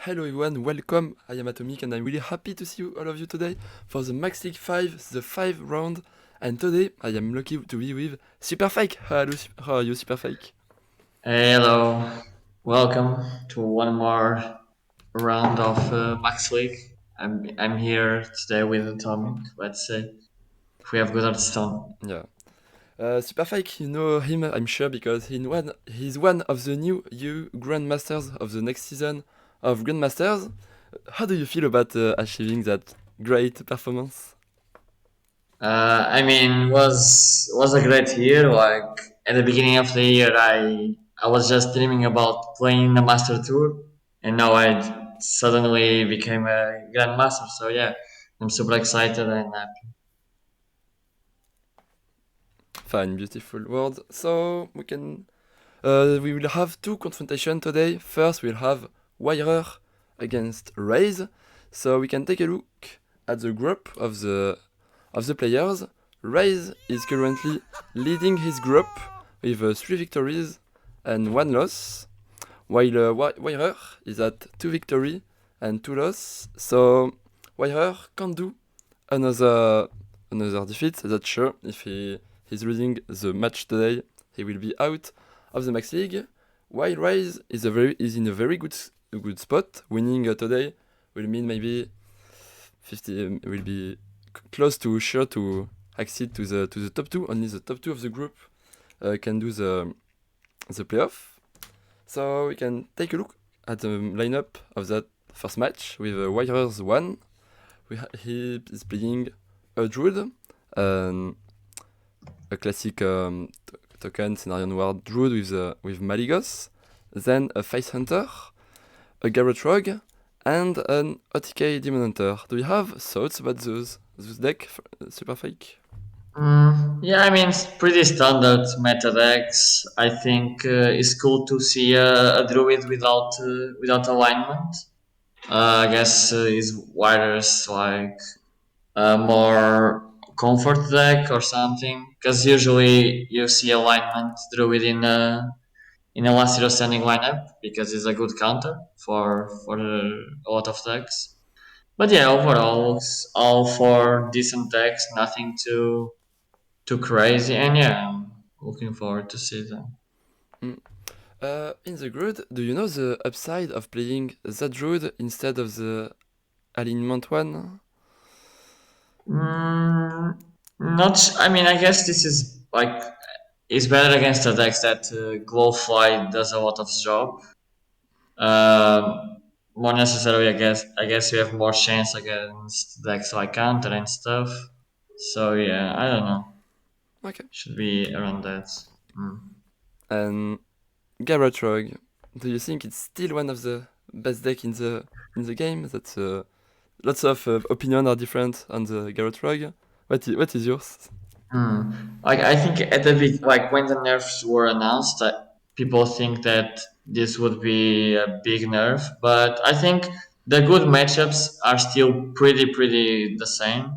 Hello everyone, welcome. I am AtomiK and I'm really happy to see all of you today for the Max League 5, the 5 round. And today I am lucky to be with Superfake. Hello, how are you, Superfake? Hello, welcome to one more round of Max League. I'm here today with AtomiK. Let's say if we have good at stone. Yeah. Superfake, you know him, I'm sure, because he's one of the new Grandmasters of the next season of Grandmasters. How do you feel about achieving that great performance? I mean, was a great year. Like at the beginning of the year, I was just dreaming about playing the Master Tour, and now I suddenly became a Grandmaster. So yeah, I'm super excited and Fine, beautiful word. So we will have two confrontations today. First, we'll have wiRer against Rase. So we can take a look at the group of the players. Rase is currently leading his group with 3 victories and 1 loss, while wiRer is at 2 victory and 2 loss. So wiRer can't do another another defeat. That's sure. If he's losing the match today, he will be out of the Max League. While Rise is in a very good spot. Winning today will mean maybe 50 will be close to sure to accede to the top two. Only the top two of the group can do the playoff. So we can take a look at the lineup of that first match with Warriors 1. He is playing a Druid, um, a classic token Cenarion Ward Druid with Maligos, then a Face Hunter, a Garrot Rogue, and an OTK Demon Hunter. Do you have thoughts about those deck, Super Fake? Yeah, I mean, it's pretty standard meta decks. I think it's cool to see a druid without alignment. I guess is wider's like a more comfort deck or something. Because usually you see alignment druid in a last zero standing lineup because it's a good counter for a lot of decks. But yeah, overall, it's all for decent decks. Nothing too crazy. And yeah, I'm looking forward to see them. Mm. In the grid, do you know the upside of playing that Druid instead of the alignment one? Mm, not. I mean, I guess this is like it's better against the decks that Glowfly does a lot of job. More necessarily, I guess you have more chance against decks like Counter and stuff. So yeah, I don't know. Okay. Should be around that. Mm. And Garrot Rogue, do you think it's still one of the best deck in the game? That's lots of opinion are different on the Garrot Rogue. What is yours? Like I think at the like when the nerfs were announced, people think that this would be a big nerf, but I think the good matchups are still pretty the same.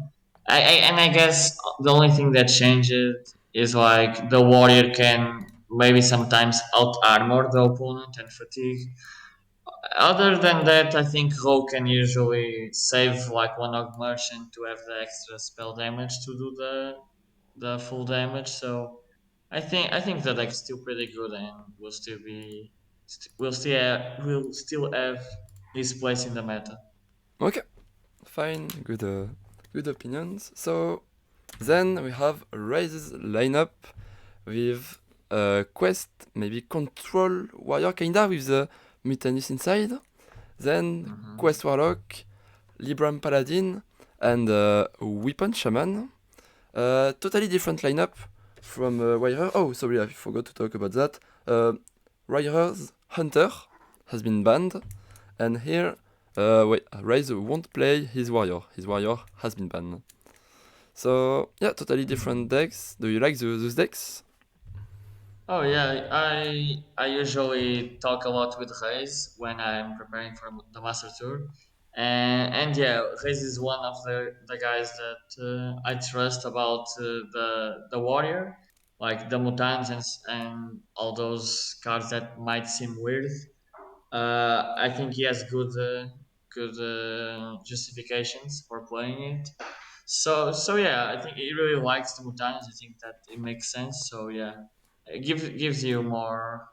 And I guess the only thing that changes is like the warrior can maybe sometimes out armor the opponent and fatigue. Other than that, I think Rogue can usually save like one of merchant to have the extra spell damage to do the full damage. So I think the deck's still pretty good and will still have his place in the meta. Okay, fine, good opinions. So then we have Raze's lineup with Quest, maybe Control Warrior kinda with the Mutanus inside. Then Mhm. Quest Warlock, Libram Paladin, and Weapon Shaman. Totally different lineup from Wirer. Oh, sorry, I forgot to talk about that. Wirer's Hunter has been banned, and here, wait, Rise won't play his Warrior. His Warrior has been banned. So, yeah, totally different decks. Do you like those decks? Oh yeah, I usually talk a lot with Reis when I'm preparing for the Master Tour, and yeah, Reis is one of the guys that I trust about the warrior, like the mutants and all those cards that might seem weird. I think he has good justifications for playing it. So yeah, I think he really likes the Mutanis. I think that it makes sense. So yeah, it gives you more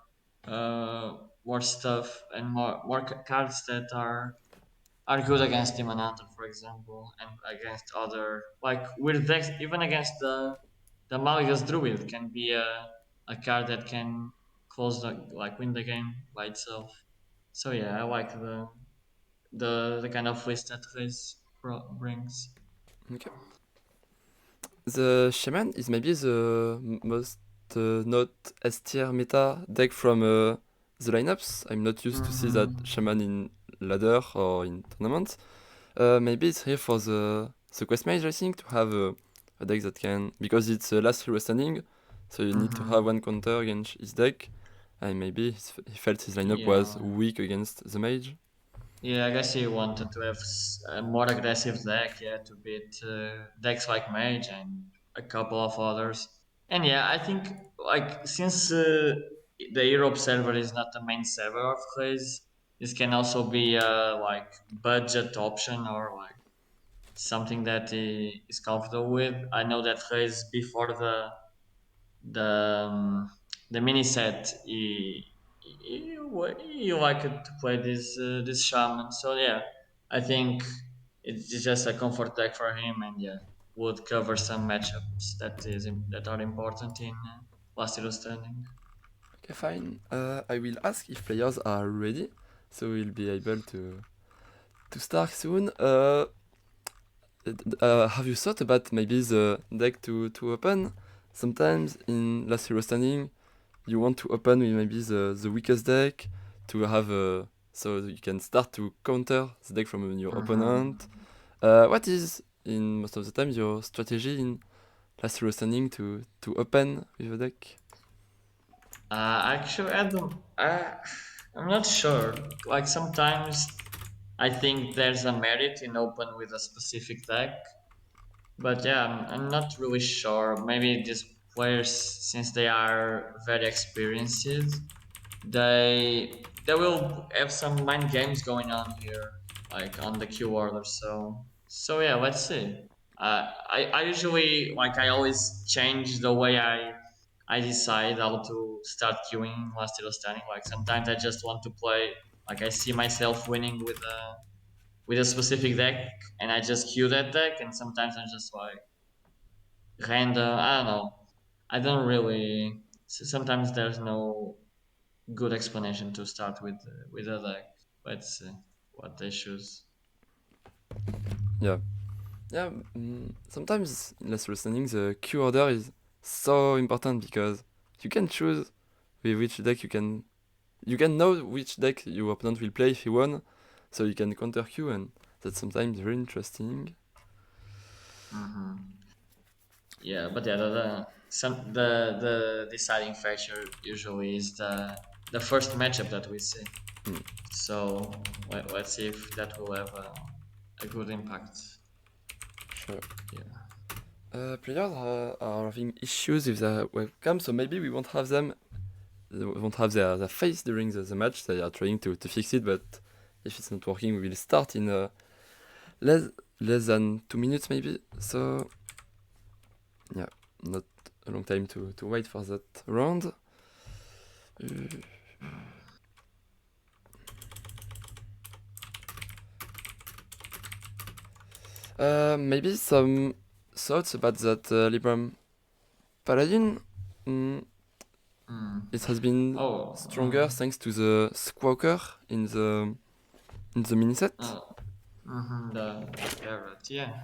stuff and more cards that are good against Demon Hunter, for example, and against other like weird decks. Even against the Malgus Druid can be a card that can close the like win the game by itself. So yeah, I like the kind of list that Race brings. Okay. The Shaman is maybe the most not S tier meta deck from the lineups. I'm not used to see that Mm-hmm. Shaman in ladder or in tournaments. Maybe it's here for the quest mage, I think, to have a deck that can, because it's last hero standing, so you need to have Mm-hmm. one counter against his deck, and maybe he felt his lineup was Yeah. weak against the mage. Yeah, I guess he wanted to have a more aggressive deck, yeah, to beat decks like Mage and a couple of others. And yeah, I think like since the Europe server is not the main server of Clays, this can also be a like budget option or like something that he is comfortable with. I know that Clays before the the mini set he liked to play this shaman, so yeah, I think it's just a comfort deck for him, and yeah, would cover some matchups that are important in last hero standing. Okay, fine. I will ask if players are ready, so we'll be able to start soon. Have you thought about maybe the deck to open? Sometimes in last hero standing, you want to open with maybe the weakest deck to have so you can start to counter the deck from your opponent. Mm-hmm. What is in most of the time your strategy in last hero standing to open with a deck? Actually, I'm not sure. Like sometimes I think there's a merit in open with a specific deck. But yeah, I'm not really sure. Maybe these players, since they are very experienced, they will have some mind games going on here, like on the queue order. So yeah, let's see. I usually like I always change the way I decide how to start queuing last hero standing. Like sometimes I just want to play. Like I see myself winning with a specific deck, and I just queue that deck. And sometimes I'm just like random. I don't know. I don't really. Sometimes there's no good explanation to start with a deck. Let's see what they choose. Yeah, yeah. Sometimes in last hero standing, the queue order is so important because you can choose with which deck you can know which deck your opponent will play if he won, so you can counter queue, and that's sometimes very interesting. Hmm. Yeah, but yeah, the deciding factor usually is the first matchup that we see. Mm, So let's see if that will have a good impact. sure. Yeah. Players are having issues with their webcam, so maybe we won't have them. They won't have their face during the match. They are trying to fix it, but if it's not working, we will start in less less than 2 minutes maybe. So yeah, not a long time to wait for that round. Maybe some thoughts about that Libram Paladin. Mm, Mm. it has been Oh. stronger thanks to the Squawker in the mini set. Oh. Mm-hmm, the parrot, yeah.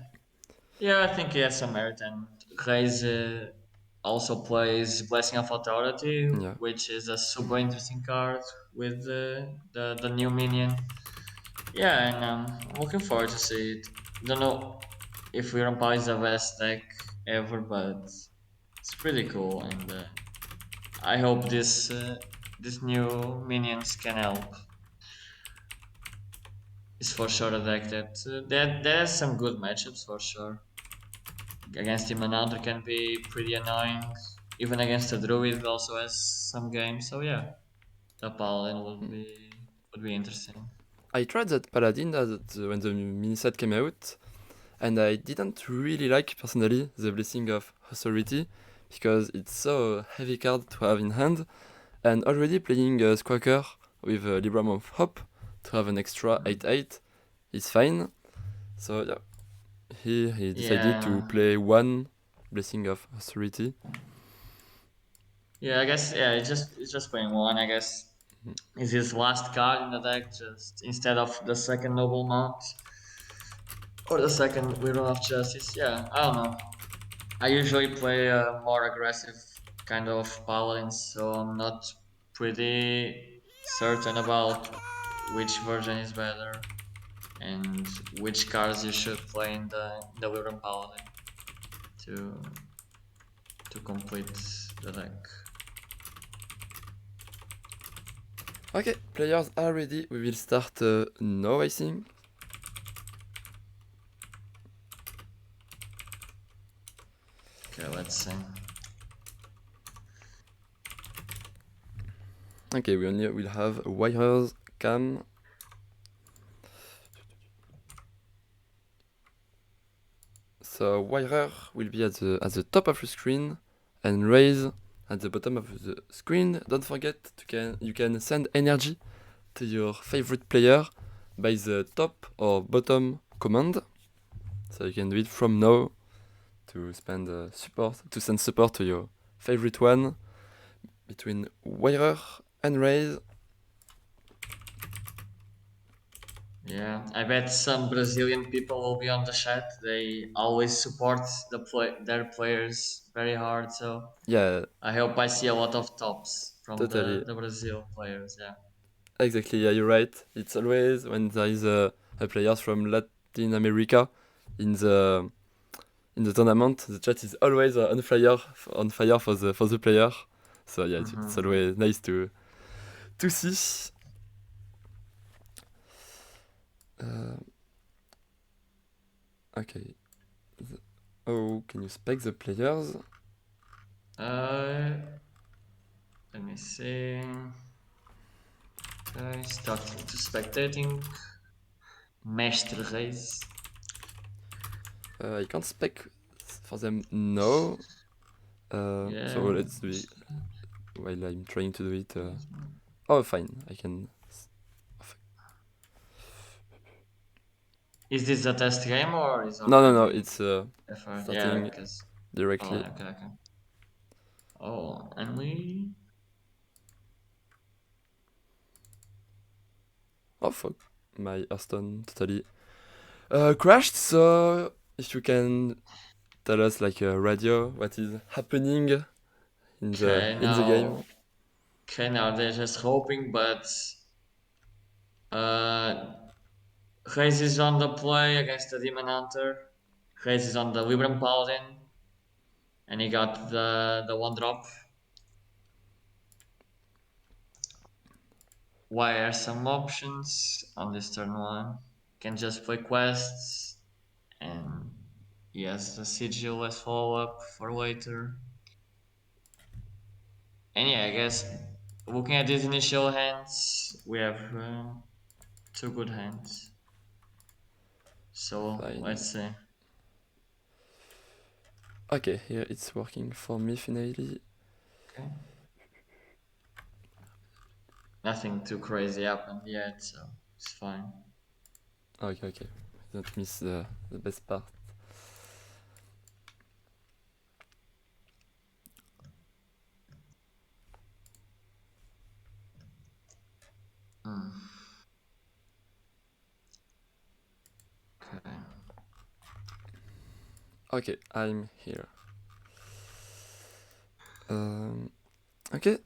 Yeah, I think he has some merit, and Reis also plays Blessing of Authority, Yeah. which is a super interesting card with the new minion. Yeah, and I'm looking forward to see it. Don't know if Virampa is the best deck ever, but it's pretty cool, and I hope this new minions can help. It's for sure a deck that has some good matchups for sure. Against him, another can be pretty annoying. Even against a druid, also has some games. So yeah, the paladin will Mm. be. would be interesting. I tried that Paladin when the mini set came out, and I didn't really like personally the Blessing of Authority because it's so a heavy card to have in hand, and already playing Squawker with Libram of Hope to have an extra 8/8 is fine. So yeah, he decided to Yeah, play one Blessing of Authority. yeah. I guess yeah. It's just playing one. I guess is his last card in the deck. Just instead of the second Noble Mount or the second Widow of Justice. Yeah, I don't know. I usually play a more aggressive kind of paladins, so I'm not pretty certain about which version is better and which cards you should play in the Wyvern Paladin to to complete the deck. Okay, players are ready. We will start now, I think. Okay, let's see. Okay, we only will have wires, cam. So wirer will be at the top of the screen, and raise at the bottom of the screen. Don't forget you can send energy to your favorite player by the top or bottom command. So you can do it from now to send support to your favorite one between wirer and raise. Yeah, I bet some Brazilian people will be on the chat. They always support their players very hard, so Yeah, I hope I see a lot of tops from the totally. the Brazil players. Yeah. Exactly, yeah, you're right. It's always when there is a players from Latin America in the tournament, the chat is always on fire for the player. So yeah, it's Mm-hmm. always nice to see. Uh, okay. Oh, can you spec the players? Uh, Let me see. Okay, start to spectating. Mestre Reis. I can't spec for them now. So Yeah. let's do it while I'm trying to do it. Oh, fine. I can. Is this a test game or is No, no, no. already It's effort? Yeah, starting because oh, directly. okay, okay. Oh, and we Oh fuck, my Hearthstone totally crashed. So if you can tell us like a radio what is happening in the okay in the game. now. Okay, now they're just hoping, but uh, Reis is on the play against the Demon Hunter. Reis is on the Libram Paladin, and he got the one drop. Why are some options on this turn one? Can just play quests and yes, the sigil as follow up for later. And yeah, I guess looking at these initial hands, we have two good hands. So Fine. let's see. Okay, here it's working for me finally. Okay. Nothing too crazy happened yet, so it's fine. Okay, okay. Don't miss the best part. Mm. Okay. Okay, I'm here. Okay.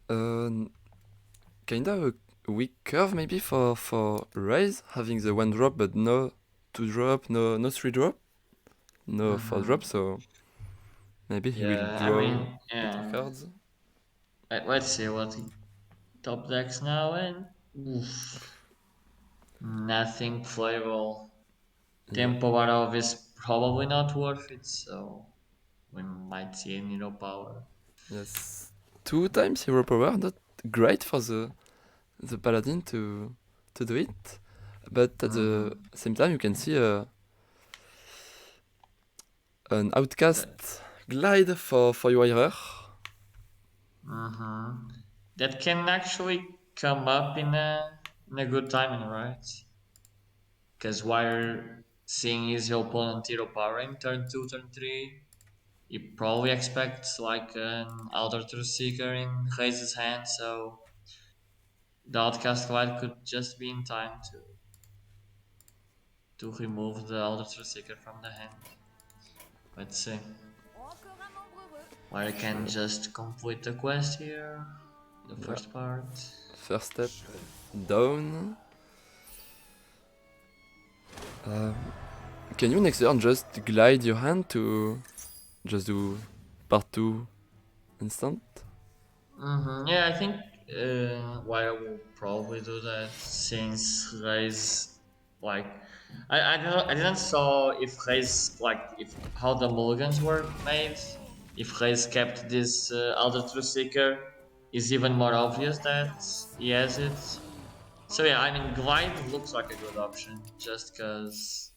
Kinda a weak curve maybe for Raise having the one drop but no two drop, no three drop, no four Mm-hmm. drop. So maybe he will Yeah, I draw mean, better yeah. cards. Let's see what top decks now and oof, nothing playable. Yeah. Tempo Barov is probably not worth it, so we might see a Nero power. Yes. Two times hero power, not great for the paladin to to do it, but at the same time you can see an outcast glide for wiRer. That can actually come up in a good timing, right? Because while seeing his opponent hero power in turn 2, turn 3, he probably expects like an Elder Truth Seeker in Raze's hand, so the Outcast Glide could just be in time to remove the Elder Truth Seeker from the hand. Let's see. Where I can just complete the quest here, the first part. First step down. Can you next turn just glide your hand to just do part 2 instant? Yeah, I think why I will probably do that since Raze like I didn't saw if Raze like if how the mulligans were made. If Raze kept this Elder Truth Seeker, is even more obvious that he has it. So yeah, I mean Glide looks like a good option just because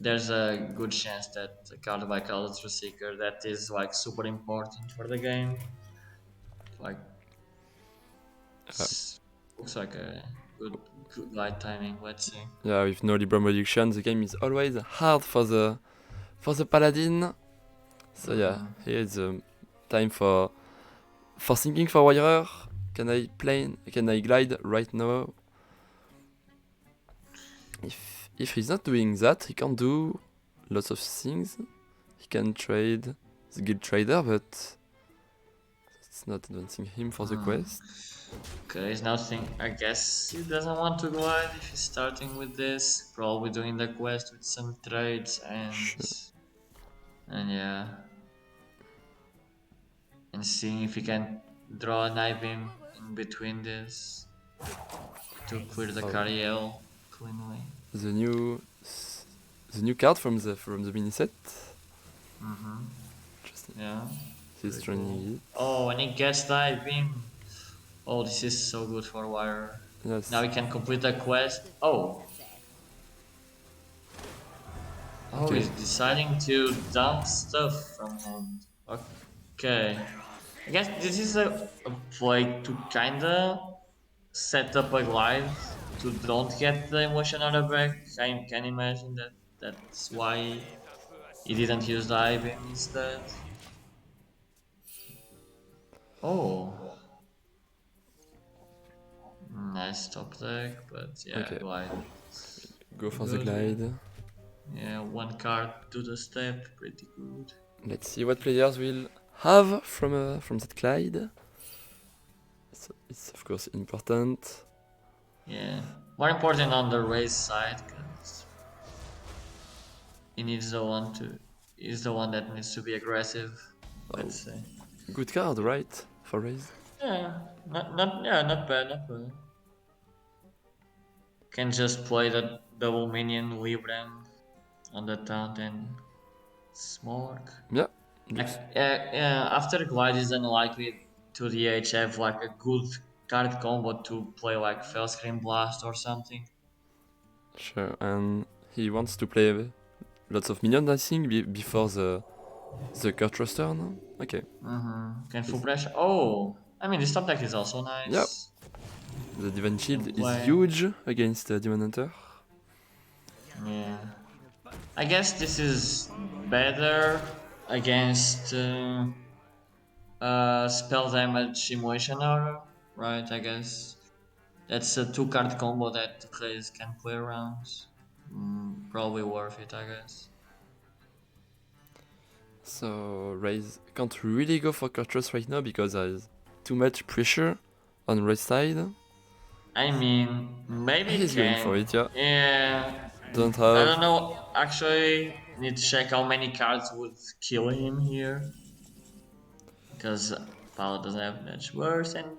there's a good chance that a card like Elder Truth Seeker that is like super important for the game like looks like a good light timing. Let's see. Yeah, with no Libram reduction, the game is always hard for the paladin. So yeah, here is the time for thinking for wiRer. Can I glide right now? If he's not doing that, he can do lots of things. He can trade the guild trader, but it's not advancing him for the quest. Okay, he's now I guess he doesn't want to glide if he's starting with this. Probably doing the quest with some trades and yeah, and seeing if he can draw an I-beam in between this to clear the Cariel cleanly. The new card from the mini set. Interesting. Yeah. He's trying it. Oh, and he gets the I-beam. Oh, this is so good for wiRer. Yes. Now we can complete the quest. Oh, Okay. he's deciding to dump stuff from him. Okay. I guess this is a play to kinda set up a glide to don't get the emotion out of back. I can imagine that's why he didn't use the I-beam instead. Oh. Nice top deck, but yeah, Okay. glide. Go for the glide. Yeah, one card to the step, pretty good. Let's see what players will have from that glide. So it's of course important. Yeah, more important on the race side because he needs the one to. He's the one that needs to be aggressive. Let's say. Good card, right? For Rase. Yeah, not bad, not bad. Can just play the double minion Libram on the taunt and smoke. Yeah. After glide is unlikely to DH have like a good card combo to play like Fell Scream Blast or something. Sure. And he wants to play lots of minions, I think, before the Kurtrus turn. Okay. Can full pressure. Oh, I mean this top deck is also nice. Yep. The Divine Shield is Play. huge against Demon Hunter. Yeah. I guess this is better against spell damage simulation aura, right? I guess that's a 2-card combo that Raze can play around. Probably worth it, I guess. So Rase can't really go for Kurtrus right now because there's too much pressure on Rase side. I mean, maybe He's going for it, yeah. Yeah. Don't I have. don't know. Actually, need to check how many cards would kill him here. Because Paolo doesn't have much worse, and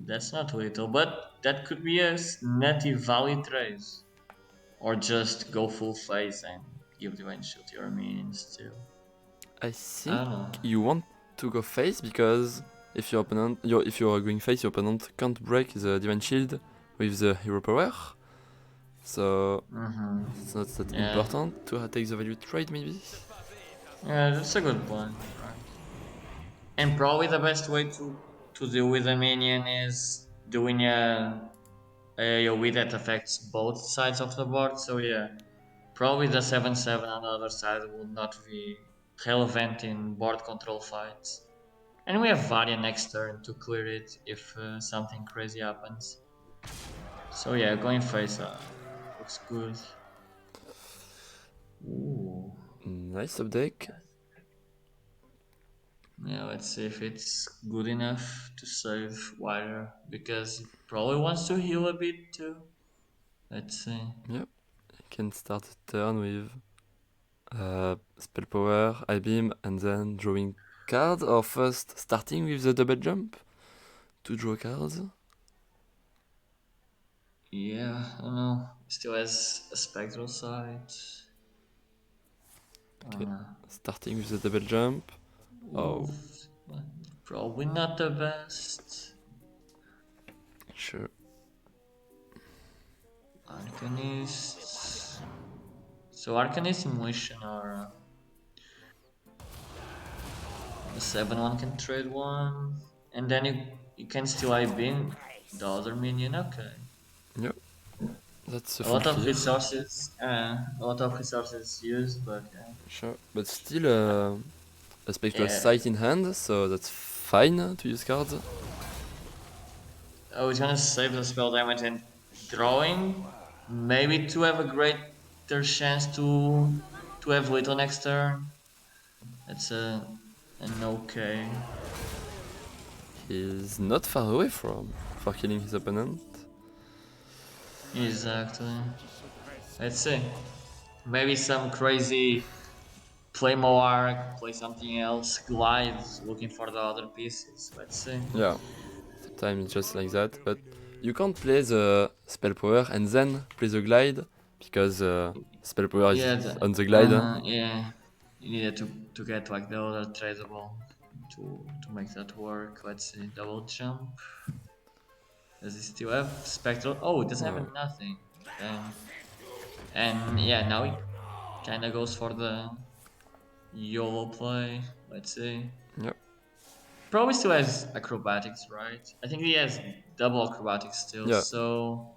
that's not little. But that could be a native Valley trace. Or just go full face and give Divine Shield to your minions too. I I think don't know. you want to go face because if you are going face, your opponent can't break the Divine Shield with the hero power. So it's not that Yeah. important to take the value trade, maybe. Yeah, that's a good point. Right. And probably the best way to deal with a minion is doing a AoE that affects both sides of the board. So yeah, probably the 7/7 on the other side will not be relevant in board control fights. And we have Varia next turn to clear it if something crazy happens. So yeah, going face looks good. Ooh. Nice up deck. Yeah, let's see if it's good enough to save wiRer because he probably wants to heal a bit too. Let's see. Yep. You can start the turn with spell power, eye beam, and then drawing cards, or first starting with the double jump to draw cards. Yeah, I don't know. Still has a spectral side. Okay. Starting with the double jump. Oh. Oof. Probably not the best. Sure. Arcanist. So Arcanist and Mission are the 7/1 can trade one, and then you can still eye beam the other minion. Okay. Yep. That's a A full lot of clear. resources, used, but Sure. But still a spectral yeah. sight in hand, so that's fine to use cards. I was gonna save the spell damage and drawing, maybe to have a greater chance to have little next turn. That's an okay. He's not far away from for killing his opponent. Exactly. Let's see. Maybe some crazy play more arc, play something else, glide, looking for the other pieces. Let's see. Yeah. Sometimes it's just like that, but you can't play the spell power and then play the glide because spell power is Yeah, on the glide. yeah. You needed to get like the other tradable to make that work. Let's see, double jump. Does it still have spectral? Oh, it doesn't No. have nothing. Damn. And yeah, now he kind of goes for the YOLO play. Let's see. Yep. Probably still has acrobatics, right? I think he has double acrobatics still, Yeah. so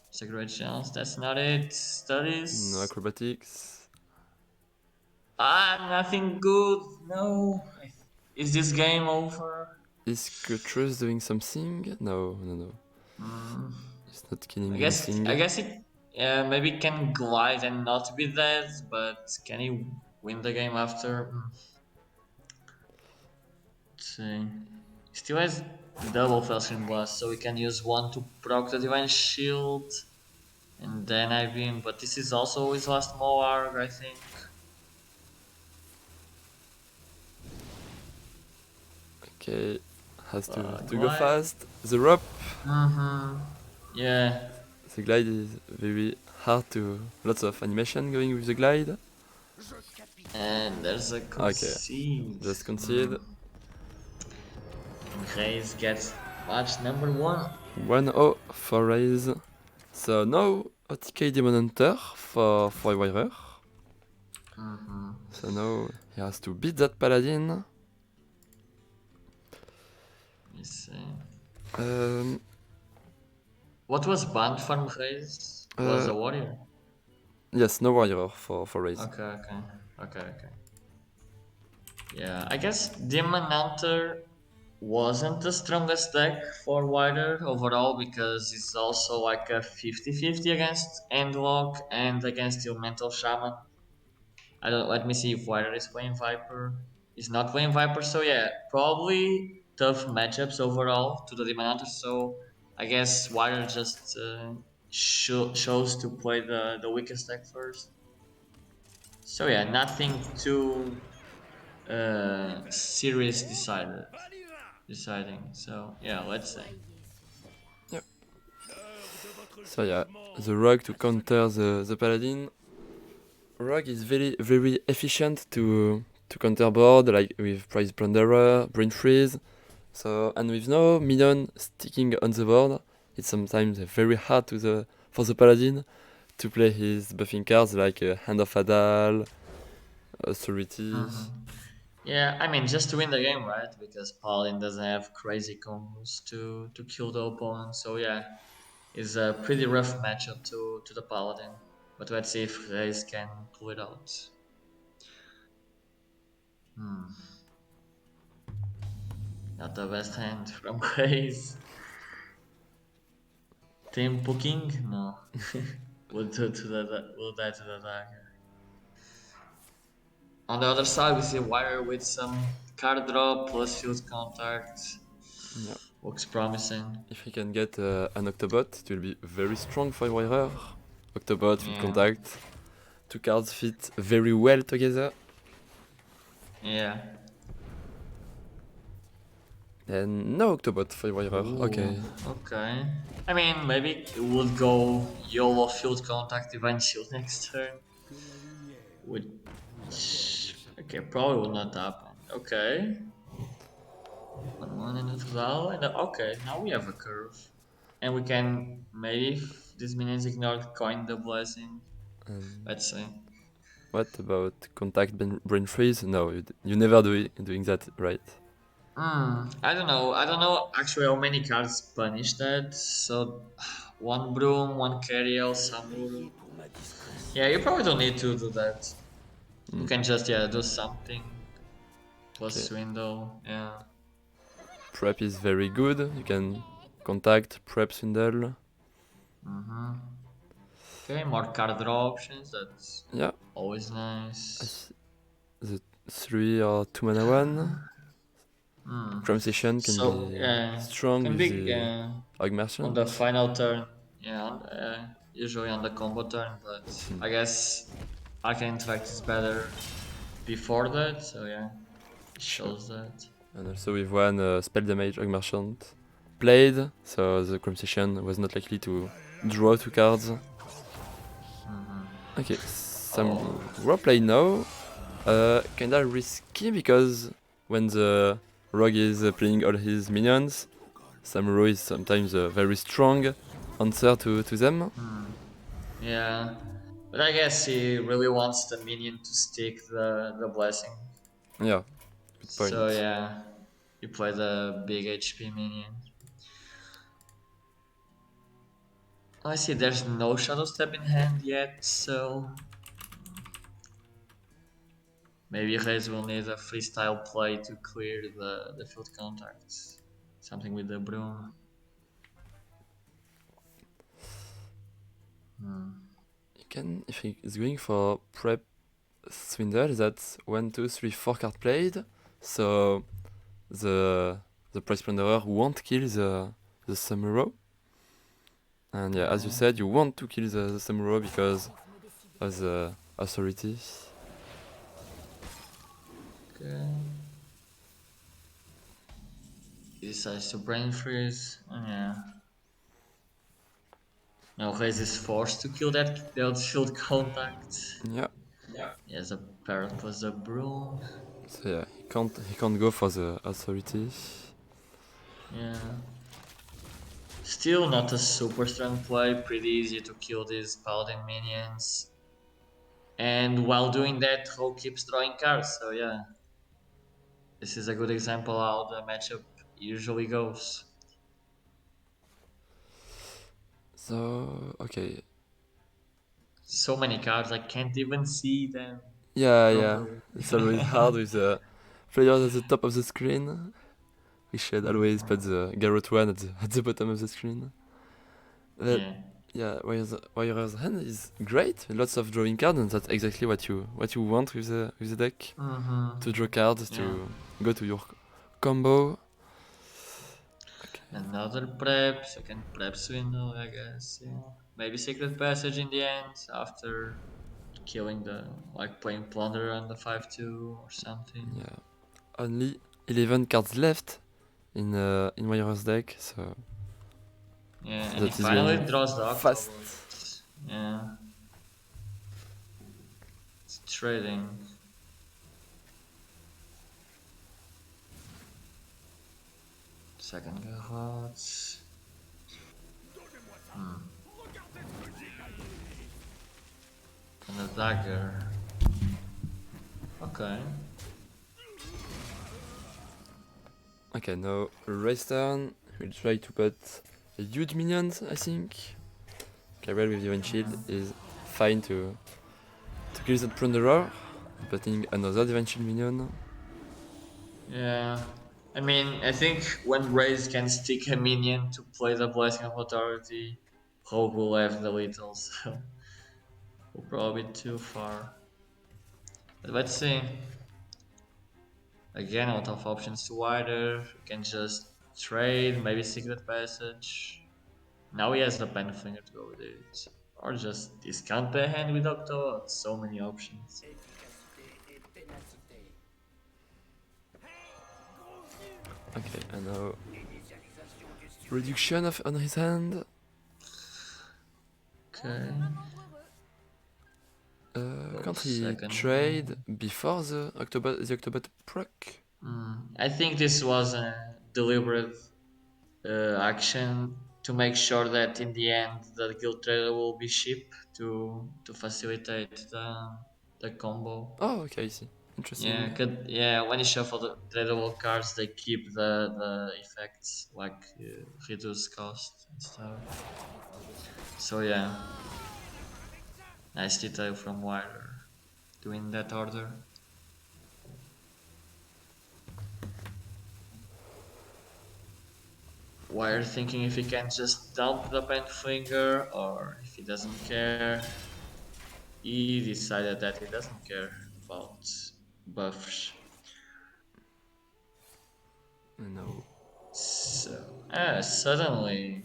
it's a great chance. That's not it. No Studies. acrobatics. Ah, nothing good. No. Is this game over? Is Kutrus doing something? No, no, no. Mm, He's not killing I guess. anything. I guess it. Maybe can glide and not be dead, but can he win the game after? Let's see. He still has double Felscreen Blast, so we can use one to proc the Divine Shield, and then I beam. But this is also his last Moarg, I think. Okay, has to go Glide. fast. The rope, Yeah. the glide is very hard to. Lots of animation going with the glide. And there's a Okay, concede. just concede. And Rase gets match number 1. 1-0 for Rase. So now AtomiK Demon Hunter for wiRer. So now he has to beat that paladin. Let's see. What was banned from Rase? Was a warrior. Yes, no warrior for Rase. Okay. Yeah, I guess Demon Hunter wasn't the strongest deck for wiRer overall because it's also like a 50-50 against Endlock and against Elemental Shaman. I don't. Let me see if wiRer is playing Viper. He's not playing Viper, so yeah, probably tough matchups overall to the Demon Hunter. So I guess wiRer just chose to play the weakest deck first. So yeah, nothing too serious deciding. So yeah, let's see. Yep. So yeah, the rogue to counter the paladin. Rogue is very efficient to counter board, like with Prize Plunderer, Brain Freeze. So and with no minion sticking on the board, it's sometimes very hard for the paladin to play his buffing cards like Hand of Adal, Authority. Yeah, I mean, just to win the game, right? Because Paladin doesn't have crazy combos to kill the opponent. So yeah, it's a pretty rough matchup to the Paladin. But let's see if Rase can pull it out. Hmm. Not the best hand from Rase. Tempo King? No. We'll die to the dagger. On the other side, we see wiRer with some card drop plus field contact. Yeah. Looks promising. If he can get an Octobot, it will be very strong for wiRer. Octobot, field Yeah. contact. Two cards fit very well together. Yeah. And no Octobot for wiRer. Ooh, Okay. okay. I mean, maybe it would go YOLO field contact divine shield next turn. Which okay, probably will not happen. Okay. 1-1 in the flow, and okay, now we have a curve. And we can maybe if this minions ignored coin the blessing. And Let's see. what about contact brain freeze? No, you never doing that, right? I don't know. I don't know actually how many cards punish that. So, one broom, one carriel, Samuru. Yeah, you probably don't need to do that. You can just do something plus Okay. swindle. Yeah. Prep is very good. You can contact, prep, swindle. Okay, more card draw options. That's Yeah. always nice. The 3 or 2 mana 1. Chrome Session can So be yeah, strong can with be the Hog on the Merchant. final turn. Yeah, usually on the combo turn, but I guess Arcane Intellect is better before that. So yeah, it Sure. shows that. And also with one spell damage Hog Merchant played, so the Chrome Session was not likely to draw 2 cards. Okay, some raw play now. Kinda risky because when the rogue is playing all his minions, Samuro is sometimes a very strong answer to them. Yeah, but I guess he really wants the minion to stick the blessing. Yeah, good So point. yeah, he plays a big HP minion. I see there's no Shadow Step in hand yet, so maybe Rez will need a freestyle play to clear the field contacts. Something with the broom. You can, if he is going for prep swindle, that's 1, 2, 3, 4 card played, so the price plunderer won't kill the Samuro. And yeah, as you said, you want to kill the Samuro because of the authority. Okay. He decides to brain freeze. Yeah. Now Rez is forced to kill that field contact. Yeah, He has a parrot plus a broom. so yeah, he can't go for the authority. Yeah. Still not a super strong play, pretty easy to kill these paladin minions. And while doing that, Ho keeps drawing cards, so yeah. This is a good example how the matchup usually goes. So okay, So many cards, I can't even see them yeah, properly. it's always hard with the players at the top of the screen. We should always put the Garrot one at the bottom of the screen. But Yeah. yeah, Warrior's Hand is great. Lots of drawing cards, and that's exactly what you want with the deck. To draw cards, Yeah. to go to your combo. Another prep, second prep swindle, I guess. Yeah. Maybe Secret Passage in the end after killing playing Plunder on the 5-2 or something. Yeah, only 11 cards left in Warrior's deck, so Yeah, and he that is finally going draws the fast. Octobot. Yeah. It's trading. Second Garrots. Dagger. Okay. Okay, now Rase turn. We'll try to put a huge minions, I think. Gabriel with Divine Shield is fine to kill that Plunderer. Putting another Divine Shield minion. Yeah. I mean, I think when Raze can stick a minion to play the Blessing of Authority, Hope will have the little, so we'll probably be too far. But let's see. Again, a lot of options to wider. You can just trade, maybe Secret Passage. Now he has the pen finger to go with it. Or just discount the hand with Octo. So many options. Okay, and now reduction of on his hand. Okay. Can't he Second trade before the Octobat proc? I think this was a deliberate action to make sure that in the end the guild trader will be cheap to facilitate the combo. Oh, okay, I see. Yeah, Interesting. yeah. When you shuffle the tradable cards, they keep the effects like reduce cost and stuff. So yeah, nice detail from wiRer doing that order. wiRer thinking if he can just dump the pen finger or if he doesn't care. He decided that he doesn't care about buffs. No. So suddenly,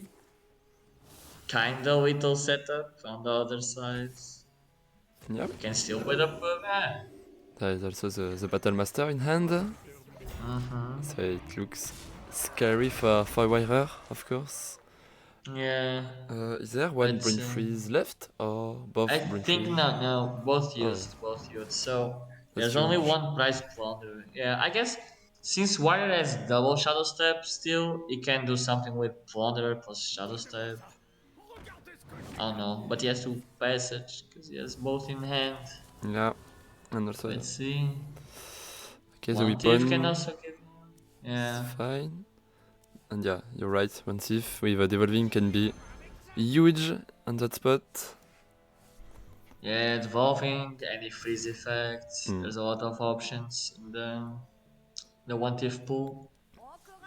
kinda little setup on the other side. Yep. We can still play the buff. There is also the Battle Master in hand. Mm-hmm. So it looks scary for wiRer, of course. Yeah. Is there one Let's Brain see. Freeze left? Or I both Brain think Freeze? no, both Oh, used, both used. So that's there's only huge. one price plunder. Yeah, I guess since wiRer has double Shadow Step still, it can do something with plunder plus Shadow Step. I don't know, but he has to passage because he has both in hand. Yeah, and also, Let's see. okay, the One thief can weapon also give one. is Yeah. fine. And yeah, you're right, one thief with a devolving can be huge on that spot. Yeah, evolving, any freeze effects. Mm. There's a lot of options in the one thief pool.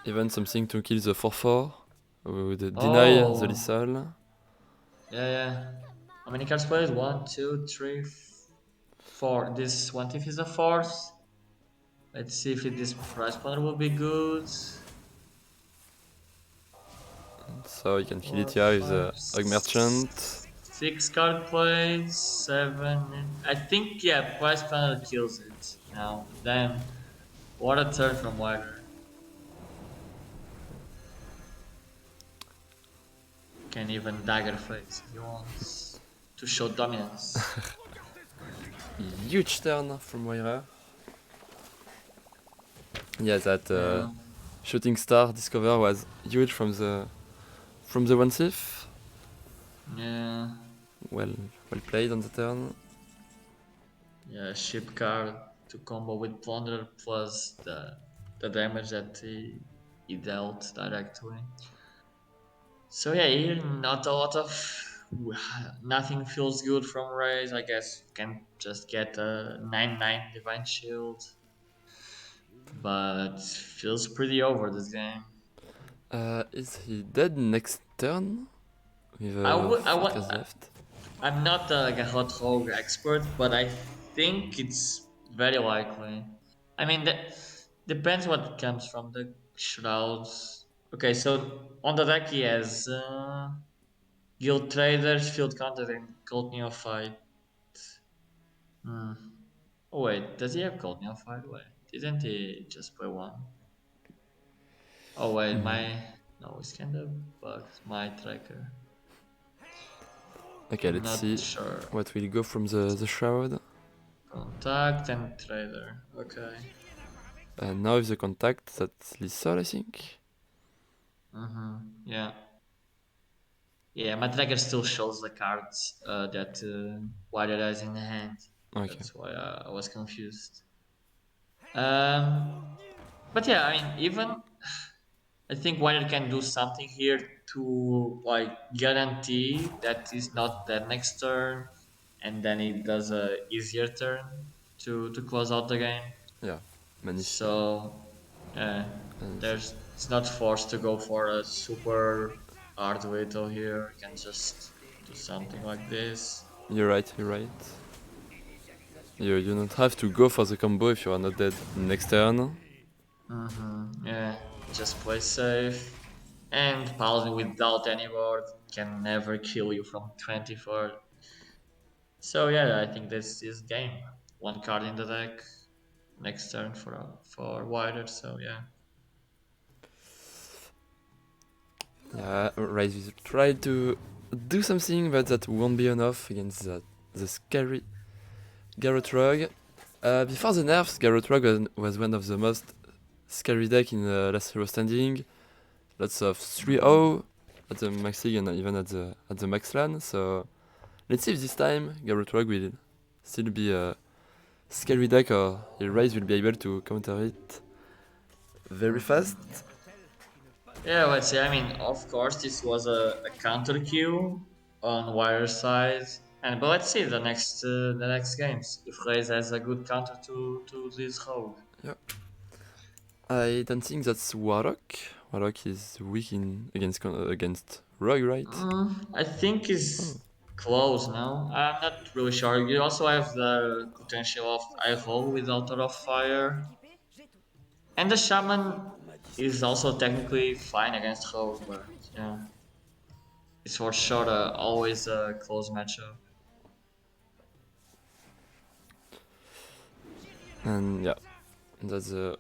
Even something to kill the 4-4 would deny the Oh, lethal. yeah. How many cards played? One, two, three, four. This one thief is the fourth. Let's see if this price planner will be good. So you can kill Four, it here with five, the Hog Merchant. six card plays, seven. I think yeah, price planner kills it now. Damn, what a turn from wider. Can even dagger face if he wants to show dominance. Huge turn from wiRer. Yeah, that Yeah, shooting star discover was huge from the one thief. yeah, Well played on the turn. yeah. Ship card to combo with plunder plus the damage that he dealt directly. So yeah, here not a lot of nothing feels good from Raze. I guess you can just get a 9/9 Divine Shield, but feels pretty over this game. Is he dead next turn? With I would, I 4 would, cards left. I'm not like a hot rogue expert, but I think it's very likely. I mean, that depends what comes from the shrouds. Okay, so on the deck he has Guild Traders, Field Counter, and Cold Neophyte. Hmm. Oh wait, does he have Cold Neophyte? Wait, didn't he just play one? Oh wait, Mm. no, it's kind of bugged. My tracker. Okay, I'm let's not see sure. what will go from the shroud. Contact and trader. Okay. And now with the contact, that's lethal, I think. Yeah. Yeah, my tracker still shows the cards that wiRer has in the hand. Okay. That's why I was confused. Um, but yeah, I mean, even I think wiRer can do something here to like guarantee that is not the next turn, and then it does a easier turn to close out the game. Yeah. Magnifique. So And there's it's not forced to go for a super hard whittle here. You can just do something like this. you're right, you're right. You don't have to go for the combo if you are not dead next turn. Yeah, just play safe. And pausing without any ward can never kill you from 24. So yeah, I think this is game. One card in the deck. Next turn for wider. So yeah. Yeah, right, we try to do something, but that won't be enough against the scary Garrot Rogue. Before the nerfs, Garrot Rogue was one of the most scary deck in the last hero standing. Lots of 3-0 at the max league and even at the max LAN. So let's see if this time Garrot Rogue will still be a scary deck or Rase will be able to counter it very fast. Yeah, let's see. I mean, of course, this was a counter queue on wire side, and but let's see the next games if Raze has a good counter to this rogue. Yeah. I don't think that's Warlock. Warlock is weak in against Rogue, right? I think Oh. is close now. I'm not really sure. You also have the potential of I roll with Altar of Fire, and the Shaman is also technically fine against rogue, but yeah, it's for sure always a close matchup. And yeah, that's a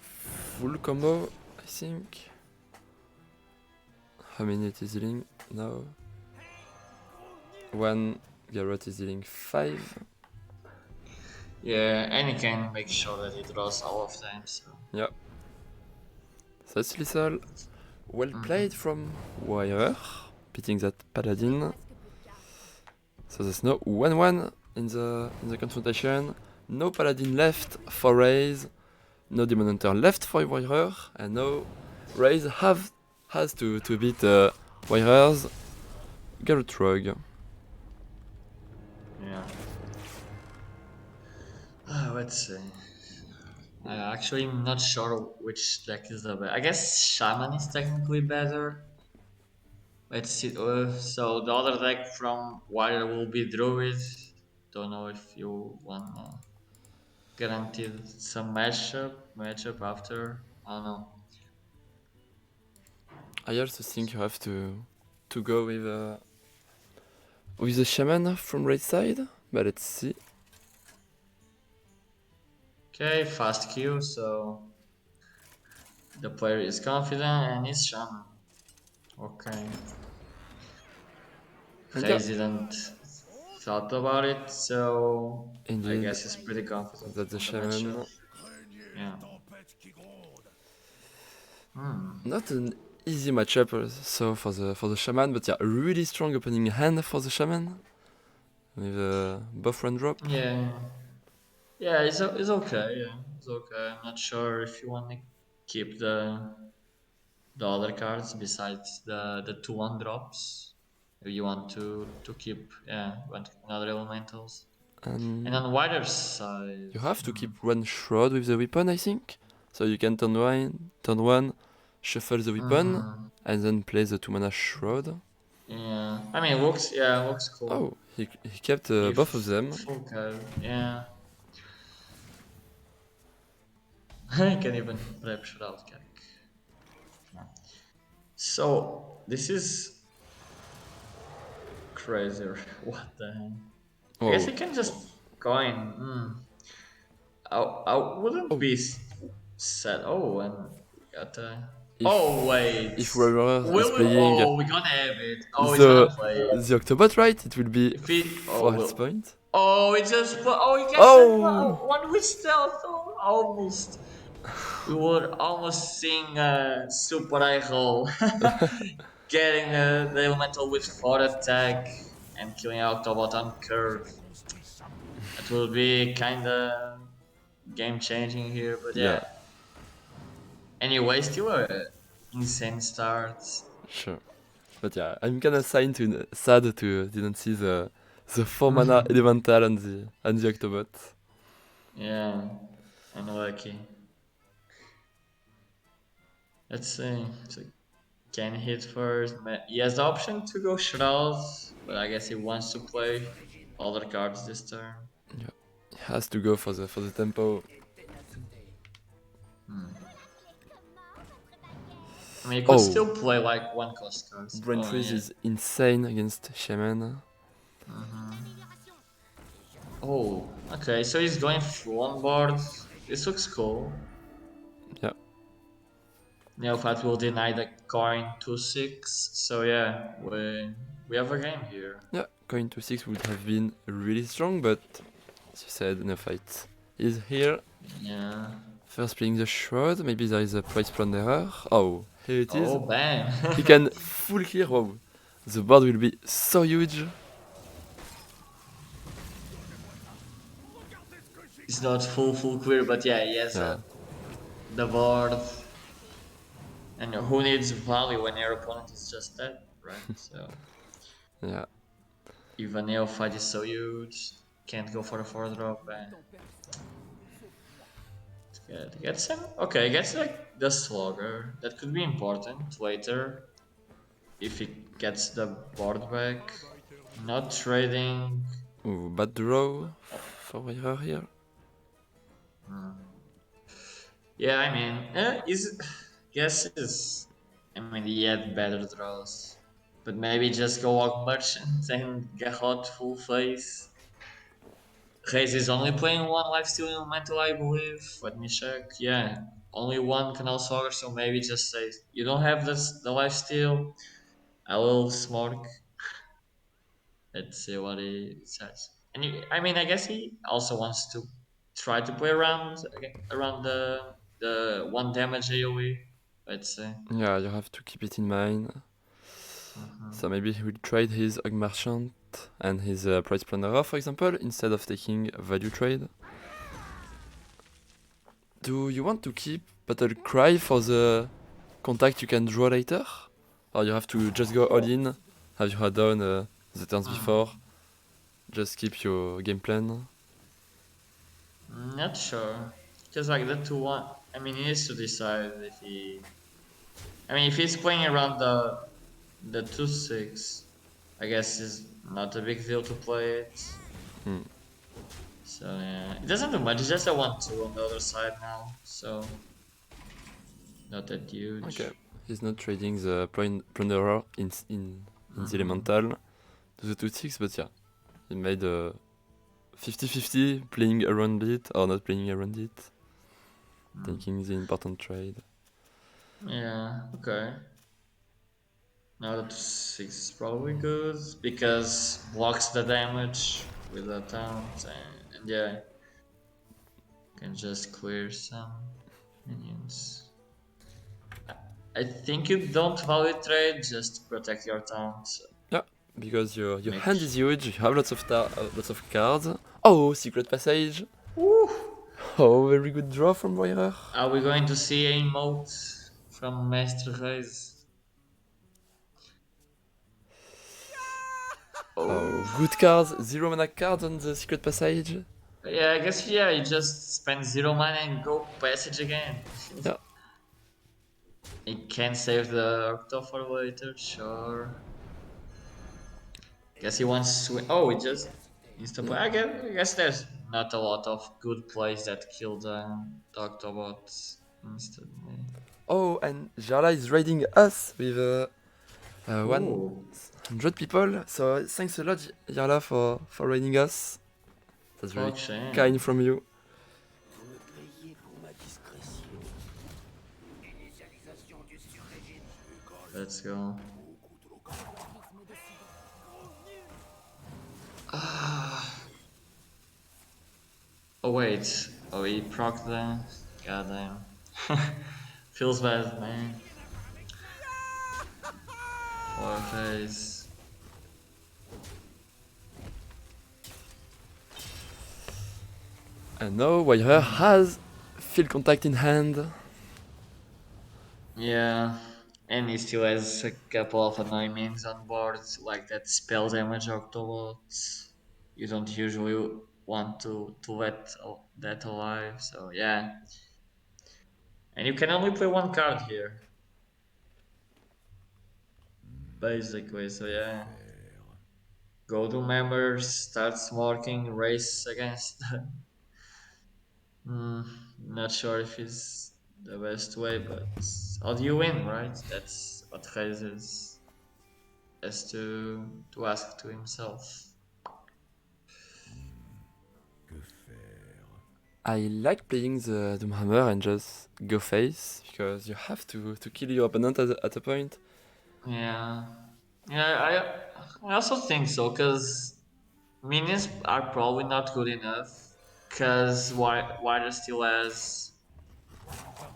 full combo, I think. How many it is dealing now? One Garrot is dealing 5. Yeah, and you can make sure that he draws all of them. So. Yeah. That's lethal. Well played from wiRer, beating that Paladin. So there's no 1-1 in the confrontation. No Paladin left for Raze. No Demon Hunter left for wiRer. And no Raze has to beat wiRer's Garrot Rogue. Yeah. Let's see. Actually, I'm not sure which deck is the best. I guess Shaman is technically better. Let's see. So the other deck from Warrior will be Druid. Don't know if you want guaranteed some matchup after. I don't know. I also think you have to go with the Shaman from right side. But let's see. Okay, fast queue. So the player is confident and is Shaman. Okay. And yeah, Hayes didn't thought about it, so I indeed, guess he's pretty confident that's the on the matchup. Shaman. Yeah. Hmm. Not an easy matchup so for the Shaman, but yeah, a really strong opening hand for the Shaman. With a buff run drop. Yeah. Yeah, it's okay. Yeah, it's okay. I'm not sure if you want to keep the other cards besides the 2-1 drops. If you want to keep want another elementals. And And on wider side, you have to keep one shroud with the weapon, I think. So you can turn one, shuffle the weapon, and then play the 2-mana shroud. yeah. I mean, it looks yeah, it looks Oh, cool. he kept both of If them. full card, yeah. I can even prep shroud cake. So this is crazy. What the hell? I guess Oh, you can just coin. I wouldn't oh, be sad. Oh, and we got. Oh if wait. if Warrior is Will we? playing Oh, we're gonna have it. Oh, he's gonna the play it. the Octobot, right? It will be If he. Oh, 4 health will. points. Oh, he just. Oh, he gets Oh! one with stealth. Oh, almost. We were almost seeing a super eye roll. getting the elemental with 4 attack and killing Octobot on curve. That will be kinda game changing here, but Yeah, yeah. Anyway, still a insane start. sure. But yeah, I'm kinda sad to didn't see the 4 mana elemental on the Octobot. Yeah, unlucky. Let's see. So can hit first. He has the option to go Shroud, but I guess he wants to play other cards this turn. Yeah, he has to go for the tempo. I mean, he could Oh, still play like 1 cost cards. Brain Oh Freeze yeah. is insane against Shaman. Oh, okay. So he's going full on board. This looks cool. Yeah, Neophat will deny the coin 2/6. So yeah, we have a game here. yeah. Coin to 6 would have been really strong, but as you said, no fight is here. Yeah. First playing the Shroud, maybe there is a price plunderer. Oh, here it is. Oh, bam. He can full clear. Wow, the board will be so huge. It's not full clear, but yeah, he has Yeah, the board. And who needs value when your opponent is just dead, right? So yeah, if a Neophyte is so huge, can't go for a 4-drop and gets him. Okay, gets like the Slugger. That could be important later if he gets the board back. Not trading. ooh, bad draw for wiRer here. Yeah, I mean, is guesses. I mean, he had better draws, but maybe just go Hog Merchant and Garrot full face. Rase is only playing 1 lifesteal elemental, I believe. Let me check. Yeah, only 1 Canal Saga, so maybe just say you don't have the lifesteal. I will smoke. Let's see what he says. And I mean, I guess he also wants to try to play around the 1 damage AoE. Let's see. Yeah, you have to keep it in mind. So maybe he will trade his Hog Merchant and his Price Plunderer, for example, instead of taking Value Trade. Do you want to keep Battle Cry for the contact you can draw later? Or you have to just go all in, have your add-on the turns before, just keep your game plan? Not sure. Because like the 2-1, I mean, he needs to decide if he. I mean, if he's playing around the 2/6, I guess it's not a big deal to play it. Hmm. So yeah, it doesn't do much. It's just a 1/2 on the other side now, so not that huge. Okay, he's not trading the Plunderer in the Elemental to the 2-6, but yeah, he made a 50-50 playing around it or not playing around it, taking the important trade. Yeah. Okay. Now the 2/6 is probably good because blocks the damage with the taunt and yeah, can just clear some minions. I think you don't value trade just to protect your taunt. Yeah, because your Make hand is huge, you have lots of cards. Oh, Secret Passage! Woo! Oh, very good draw from wiRer. Are we going to see a emote from Master Race? Oh, good cards, 0 mana cards on the Secret Passage. Yeah, I guess yeah, you just spend 0 mana and go passage again. Yeah. He can save the Octo for later, sure. Guess he wants to. Oh, it just insta play. I guess there's not a lot of good plays that kill the Octobots instantly. Oh, and Jarla is raiding us with Ooh. 100 people. So thanks a lot, Jarla, for raiding us. That's very Fuck shame. kind from you. Let's go. Oh wait. Oh, he procced them. Goddamn. Feels bad, man. Or Rase. And now wiRer has field contact in hand. Yeah, and he still has a couple of annoying minions on board, like that spell damage octolots. You don't usually want to let that alive, so yeah. And you can only play one card here, basically, so yeah. Go to members, starts working, race against. Hmm, not sure if it's the best way, but how do you win, right? That's what Raises has to ask to himself. I like playing the Doomhammer and just go face, because you have to kill your opponent at a point. Yeah, I also think so because minions are probably not good enough because wider still has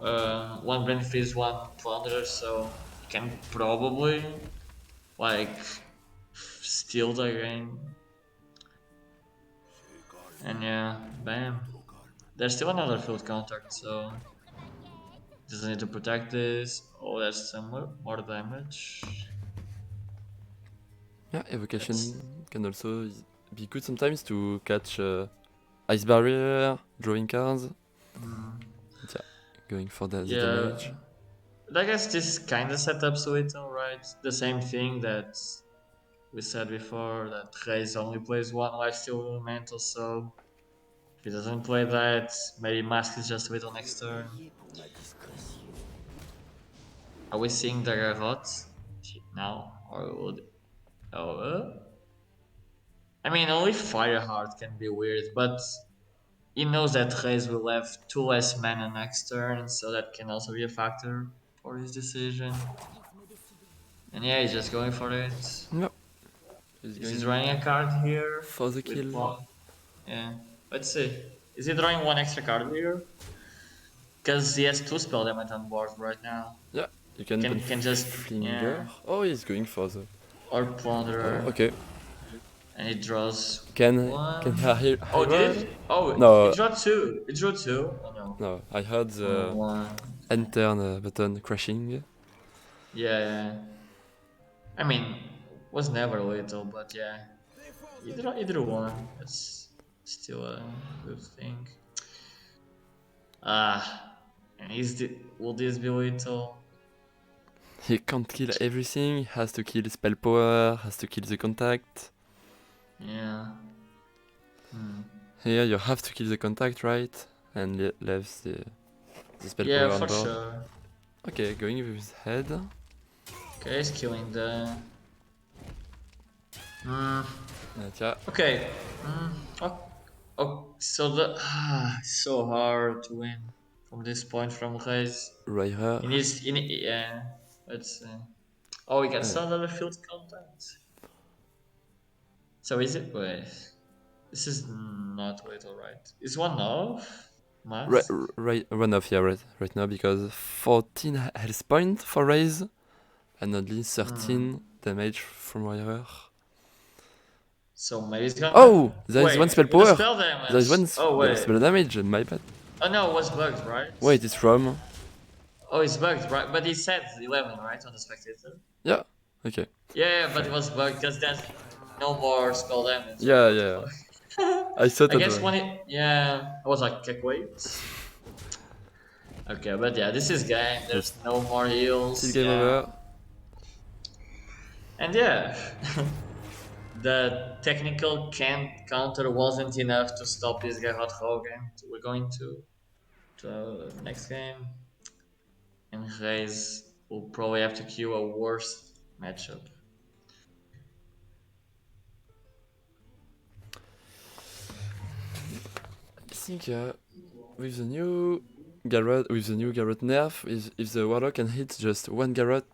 one brain freeze, one plunder, so you can probably like steal the game. And yeah, bam. There's still another field contact, so doesn't need to protect this. Oh, that's some more damage. Yeah, That's evocation can also be good sometimes to catch ice barrier, drawing cards. mm, But yeah, going for the yeah. damage. But I guess this kind of set up Suito, right? The same thing that we said before that Reyes only plays one lifesteal elemental, so if he doesn't play that, maybe Mask is just wait on next turn. Are we seeing the Garrot now? Or would. Oh, I mean, only Fireheart can be weird, but he knows that Reyes will have two less mana next turn, so that can also be a factor for his decision. And yeah, he's just going for it. No, he's Is he going drawing a card here for the with kill. one? Yeah, let's see. Is he drawing one extra card here? Because he has two spell damage on board right now. Yeah, you can Can put can just Flinger. yeah Oh, he's going for the. or Oh, Plunderer, okay. and he draws Can one. I Oh, did hear? it? Oh, No, it drew two. It drew two. Oh no. no. I heard Oh, the one. enter button crashing. Yeah, yeah. I mean, was never little, but yeah. Either one. That's still a good thing. Ah, and will this be little? He can't kill everything. He has to kill spell power. Has to kill the contact. Yeah. Hmm. Here you have to kill the contact, right? And leaves the spell Yeah, power on for board. sure. Okay, going with his head. Okay, he's killing the. Hmm. Yeah. Okay. Oh, oh, so the it's so hard to win from this point from Reyes. wiRer. Yeah. Let's see. Oh, we got Uh, some other field contact. So is it? Wait. This is not little, right? Is one off? Mask? run off, yeah, right now, because 14 health point for Raze and only 13 damage from wiRer. So maybe it's gonna. Oh! There is Wait, one spell with the power! spell There is damage. one Oh wait. spell damage, my bad. Oh no, it was bugged, right? Wait, it's from. Oh, it's bugged, right? But he said 11, right, on the spectator. Yeah, okay. Yeah, but it was bugged because there's no more spell damage. Yeah, What the yeah. fuck? I thought I that guess one. when it. Yeah, I was like, wait. Okay, but yeah, this is game. There's no more heals. Still game Yeah. over. And yeah. The technical counter wasn't enough to stop this guy hot game. We're going to the next game, and Reyes will probably have to queue a worse matchup. I think with the new Garrot, nerf, if the Warlock can hit just one Garrot,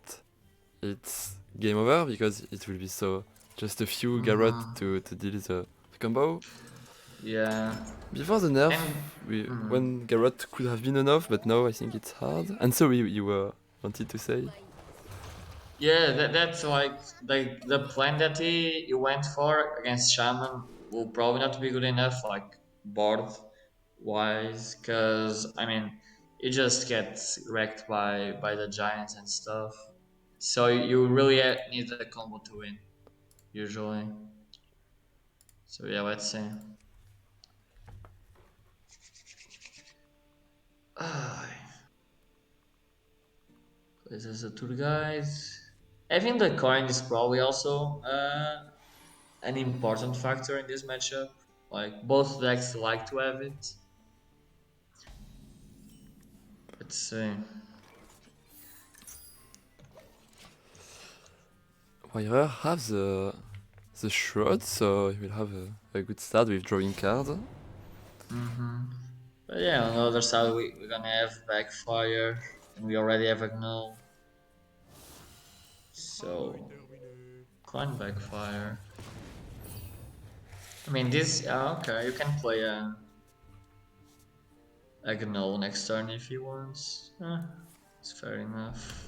it's game over, because it will be so just a few Garrot to deal the combo. Yeah. Before the nerf, And one Garrot could have been enough, but now I think it's hard. And so you wanted to say? Yeah, that's like the plan that he went for against Shaman will probably not be good enough, like board wise, because I mean it just gets wrecked by the giants and stuff. So you really need a combo to win usually. So yeah, let's see. Ah, this is a tour guide. Having the coin is probably also an important factor in this matchup. Like both decks like to have it. Let's see. wiRer have the shroud, so he will have a good start with drawing cards. But yeah, on the other side we're gonna have backfire, and we already have a null. So coin backfire. I mean this. Okay, you can play a null next turn if he wants. It's fair enough.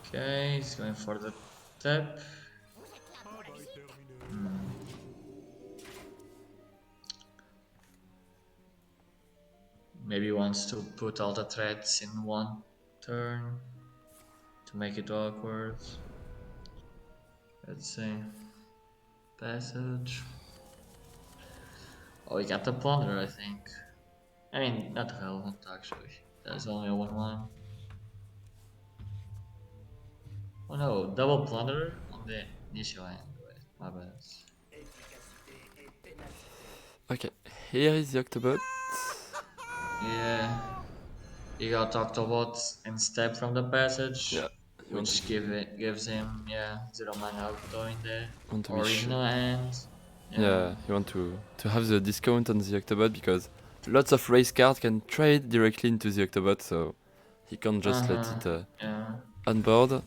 Okay, he's going for the tap. Maybe wants to put all the threats in one turn to make it awkward. Let's see. Passage. Oh, we got the plunder, I think. I mean, not relevant actually. There's only a 1-1. Oh no, double plunder on the initial end. Wait, my bad. Okay, here is the Octobot. Yeah, he got Octobot and step from the passage, Yeah, you want to, which gives him, yeah, 0 mana Octo in the want to be sure. original hand. Yeah, you want to have the discount on the Octobot because lots of race cards can trade directly into the Octobot, so he can't just let it Yeah. on board.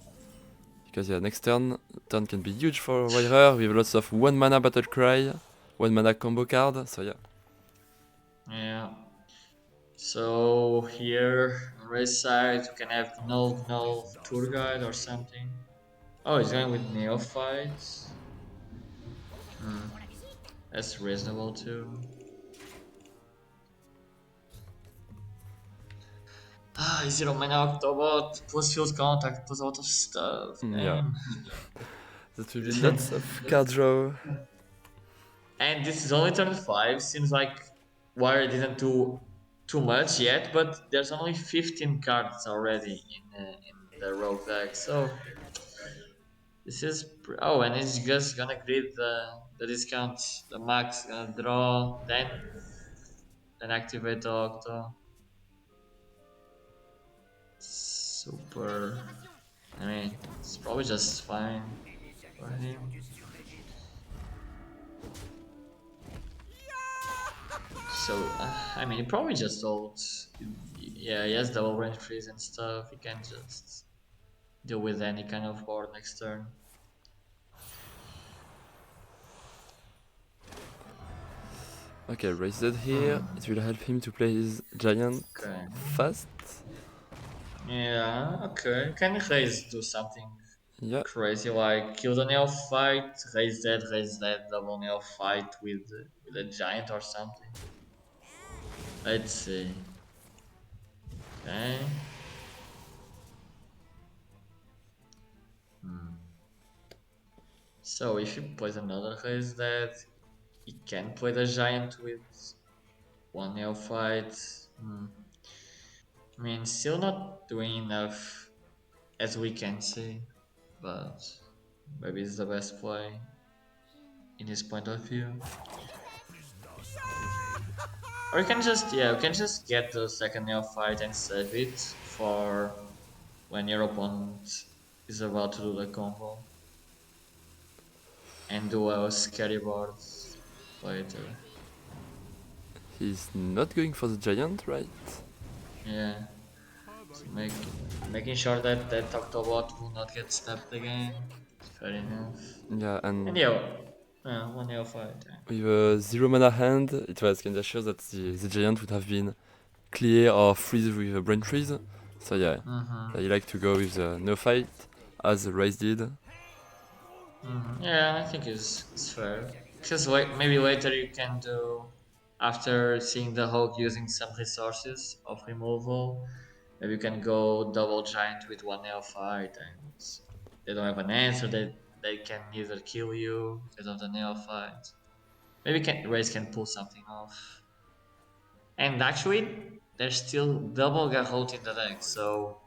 Because yeah, next turn can be huge for wiRer with lots of 1 mana battle cry, 1 mana combo card, so yeah. Yeah. So here on race side we can have null tour guide or something. Oh, he's going with neophytes. That's reasonable too. Zero mana Octobot plus field contact plus a lot of stuff. Yeah, Damn. that will be lots of card draw. And this is only turn 5. Seems like Wire didn't do too much yet, but there's only 15 cards already in the rogue deck. So this is oh, and it's just gonna grid the discount, the max, gonna draw, then activate the Octo. Super. I mean, it's probably just fine for him. So, I mean, he probably just holds. Yeah, he has double range freeze and stuff. He can just deal with any kind of board next turn. Okay, raise that here. It will help him to play his giant Okay. fast. Yeah, okay. Can Raise do something Yeah, crazy like kill the neophyte, raise that, double neophyte with a giant or something? Let's see. Okay. So if he plays another raise that, he can play the giant with one neophyte. I mean, still not doing enough as we can see, but maybe it's the best play in his point of view. Or you can just, yeah, you can just get the second neophyte and save it for when your opponent is about to do the combo and do a scary board later. he's not going for the giant, right? Yeah, so making sure that Octobot will not get stepped again. Fair enough. Yeah, And and yeah, One neophyte. With a 0 mana hand, it was kinda sure that the giant would have been clear or freeze with a brain freeze. So yeah, Mm-hmm. I like to go with the neophyte, as Rase did. Mm-hmm. Yeah, I think it's fair. Because maybe later you can do, after seeing the Hulk using some resources of removal, maybe you can go double giant with one neophyte and they don't have an answer. They can neither kill you because of the neophyte. Maybe Raze can pull something off. And actually, there's still double Garrote in the deck, so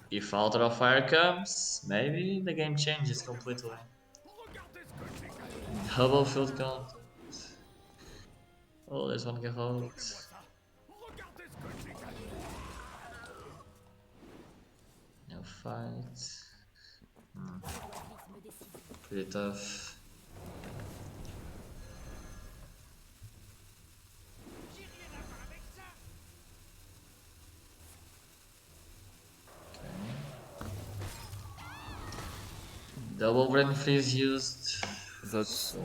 if Altar of Fire comes, maybe the game changes completely. Double field contact. Oh, there's one Garrote. No fight. Hmm. Pretty tough. Okay. Double brain freeze used. That's So,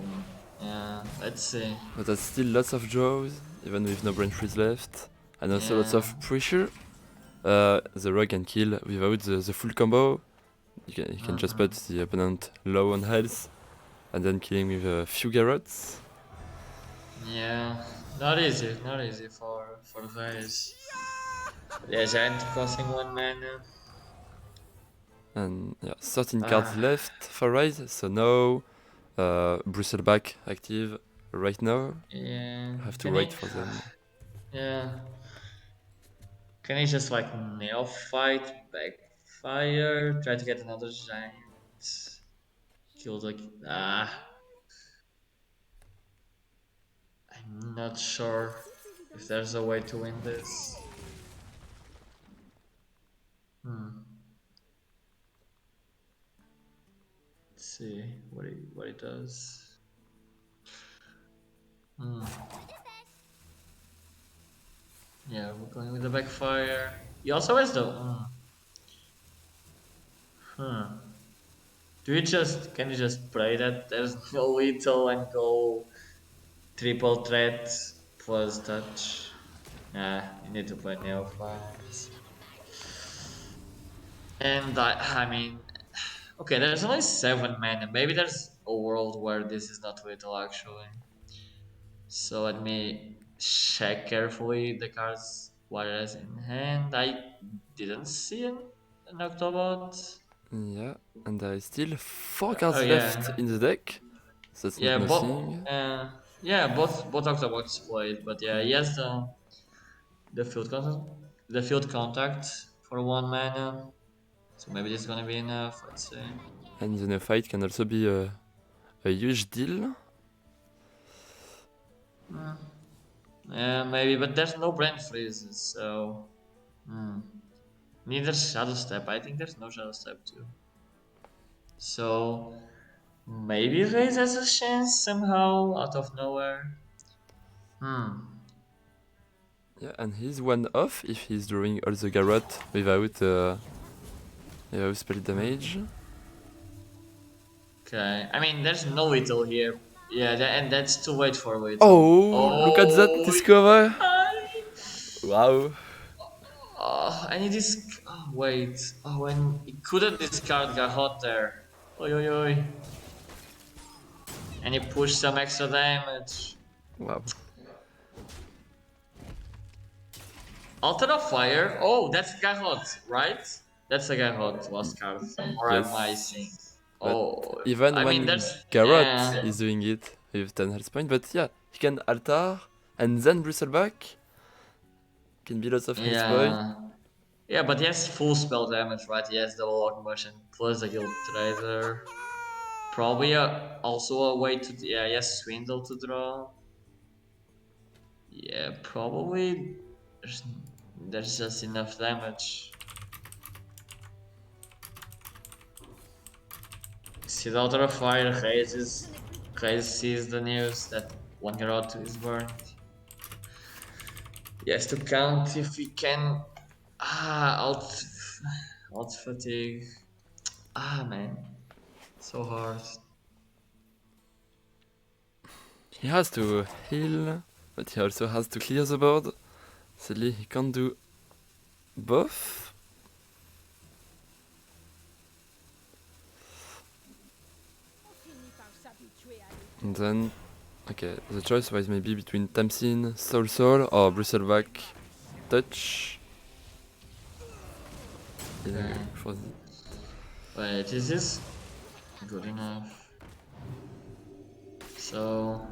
yeah, let's see. But there's still lots of draws, even with no brain freeze left, and also lots Yeah. of pressure. The rogue can kill without the full combo. You can just put the opponent low on health, and then kill him with a few garrots. Yeah, not easy for Vase. Yeah, giant costing one mana. And yeah, 13 cards Ah, left for Rise, so no Bristleback active right now. yeah. Have to Can wait he? for them. Yeah. Can he just like neophyte backfire? Try to get another giant. Kill the. I'm not sure if there's a way to win this. Hmm. Let's see what he does. Hmm. Yeah, we're going with the backfire. He also has the. Hmm. Can you just pray that there's no lethal and go triple threat plus touch? Nah, you need to play neophyte. And I mean, okay, there's only 7 mana. Maybe there's a world where this is not lethal actually. So let me check carefully the cards what it has in hand. I didn't see an Octobot. Yeah, and there is still 4 Oh cards left yeah, in the deck, so that's not yeah, nothing. both Octobots played, but yeah, he has the field contact, the field contact for 1 mana. So maybe this is gonna be enough. Let's see. And the neophyte can also be a huge deal. Hmm. Yeah, maybe, but there's no brain freezes, so neither shadow step. I think there's no shadow step too. So maybe Raze has a chance somehow out of nowhere. Hmm. Yeah, and he's one off if he's drawing all the Garrot without spell damage. Okay. I mean, there's no lethal here. Yeah, and that's too late for lethal. Oh, look at that Oh, discover! I, Wow. I need this. Oh, wait. Oh, and he couldn't discard got hot there. Oi, oi, oi. And he pushed some extra damage. Wow. Altar of Fire. Oh, that's Garrot, right? That's a Garrot lost card. Or am I Yes. seeing? But Oh, even I mean, when there's. Garrot Yeah. is doing it with 10 health points, but yeah, he can altar and then Bristleback. Can be lots of health points. Yeah. Yeah, but he has full spell damage, right? He has double log motion plus the guild trader. Probably also a way to. Yeah, he has swindle to draw. Yeah, probably there's, there's just enough damage. See the Altar of Fire Rage sees the news that one garage is burned. He has to count if he can. Out fatigue. Man, so hard. He has to heal, but he also has to clear the board. Sadly, he can't do both. And then, okay, the choice was maybe between Tamsin, Soul, or Bristleback Touch. Okay. For the Wait, is this good enough? So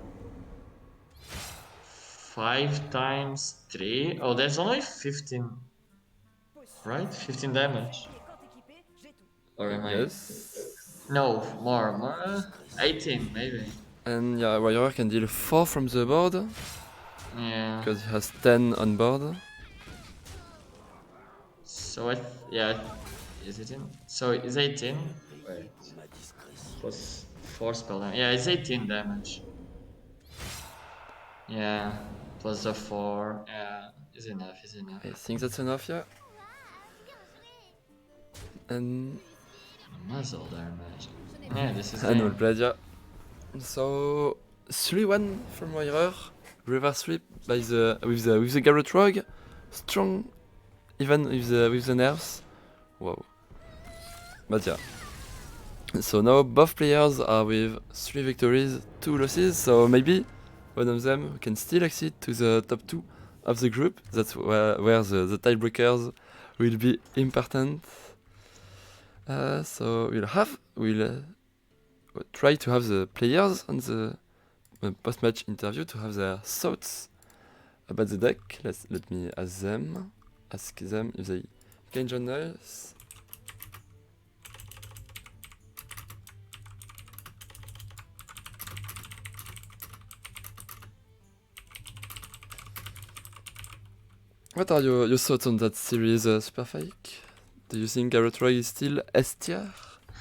5 times 3. Oh, that's only 15, right? 15 damage. Or am I? yes. No, more. 18 maybe. And yeah, wiRer can deal 4 from the board, Yeah. because he has 10 on board. So yeah, is it in? So it's 18. Wait, plus 4 spell damage. Yeah, it's 18 damage. Yeah, plus the 4. Yeah, is enough. Is enough. I think that's enough, yeah. And Muzzle damage. Yeah, this is we'll game. play, yeah. So 3-1 from wiRer. Reverse sweep by with the Garrot Rogue. Strong, even with the nerfs. Wow. But yeah. So now both players are with 3 victories, 2 losses. So maybe one of them can still accede to the top 2 of the group. That's where the tiebreakers will be important. So we'll try to have the players on the post-match interview to have their thoughts about the deck. Let me ask them if they can join us. What are your thoughts on that series, Superfake? Do you think Garrett Roy is still S tier?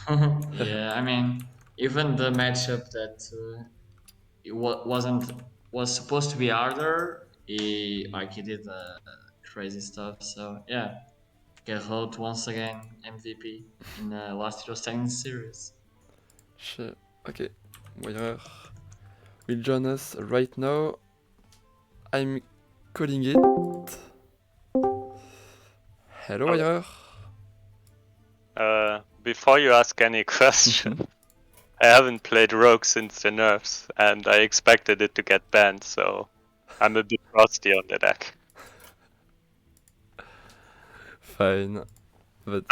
Yeah, I mean, even the matchup that it was supposed to be harder. He did crazy stuff. So yeah, Geralt once again MVP in the last Hero Standing series. Sure. Okay. Wire will join us right now. I'm calling it. Hello, Wire. Before you ask any question, I haven't played Rogue since the nerfs, and I expected it to get banned, so I'm a bit rusty on the deck. Fine. But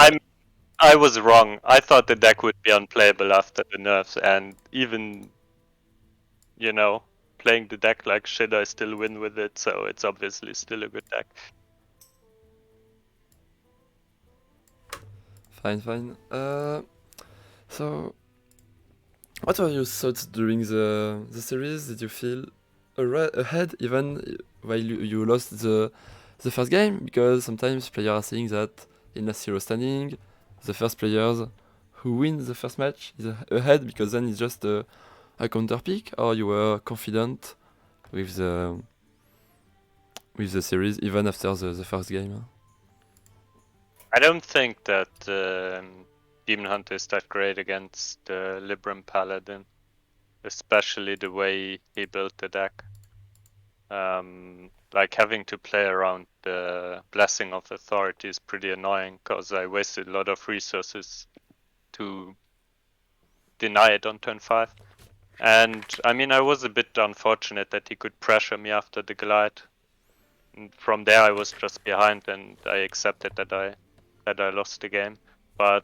I was wrong. I thought the deck would be unplayable after the nerfs, and even, you know, playing the deck like shit, I still win with it, so it's obviously still a good deck. fine. So what were your thoughts during the series? Did you feel ahead even while you lost the first game? Because sometimes players are saying that in last hero standing, the first players who win the first match is ahead because then it's just a counter pick, or you were confident with the series even after the first game. I don't think that Demon Hunter is that great against Libram Paladin, especially the way he built the deck. Like having to play around the Blessing of Authority is pretty annoying because I wasted a lot of resources to deny it on turn 5. And I mean, I was a bit unfortunate that he could pressure me after the glide. And from there, I was just behind, and I accepted that I lost the game. But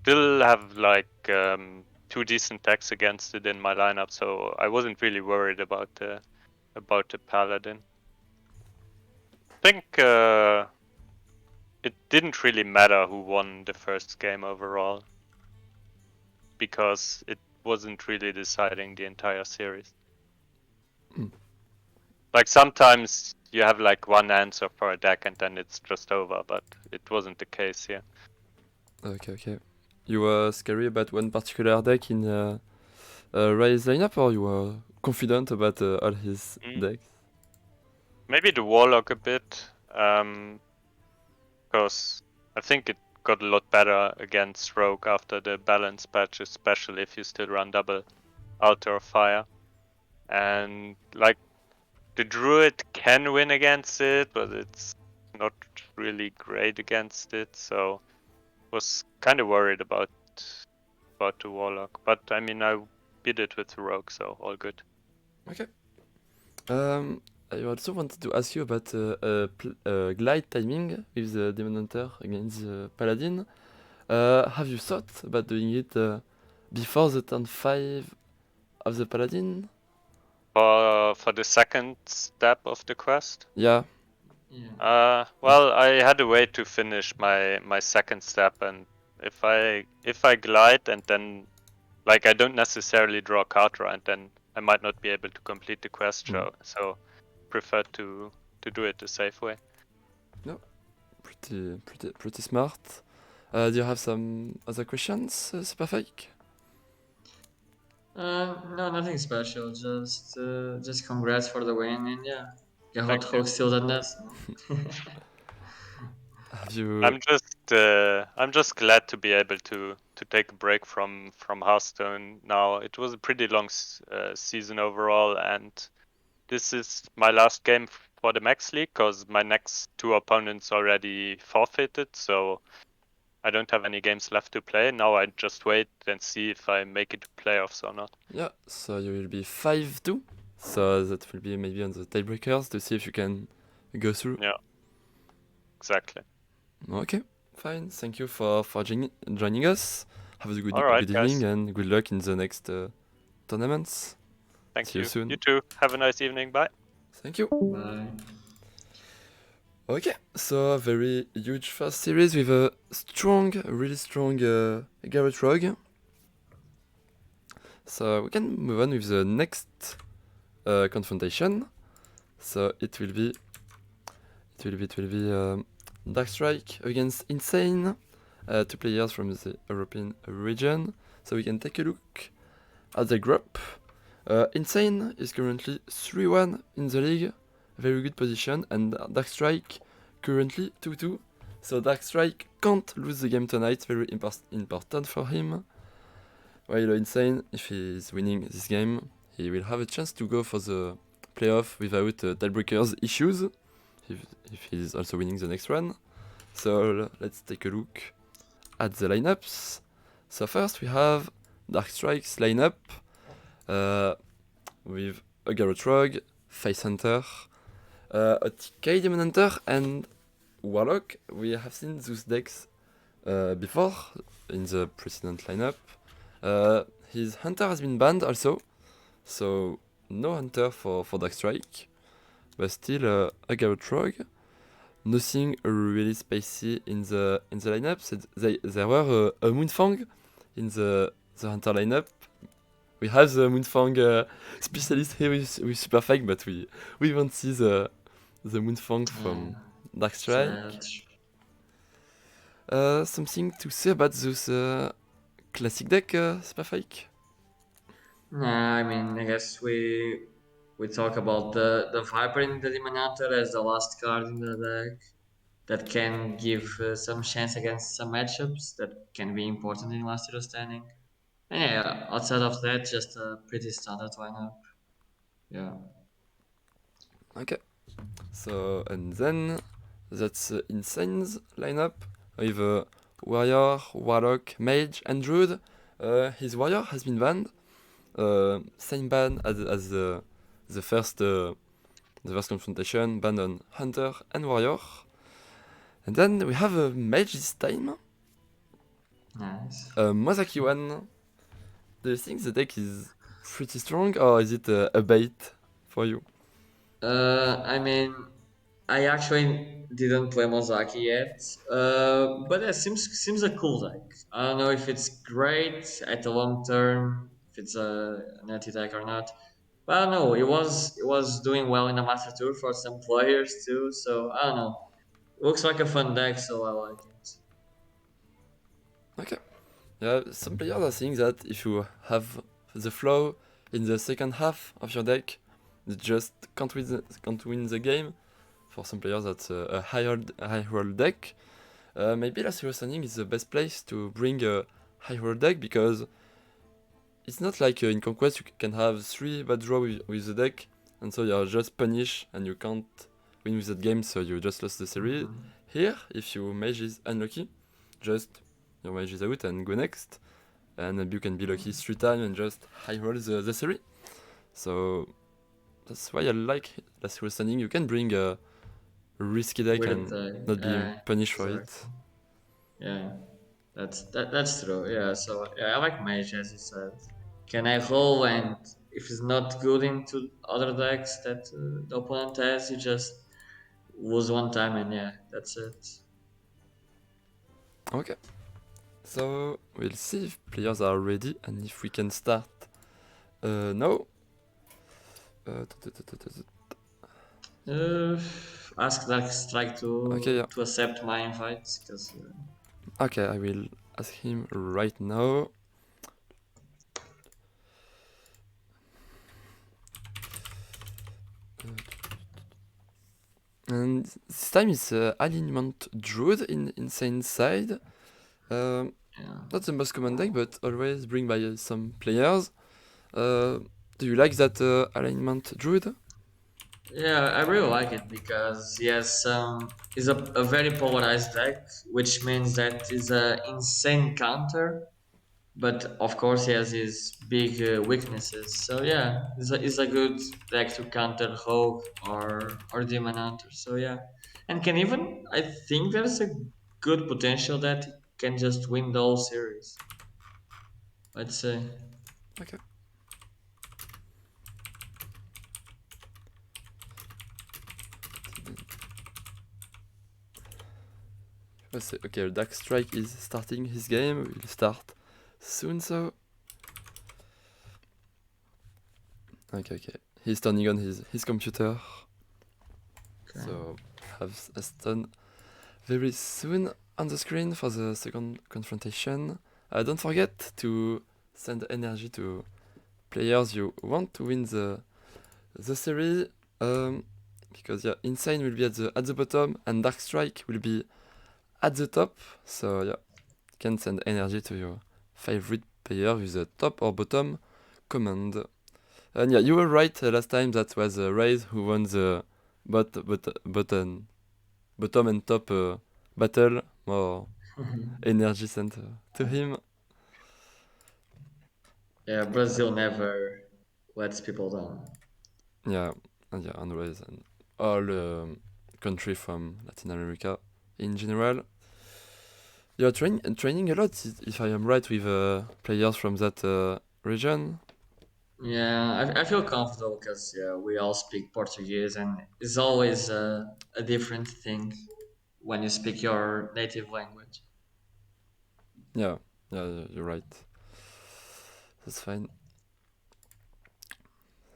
still have like 2 decent decks against it in my lineup, so I wasn't really worried about the Paladin. I think it didn't really matter who won the first game overall, because it wasn't really deciding the entire series. Mm. Like sometimes you have like one answer for a deck and then it's just over, but it wasn't the case here. Okay. You were scary about one particular deck in Ray's lineup, or you were confident about all his decks? Maybe the Warlock a bit, because I think it got a lot better against Rogue after the balance patch, especially if you still run double Altar of Fire. and like the druid can win against it, but it's not really great against it. So was kind of worried about the warlock, but I mean I beat it with the rogue, so all good. Okay. I also wanted to ask you about glide timing with the Demon Hunter against the Paladin. Have you thought about doing it before the turn 5 of the Paladin? For the second step of the quest. Yeah. Yeah. Well, I had a way to finish my second step, and if I glide and then like I don't necessarily draw a card right, then I might not be able to complete the quest. So prefer to do it the safe way. Pretty smart. Do you have some other questions, Superfake? No, nothing special. Just congrats for the win, and yeah, Thank you. hope still done this. Have you? I'm just glad to be able to take a break from Hearthstone now. It was a pretty long season overall, and this is my last game for the Max League because my next two opponents already forfeited, so I don't have any games left to play. Now I just wait and see if I make it to playoffs or not. Yeah, so you will be 5-2. So that will be maybe on the tiebreakers to see if you can go through. Yeah, exactly. Okay, fine. Thank you for joining us. Have a All right, good evening guys. and good luck in the next tournaments. Thank See you you. soon. You too. Have a nice evening. Bye. Thank you. Bye. Okay, so a very huge first series with a really strong Garrett Rogue. So we can move on with the next confrontation. So it will be Darkstrike against Insane, two players from the European region. So we can take a look at the group. Insane is currently 3-1 in the league, very good position, and Darkstrike currently 2-2. So Darkstrike can't lose the game tonight, very important for him. While Insane, if he is winning this game, he will have a chance to go for the playoff without tiebreakers issues, if he is also winning the next one. So let's take a look at the lineups. So first we have Darkstrike's lineup with a Garrett Rogue, Face Hunter, a TK Demon Hunter, and Warlock. We have seen those decks before in the precedent lineup. His Hunter has been banned also, so no Hunter for Darkstrike, but still a Garrett Rogue. Nothing really spicy in the lineup. So there were a Moonfang in the Hunter lineup. We have the Moonfang specialist here with Superfake, but we won't see the Moonfang from Darkstrike. Something to say about this classic deck, Superfake? Nah, I mean, I guess we talk about the Viper in the Demon Hunter as the last card in the deck that can give some chance against some matchups that can be important in last hero standing. And yeah, outside of that, just a pretty standard lineup. Yeah. Okay. So, and then that's Insane's lineup with Warrior, Warlock, Mage, and Druid. His Warrior has been banned. Same ban as the first confrontation, banned on Hunter and Warrior. And then we have a Mage this time. Nice. Mozaki one. Do you think the deck is pretty strong, or is it a bait for you? I mean, I actually didn't play Mozaki yet, but it seems a cool deck. I don't know if it's great at the long term, if it's an anti deck or not. But I don't know. It was doing well in the Master Tour for some players too. So I don't know. Looks like a fun deck, so I like it. Okay. Yeah, some players are saying that if you have the flow in the second half of your deck, you just can't win the game. For some players, that's a high roll deck. Maybe Last Hero Standing is the best place to bring a high roll deck, because it's not like in Conquest you can have 3 bad draw with the deck, and so you're just punished and you can't win with that game, so you just lost the series. Mhm. Here, if your mage is unlucky, just your mage is out and go next, and maybe you can be lucky 3 times and just high roll the series. So that's why I like Last Hero Standing. You can bring a risky deck and not be punished for it. Yeah, that's true. Yeah, so yeah, I like mage as you said. Can I roll, and if it's not good into other decks that the opponent has, you just lose one time, and yeah, that's it. Okay. So we'll see if players are ready and if we can start now. Ask Darkstrike Okay, yeah. to accept my invites, because Okay, I will ask him right now. And this time it's Alignment Druid in Insane Side. yeah. Not the most common deck, but always bring by some players. Do you like that Alignment Druid? Yeah, I really like it because yes, is a very polarized deck, which means that is a insane counter, but of course he has his big weaknesses. So yeah, is a good deck to counter Rogue or Demon Hunter. So yeah, and can even I think there's a good potential that he can just win the whole series. Let's say. Okay. Let's see. Okay, Darkstrike is starting his game. We'll start soon, so. Okay. He's turning on his computer. Okay. So have Aston very soon on the screen for the second confrontation. Don't forget to send energy to players you want to win the series, because yeah, Insane will be at the bottom and Darkstrike will be at the top. So yeah, you can send energy to your favorite player with the top or bottom command. And yeah, you were right last time. That was Rase who won the bottom and top battle. More energy sent to him. Yeah, Brazil never lets people down. Yeah, and Rase and all country from Latin America in general. You're training a lot, if I am right, with players from that region. Yeah, I feel comfortable because yeah, we all speak Portuguese, and it's always a different thing when you speak your native language. Yeah, you're right. That's fine.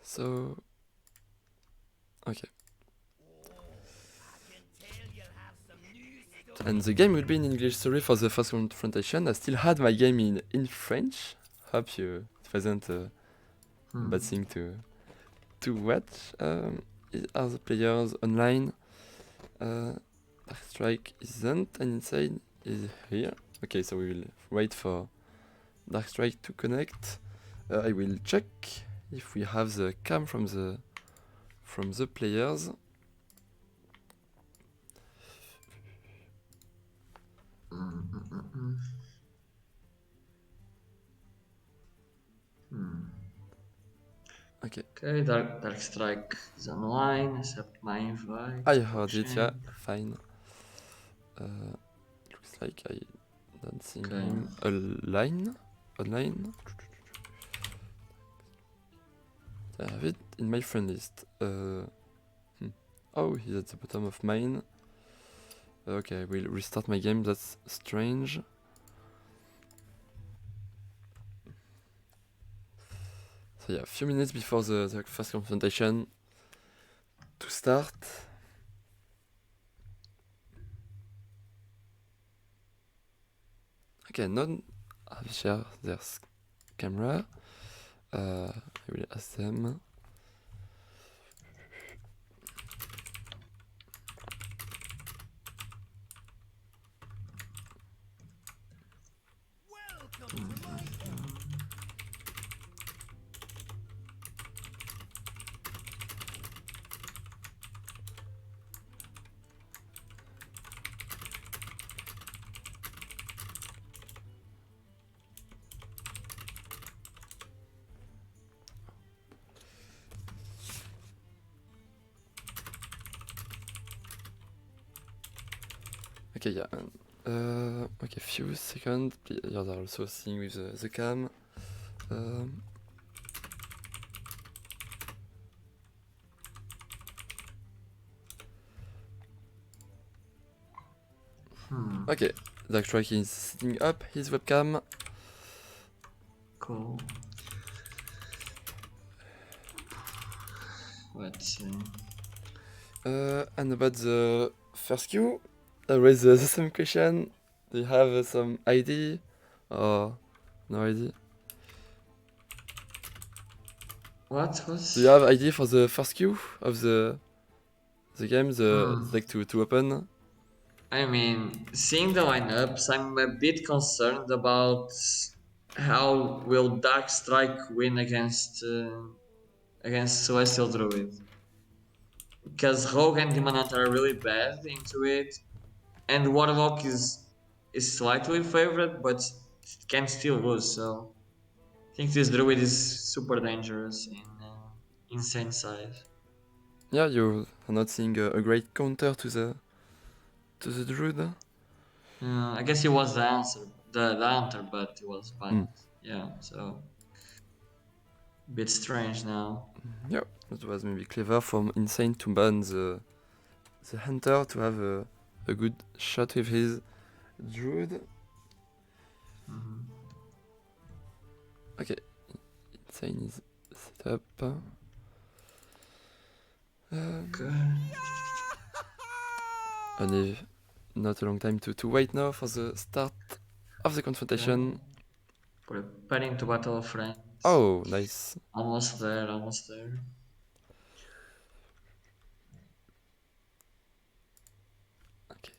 So, okay. And the game will be in English. Sorry for the first confrontation. I still had my game in French. Hope it wasn't a bad thing to watch. Are the players online? Darkstrike isn't, and Inside is here. Okay, so we will wait for Darkstrike to connect. I will check if we have the cam from the players. Okay. Okay, Darkstrike is online. Accept my invite. I heard it, yeah, Check. fine. Looks like I don't see Okay. him online. I have it in my friend list. Oh, he's at the bottom of mine. Okay, I will restart my game. That's strange. So yeah, a few minutes before the first confrontation to start. Okay, none have shared their camera. I will ask them. Okay, yeah. Okay, few seconds. Players are also seeing with the cam. Okay, Darkstrike is setting up his webcam. Cool. Let's see. And about the first queue, there is the same question. Do you have some idea or no idea? What was? Do you have idea for the first queue of the game, the deck to open? I mean, seeing the lineups, I'm a bit concerned about how will Darkstrike win against Celestial Druid, because Rogue and Demon Hunter are really bad into it, and Warlock is slightly favored, but can still lose. So I think this Druid is super dangerous in insane side. Yeah, you are not seeing a great counter to the druid. I guess he was the answer, the answer, but he was banned. Yeah, so bit strange now. Yeah, it was maybe clever from Insane to ban the hunter to have a good shot with his druid. Okay, Insane is set up. Only not a long time to wait now for the start of the confrontation. Preparing to battle of friends. Oh, nice. Almost there, almost there. Okay.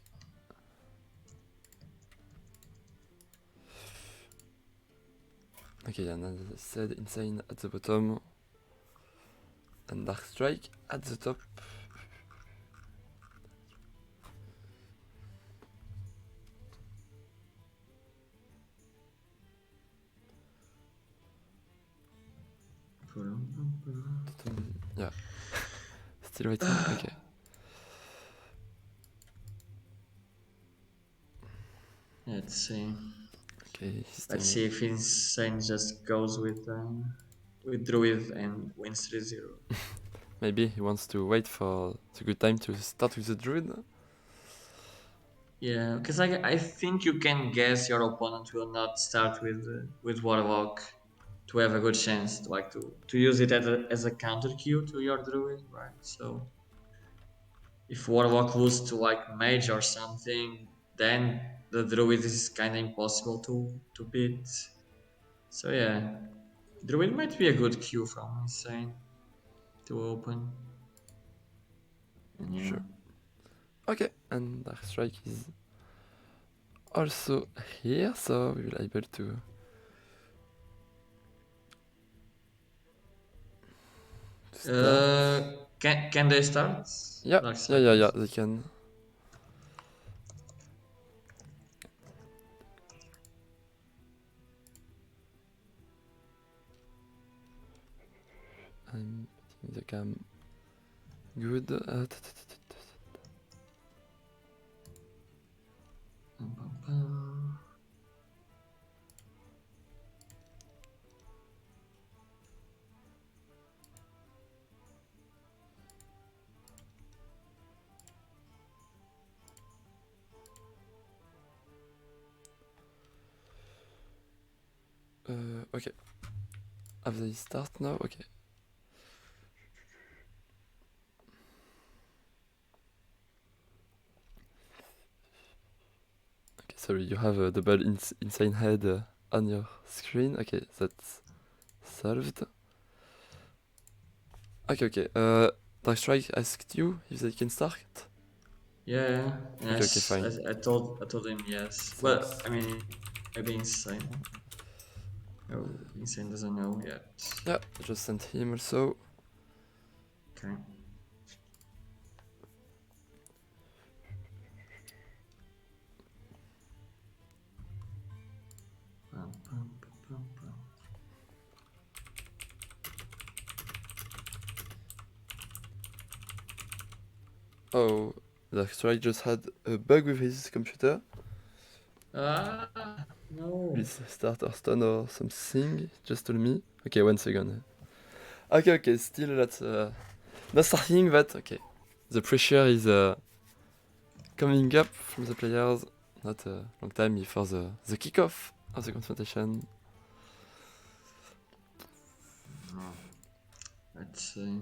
Okay, and as I said, Insane at the bottom and Darkstrike at the top. Yeah. Still waiting. Okay. Let's see. Okay. Let's see if Insane just goes with Druid and wins 3-0. Maybe he wants to wait for the good time to start with the druid. Yeah, because I think you can guess your opponent will not start with Warlock to have a good chance, to use it as a counter queue to your Druid, right? So if Warlock loses to like Mage or something, then the Druid is kind of impossible to beat. So yeah, Druid might be a good queue from Insane to open. And yeah. Sure. Okay, and Darkstrike is also here, so we will be able to start. Can they start? Yeah, they can. I'm putting the cam good. Okay. Have they start now? Okay. Okay, sorry, you have a double insane head on your screen. Okay, that's solved. Okay. Darkstrike asked you if they can start. Yeah, Okay, fine. I told him yes. Well, I mean, maybe Insane. No, Insane doesn't know yet. Yeah, I just sent him also. Okay. Oh, Darkstrike just had a bug with his computer. No. Please start or stun or something. Just told me. Okay, 1 second. Okay, still that's not starting, but okay. The pressure is coming up from the players. Not a long time before the kickoff of the confrontation. Let's see.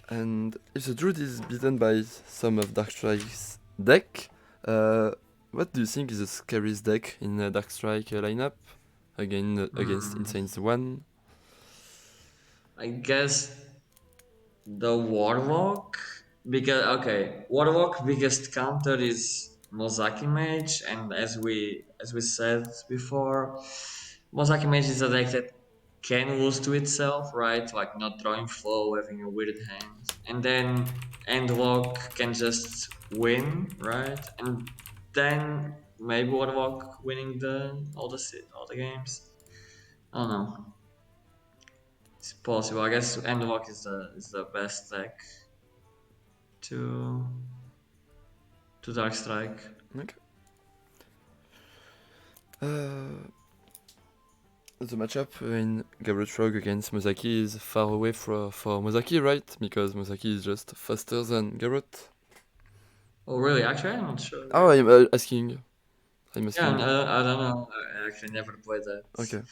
And if the Druid is beaten by some of Darkstrike's deck, what do you think is the scariest deck in the Darkstrike lineup? Against Insane's 1? I guess the Warlock, because Warlock biggest counter is Mozaki Mage, and as we said before, Mozaki Mage is a deck that can lose to itself, right? Like not drawing flow, having a weird hand, and then Endlock can just win, right? And then maybe Warlock winning all the games. I don't know. It's possible. I guess Endlock is the best deck to Darkstrike. Okay. The matchup in Garrett Rogue against Mozaki is far away for Mozaki, right? Because Mozaki is just faster than Garrett. Oh really? Actually, I'm not sure. Oh, I'm asking. I'm asking. Yeah, I don't know. I actually never played that. Okay.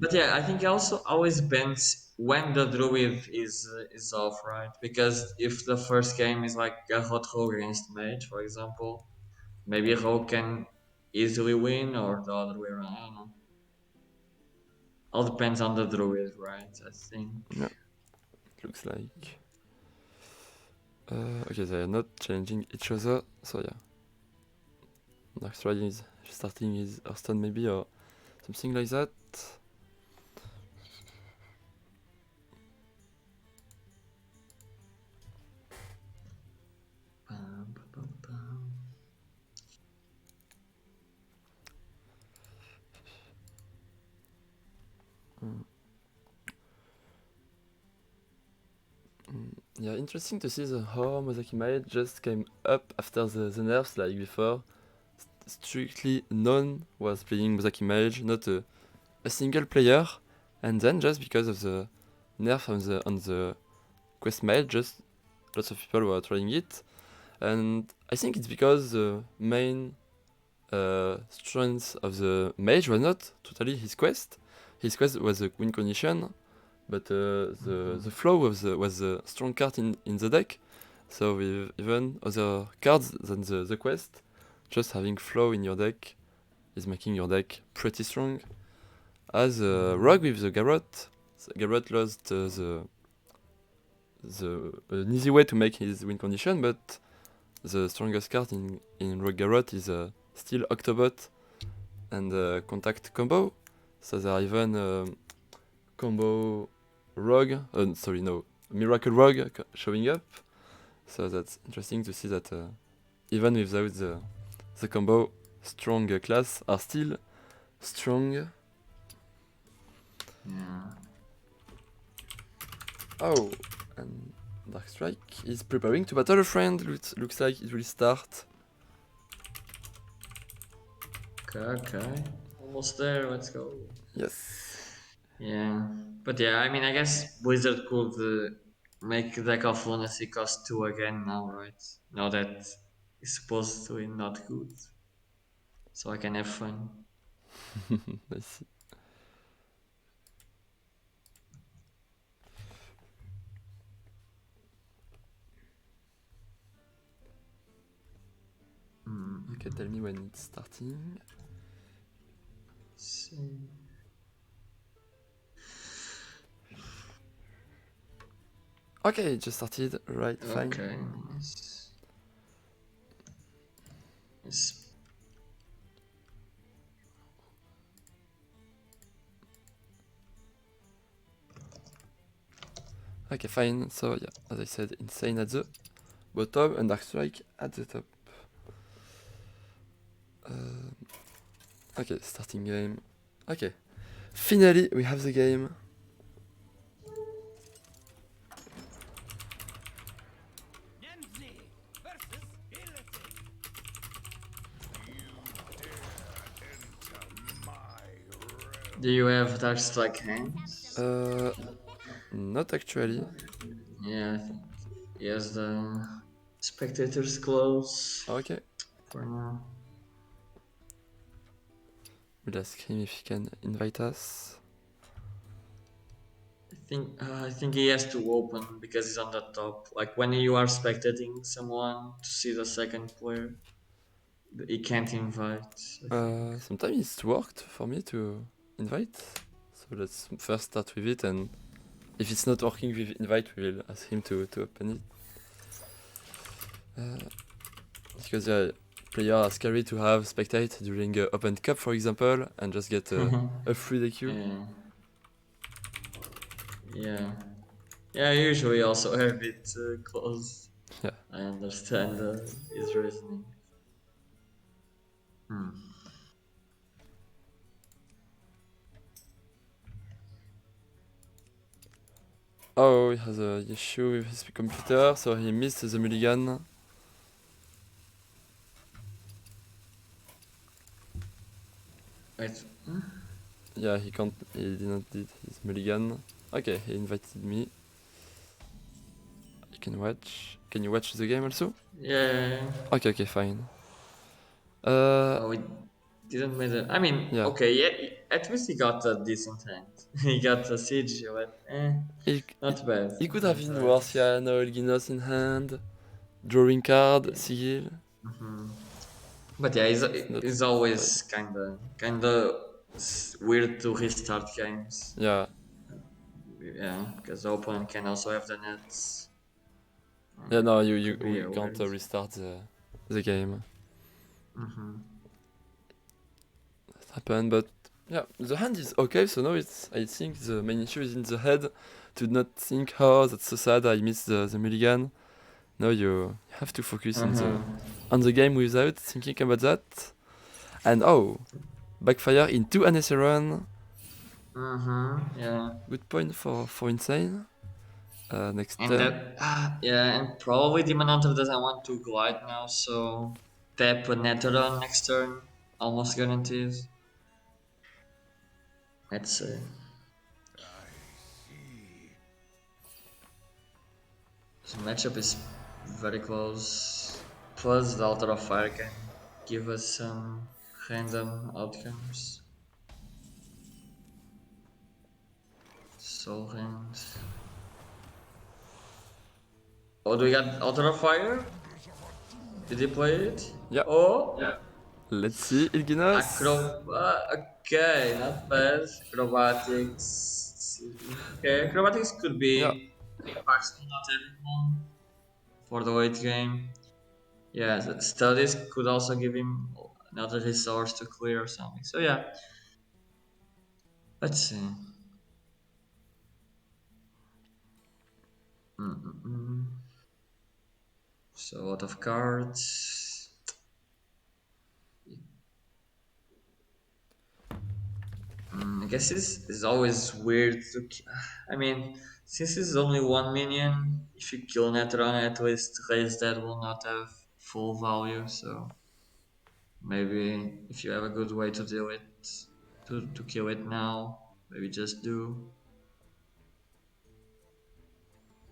But yeah, I think it also always bends when the druid is off, right? Because if the first game is like a hot rogue against mage, for example, maybe a rogue can easily win, or the other way around. I don't know. All depends on the druid, right? I think. Yeah. Looks like. Okay, they are not challenging each other, so yeah. Darkstrike is starting his Hearthstone maybe, or something like that. Yeah, interesting to see how Mozaki Mage just came up after the nerfs like before. Strictly none was playing Mozaki Mage, not a single player, and then just because of the nerf on the quest mage, just lots of people were trying it, and I think it's because the main strength of the mage was not totally his quest. His quest was a win condition, but the flow was a strong card in the deck. So with even other cards than the quest, just having flow in your deck is making your deck pretty strong. As Rogue with the Garrot, Garrot lost an easy way to make his win condition, but the strongest card in Rogue Garrot is still Octobot and Contact combo. So there are even combo Rogue, Miracle Rogue showing up. So that's interesting to see that even without the combo, strong class are still strong. Yeah. Oh, and Darkstrike is preparing to battle a friend. Looks like it will start. Okay. Almost there. Let's go. Yes. Yeah, but yeah, I mean, I guess Blizzard could make Deck of Lunacy cost 2 again now, right? Now that it's supposed to be not good, so I can have fun. I see. Okay, tell me when it's starting. See. Okay, it just started. Right, fine. Okay, nice. Yes. Okay, fine. So yeah, as I said, Insane at the bottom and Darkstrike at the top. Okay, starting game. Okay, finally we have the game. Do you have Darkstrike hands? Not actually. Yeah, I think he has the spectators close Okay. for now. We'll ask him if he can invite us. I think he has to open because he's on the top. Like when you are spectating someone to see the second player, he can't invite. I think. Sometimes it's worked for me to invite. So let's first start with it, and if it's not working with invite, we will ask him to open it. Because yeah, player are scary to have spectate during Open Cup, for example, and just get a free DQ. Yeah. Yeah. Yeah, I usually also have it closed. Yeah. I understand his reasoning. Hmm. Oh, he has a issue with his computer, so he missed the mulligan. Wait. Yeah, he didn't did his mulligan. Okay, he invited me. You can watch. Can you watch the game also? Yeah. Okay, fine. Oh, we didn't make it. I mean, Yeah. okay, yeah, at least he got a decent hand. He got a siege, but He, not bad. he could have Not been bad. worse, yeah, no Elginos in hand. Drawing card, Yeah. seal. But yeah, Not he's always kinda weird to restart games. Yeah. Yeah, because the opponent can also have the nets. Yeah, no, Could be we can't weird. restart the game. That happened, but yeah, the hand is okay, so now I think the main issue is in the head. To not think, oh, that's so sad, I missed the mulligan. No, you have to focus on the game without thinking about that. And oh, backfire in 2 NS4NE. Yeah. Good point for Insane. Next And turn. and probably Demon Hunter doesn't want to glide now, so tap a Neteron next turn, almost guaranteed. Let's see. This matchup is very close. Plus, the Altar of Fire can give us some random outcomes. Soul Hand. Oh, do we got Altar of Fire? Did he play it? Yeah. Oh, yeah. Let's see, Ilginos. Okay, not bad. Acrobatics. Okay, acrobatics could Yeah. be partially not everyone for the late game. Yeah, the studies could also give him another resource to clear or something. So yeah, let's see. So a lot of cards. I guess this is always weird to. I mean, since it's only one minion, if you kill Netron, at least Rase that will not have full value. So maybe if you have a good way to do it, to kill it now, maybe just do.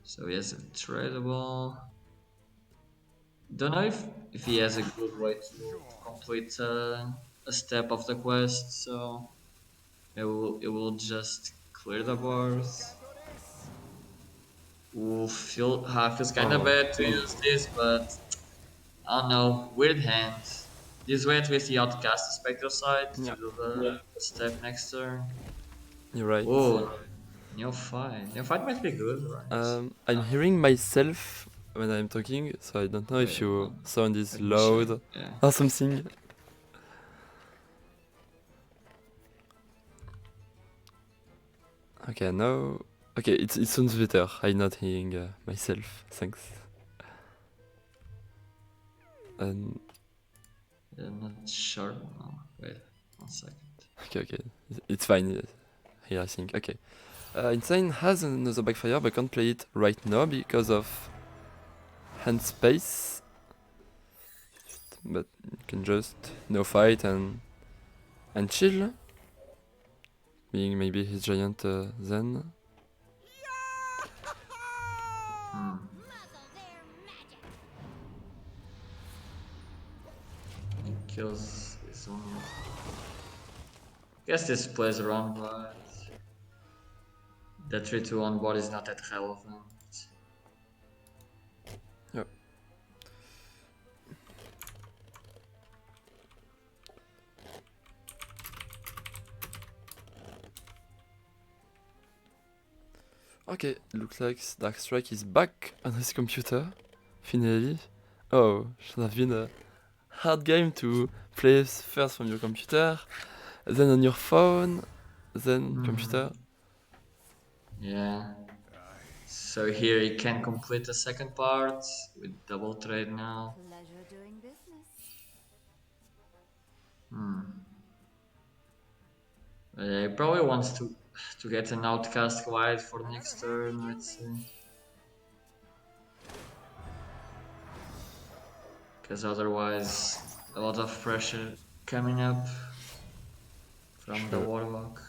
So he has a tradable. Don't know if he has a good way to complete a step of the quest. So it will just clear the bars. Feels kind of Oh. bad to use this, but I don't know. Weird hand. This way at least you outcast the spectral side to Yeah. do the step next turn. You're right. Oh, Neophyte. Neophyte might be good, right? I'm hearing myself when I'm talking, so I don't know if Wait, your sound is let me check. loud Yeah. or something. Okay, now. Okay, it sounds better. I'm not hearing myself. Thanks. And I'm not sure. No, wait, 1 second. okay, it's fine here. I think. Okay. Insane has another backfire, but can't play it right now because of hand space. But you can just no fight and chill. being maybe his giant then. He kills his own. Guess this plays around, but the 3-2 on board is not that relevant. Yep. Okay, looks like Darkstrike is back on his computer, finally. Oh, should have been a hard game to play first from your computer, then on your phone, then computer. Yeah. So here he can complete the second part with double trade now. Pleasure doing business. He probably wants to get an outcast glide for next turn, let's see. Because otherwise, a lot of pressure coming up from the Warlock.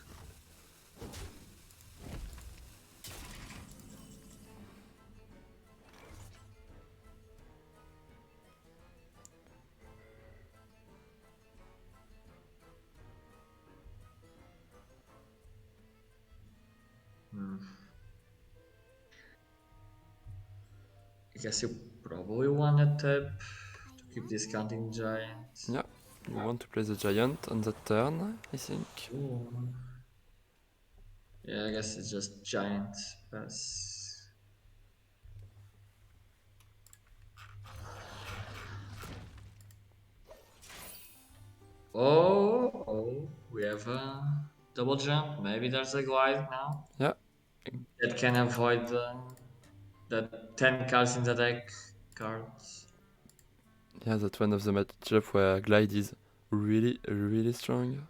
I guess you probably want to tap to keep discounting Giant. Yeah, you want to play the giant on that turn, I think. Ooh. Yeah, I guess it's just Giant pass. Oh, we have a double jump. Maybe there's a glide now. Yeah, That can avoid the 10 cards in the deck cards. yeah, that's one of the matchup where glide is really, really strong.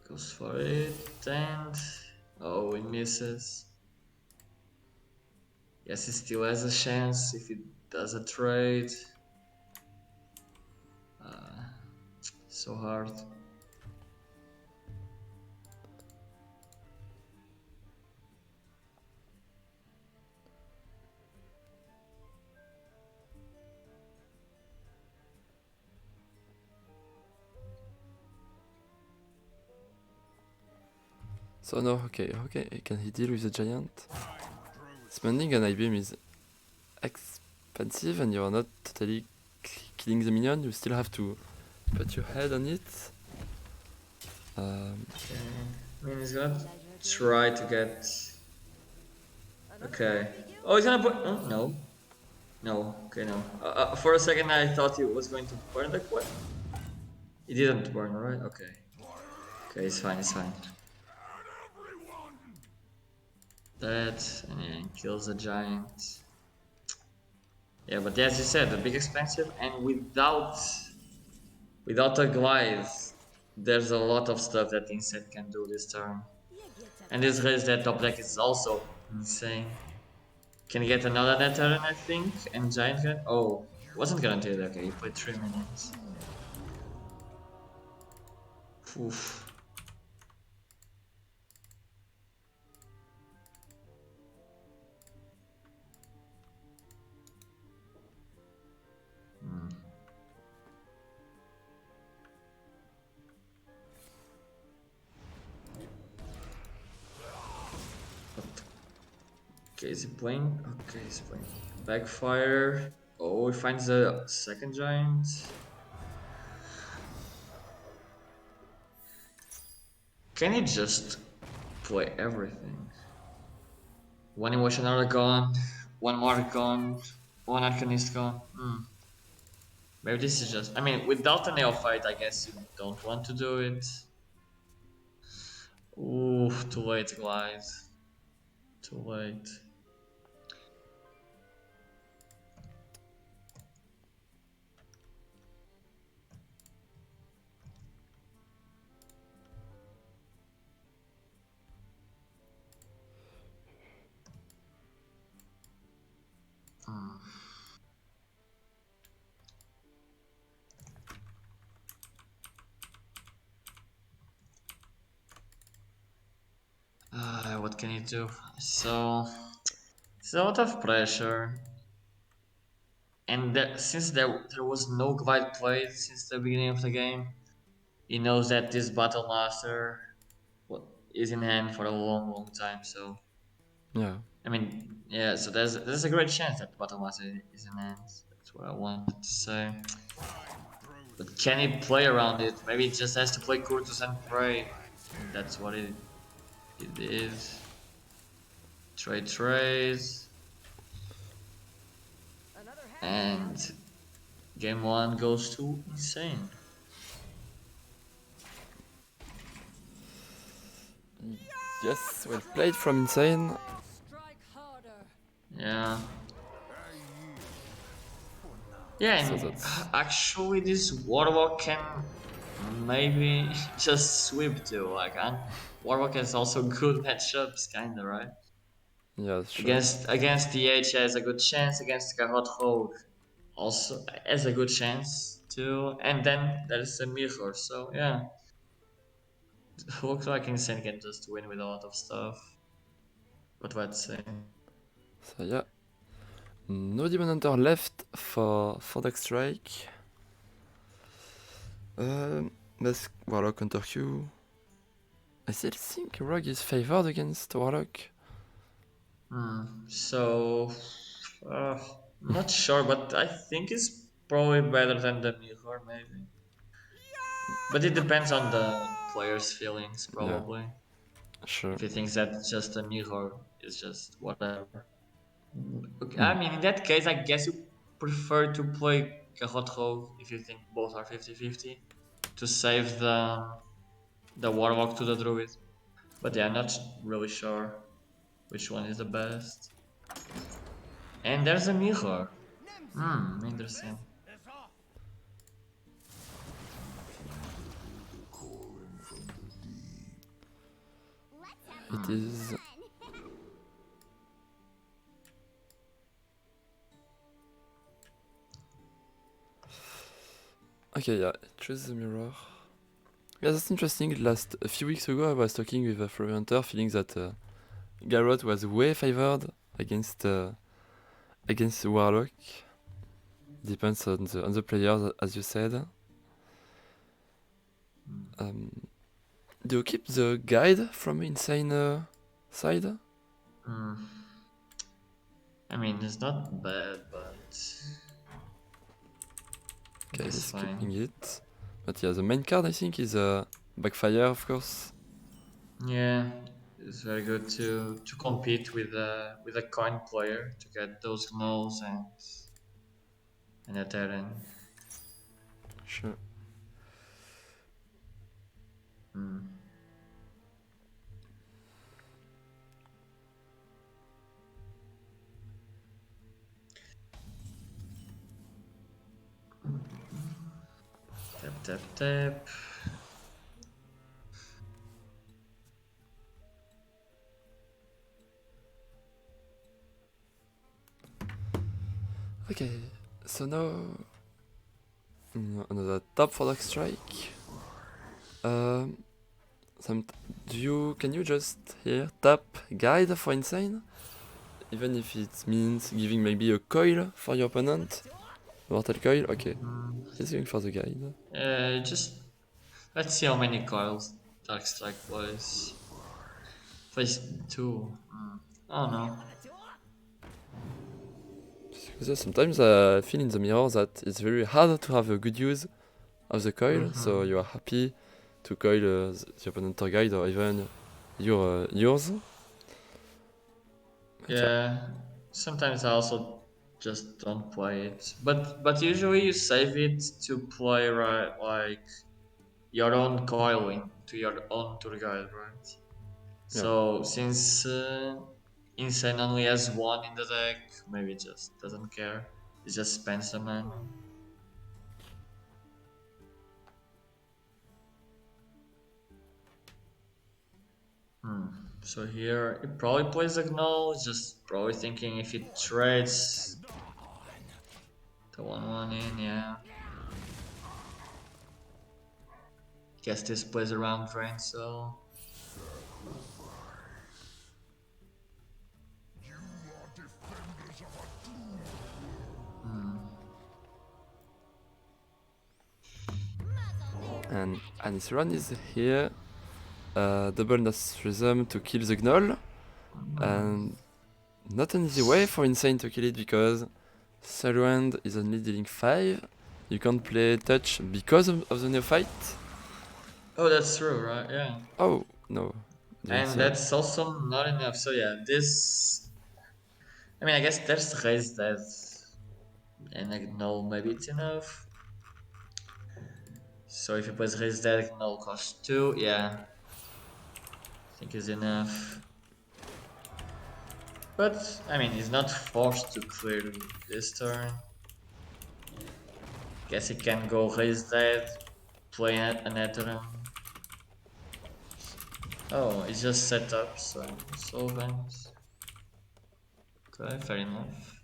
Goes for it and oh, he misses. Yes, he still has a chance if he does a trade. So hard. So no, okay, can he deal with the giant? Spending an I-beam is expensive and you're not totally killing the minion, you still have to put your head on it. I mean, he's gonna try to get... Okay. Oh, he's gonna put... Oh, no. No, okay, no. For a second I thought he was going to burn the quest. He didn't burn, right? Okay. Okay, it's fine, it's fine. That, and then kills the giant. Yeah, but as you said, a big expensive, and without a glide, there's a lot of stuff that Insect can do this turn. And this raise that top deck is also insane. Can get another net turn, I think, and giant can... Oh, wasn't guaranteed. Okay, you played 3 minutes. Oof. Okay, is he playing? Okay, he's playing. Backfire. Oh, he finds a second giant. Can he just play everything? One emotional gone, one more gone, one arcanist gone. Maybe this is just... I mean, without a neophyte, I guess you don't want to do it. Ooh, too late, guys. Too late. what can he do? So it's a lot of pressure. And since there was no glide played since the beginning of the game, he knows that this Battle Master is in hand for a long, long time. So Yeah. I mean, yeah. So there's a great chance that Battle Master is in hand. That's what I wanted to say. But can he play around it? Maybe he just has to play Kurtus and pray. And that's what it is. Trades. And game 1 goes to Insane. Yes, well played from Insane. Yeah. Yeah, So and that's actually this Warlock can maybe just sweep too. Like, Warlock has also good matchups, kinda, right? yeah, sure. Against DH has a good chance. Against Garrot Rogue also has a good chance too. And then there's a mirror. So yeah, looks like Insane can just win with a lot of stuff. What would I say? So yeah. No Demon Hunter left for Darkstrike. Let's Warlock Counter Q. I still think Rogue is favored against Warlock. So not sure, but I think it's probably better than the mirror, maybe. But it depends on the player's feelings, Yeah, probably. sure. If he thinks that just a mirror is just whatever. Okay, Hmm. I mean, in that case, I guess you prefer to play Garrot Rogue if you think both are 50-50 to save the Warlock to the Druid. But yeah, I'm not really sure which one is the best. And there's a mirror. Interesting. It is. Okay, yeah, choose the mirror. Yeah, that's interesting. A few weeks ago, I was talking with a Flurry Hunter, feeling that Garrot was way favored against Warlock. Depends on the players, as you said. Do you keep the guide from Insane side? I mean, it's not bad, but Okay, it's he's keeping fine. it. But yeah, the main card I think is Backfire, of course. Yeah, it's very good to compete with a coin player to get those gnolls and a Terran. Sure. Tap. Okay, so now another top for Darkstrike. Can you just here tap guide for Insane? Even if it means giving maybe a coil for your opponent? Mortal coil? Okay. He's going for the guide. Just let's see how many coils Darkstrike plays. Plays 2. I don't know. Because sometimes I feel in the mirror that it's very hard to have a good use of the coil, so you are happy to coil the opponent or guide or even yours. Yeah, sometimes I also just don't play it, but usually you save it to play right like your own coiling to your own tour guide, right? Yeah. So since Insane only has one in the deck, maybe it just doesn't care. It just spends the mana. So here it probably plays a Gnoll, just probably thinking if it trades the 1/1 in, yeah. Guess this plays around drain, so And iNS4NE is here. Double Nest Rhythm to kill the Gnoll. And not an easy way for Insane to kill it because Salwand is only dealing 5. You can't play touch because of the Neophyte. Oh, that's true, right? Yeah. Oh, no. Didn't And see that. that's also not enough. So yeah, this. I mean, I guess there's Rase Dead, and like no, maybe it's enough. So if you play Rase Dead, no cost 2. Yeah, I think is enough. But I mean, he's not forced to clear this turn. Guess he can go Rase Dead, play an Ethereum. Oh, it's just set up, so solvent. Okay, fair enough.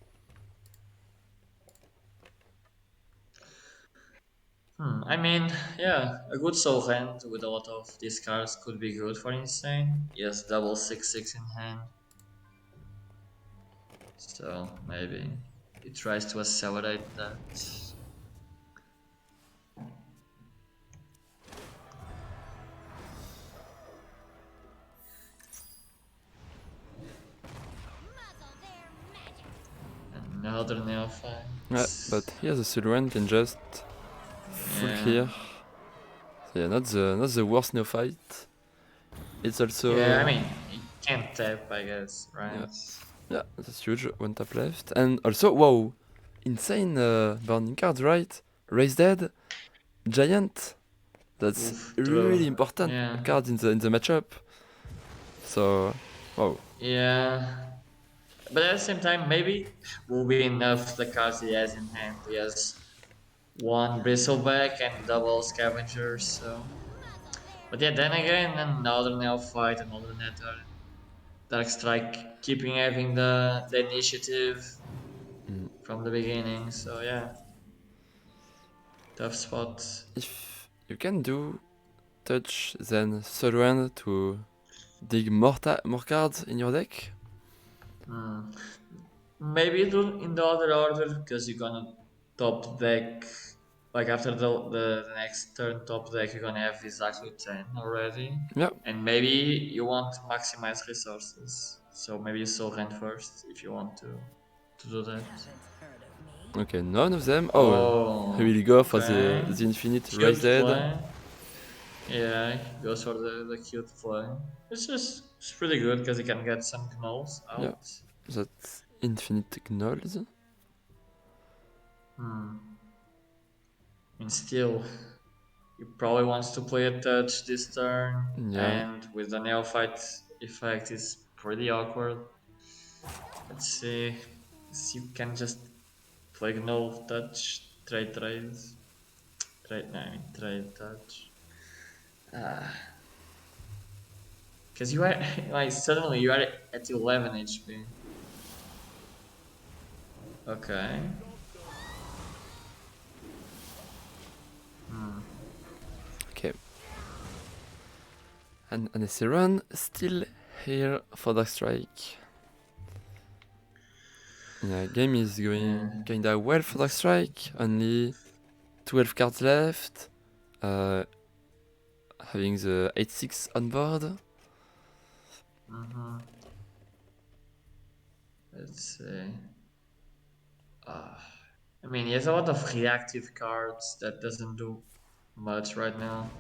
I mean, yeah, a good soul hand with a lot of these cards could be good for Insane. Yes, double 6/6 in hand. So maybe he tries to accelerate that. Another Neophyte. Yeah, but here the Sullivan can just full Yeah. clear. So yeah, not the worst Neophyte. It's also Yeah, I mean, he can't tap, I guess, right? yeah, that's huge. One tap left, and also wow, insane burning cards, right? Raise Dead, Giant. That's Oof, really true. important Yeah. card in the matchup. So wow. Yeah. But at the same time, maybe will be enough the cards he has in hand. He has one Bristleback and double Scavengers, so. But yeah, then again, another Neophyte, another Nether. Darkstrike keeping having the initiative from the beginning, so yeah. Tough spot. If you can do touch, then Sullivan to dig more cards in your deck. Maybe do in the other order because you're gonna top deck. Like after the next turn top deck, you're gonna have exactly 10 already. Yeah. And maybe you want to maximize resources. So maybe you soul hand first if you want to do that. Okay, none of them. Oh, he will go for okay. the infinite Cute Raise Dead. play. Yeah, he goes for the cute play. It's pretty good because he can get some gnolls out. Yeah. That's infinite gnolls. And still, he probably wants to play a touch this turn. Yeah. And with the Neophyte effect, it's pretty awkward. Let's see. You can just play gnoll touch, trade trades. Trade touch. Because you are like suddenly you are at 11 HP. Okay. Okay. And Anestheron still here for Darkstrike. Yeah, game is going kinda well for Darkstrike. Only 12 cards left. Having the 8/6 on board. Let's see. I mean, he has a lot of reactive cards that doesn't do much right now.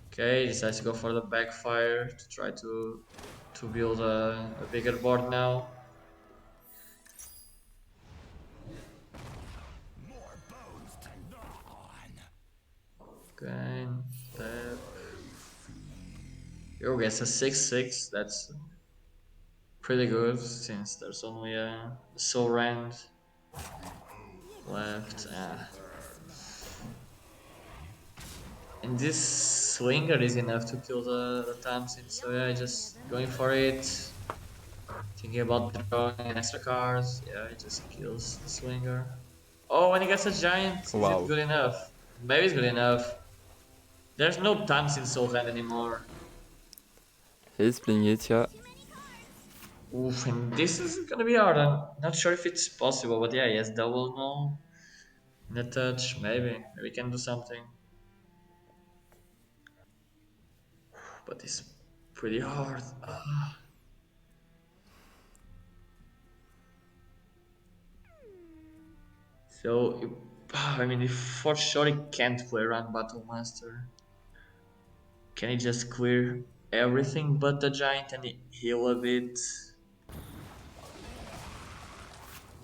Okay, he decides to go for the backfire to try to build a bigger board now. Okay, tap. Yo, gets a 6/6. That's pretty good since there's only a soul rand left. And this swinger is enough to kill the Thompson, so yeah, just going for it. Thinking about drawing an extra card. Yeah, he just kills the swinger. Oh, and he gets a giant. Is Wow. it good enough? Maybe it's good enough. There's no Thompson soul hand anymore. He's playing it, yeah. Oof, and this is gonna be hard. I'm not sure if it's possible, but yeah, he has double no. In a touch, maybe. Maybe we can do something. But it's pretty hard. So, I mean, if for sure he can't play around Battle Master, can he just clear everything but the giant and heal a bit?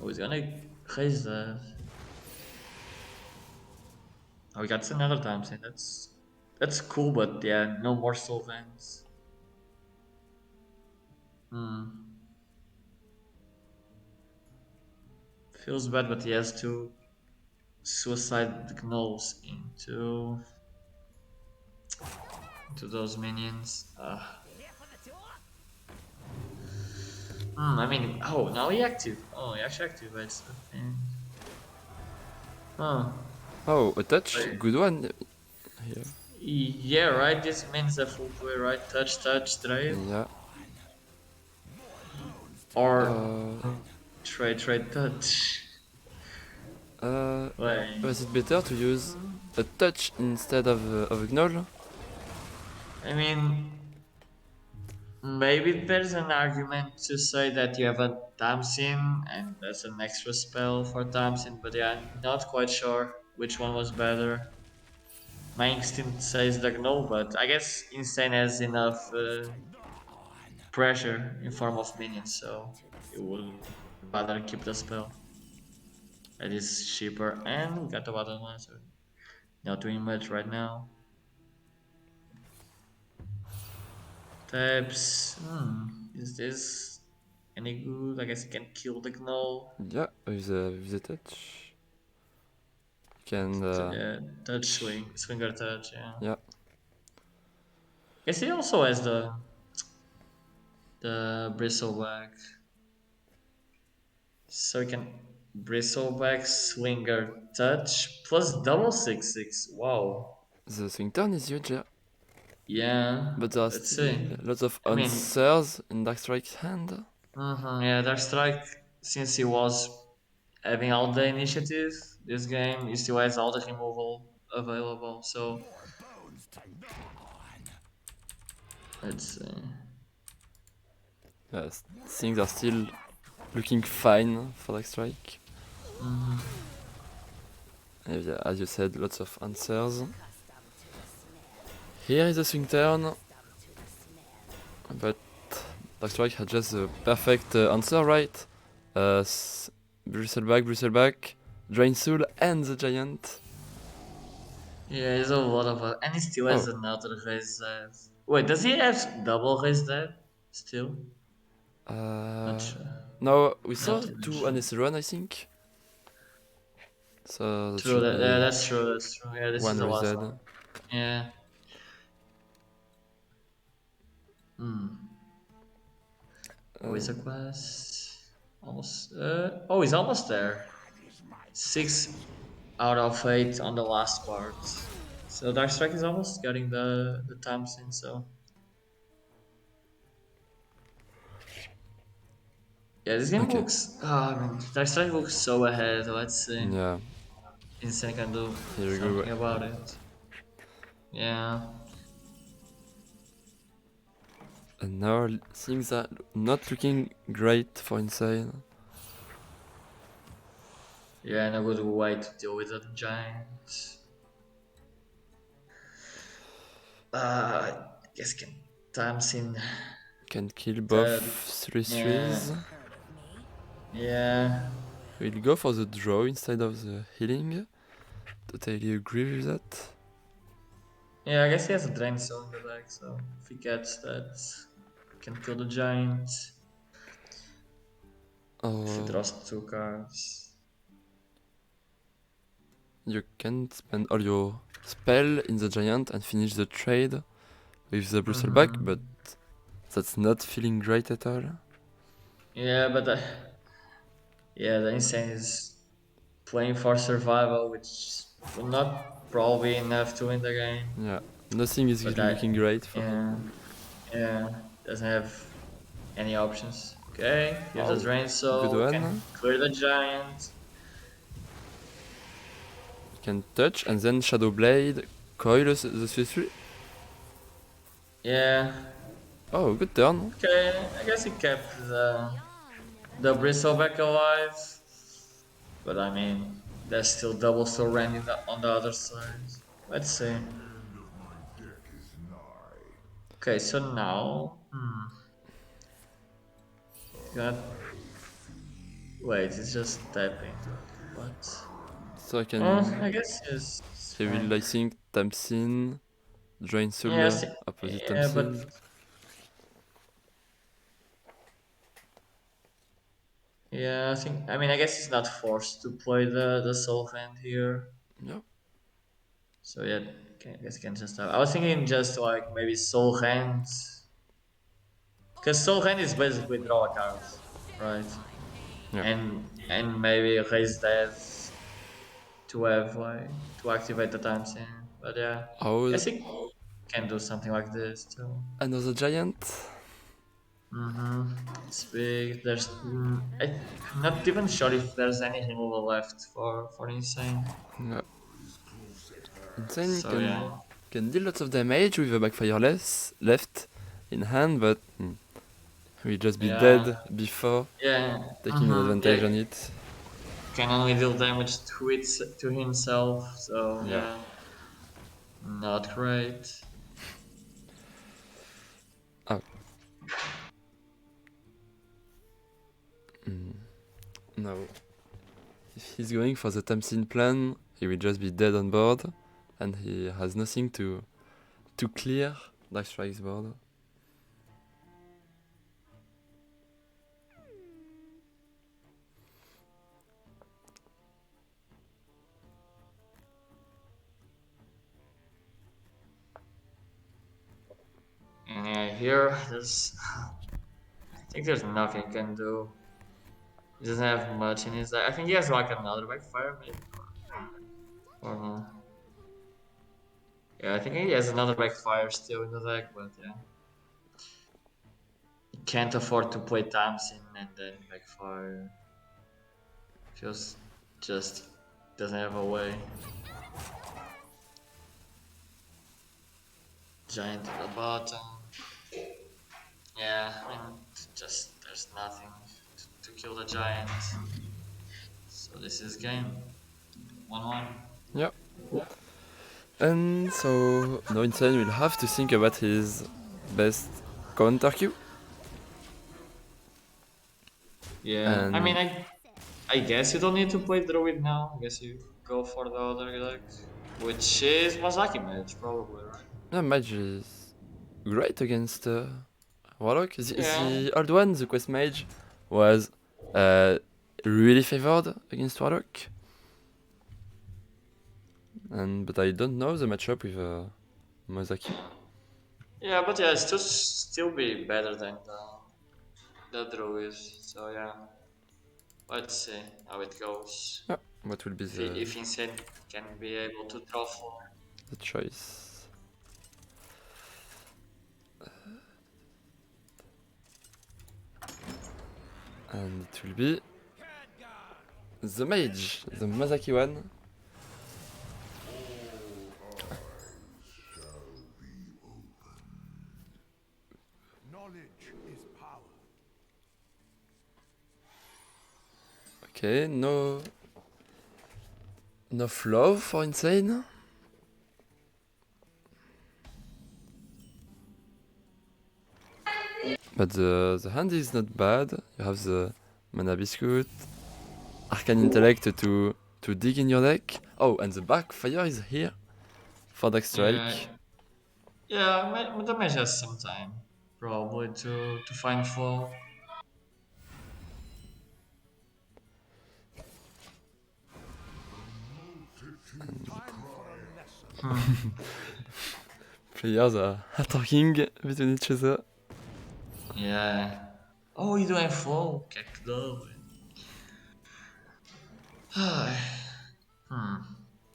Oh, he's gonna raise that. Oh, he got another time saying that's cool, but yeah, no more soul vents. Feels bad, but he has to suicide the gnolls into those minions. I mean, oh, now he active. Oh, he actually activates the thing. Huh. Oh, a touch, Wait. good one. Here. Yeah, right. This means a full play, right? Touch, trade, Yeah. or trade, touch. Wait. Was it better to use a touch instead of a gnoll? I mean, maybe there's an argument to say that you have a Tamsin and that's an extra spell for Tamsin, but yeah, I'm not quite sure which one was better. My instinct says the Gnoll, but I guess Insane has enough pressure in form of minions, so it would rather keep the spell. It is cheaper, and we got the bottom one, so not doing much right now. Taps. Is this any good? I guess you can kill the Gnoll. Yeah, with a touch. You can. Yeah, touch swinger touch. Yeah. Yeah. Guess he also has the bristleback, so he can bristleback swinger touch plus double 6/6. Wow. The swing turn is huge, yeah. Yeah. But there are Let's still see. lots of I mean, answers in Darkstrike's hand. yeah, Darkstrike, since he was having all the initiative, this game he still has all the removal available. So let's see. Yes, things are still looking fine for Darkstrike. And yeah, as you said, lots of answers. Here is a swing turn, but Darkstrike had just the perfect answer, right? Bristleback, Drain Soul, and the Giant. Yeah, there's a lot of and he still has another raise that. Wait, does he have double raise that still? Not sure. No, we saw Not even two sure. iNS4NE, I think. So that True, should that, be yeah, that's true, that's true. Yeah, this is one the last reset. one. Yeah. Wizard quest. Almost. Oh, he's almost there. 6 out of 8 on the last part. So Darkstrike is almost getting the times in. So yeah, this game Okay. looks. I mean, Darkstrike looks so ahead. Let's see. Yeah, Insane can do here we something go. about it. Yeah. And now things are not looking great for Insane. Yeah, and a good way to deal with the giant. I guess can times in. Can kill both 3/3s. Yeah. We'll go for the draw instead of the healing. Totally agree with that. Yeah, I guess he has a drain soul in the back, so if he gets that, can kill the giant. If he Or draws 2 cards. you can spend all your spell in the giant and finish the trade with the bristleback, but that's not feeling great at all. Yeah, but yeah, the insane is playing for survival, which will not probably enough to win the game. Yeah, nothing is But looking great for yeah, him. yeah, doesn't have any options. Okay, here's a drain good soul, can one. clear the giant. You can touch and then Shadow Blade, coil the 3/3. Yeah. Oh, good turn. Okay, I guess he kept the bristleback alive, but I mean, there's still double still running on the other side. Let's see. Okay, so now, got wait, it's just tapping. What? So I Oh, I can. guess it's He will, fine. I think, Tamsin, join Yes, Sul, opposite yeah, but Tamsin. yeah, I mean, I guess he's not forced to play the soul hand here. Yeah. So yeah, I guess can just have. I was thinking just like maybe soul hands, because soul hand is basically draw a card, right? Yeah. And maybe raise death to have like to activate the time scene. But yeah, I Oh, guess he can do something like this too. another giant. It's big. I'm not even sure if there's any removal left for insane. Yeah. Insane So yeah, can deal lots of damage with a backfire left in hand, but will just be yeah, dead before yeah, taking an advantage yeah. on it. Can only deal damage to himself. So Yeah. yeah, not great. Oh. No. If he's going for the Tamsin plan, he will just be dead on board, and he has nothing to clear Darkstrike's board. And yeah, here there's I think there's nothing he can do. He doesn't have much in his deck. I think he has like another backfire maybe or no. Yeah, I think he has another backfire still in the deck, but yeah. He can't afford to play Thompson and then backfire. Feels just doesn't have a way. Giant at the bottom. Yeah, I mean, just there's nothing to kill the giant. So this is game 1-1. Yeah. And so now Insane will have to think about his best counter queue. Yeah, I mean, And I guess you don't need to play Druid now. I guess you go for the other deck, which is Masaki Mage, probably, right? yeah, Mage is great against Warlock. Yeah, The old one, the Quest Mage, was really favored against Warlock. But I don't know the matchup with Masaki. yeah, but yeah, it's still be better than the Druid. So yeah, let's see how it goes. Yeah, what will be If Insane can be able to draw for. the choice? And it will be the Mage, the Masaki one. Okay, no flow for Insane. But the hand is not bad. You have the Mana Biscuit, Arcane Intellect to dig in your deck. Oh, and the backfire is here for Yeah, Darkstrike. yeah, the Mage has some time probably to find flow. Players are talking between each other. Yeah. Oh, you don't have flow? Que doido.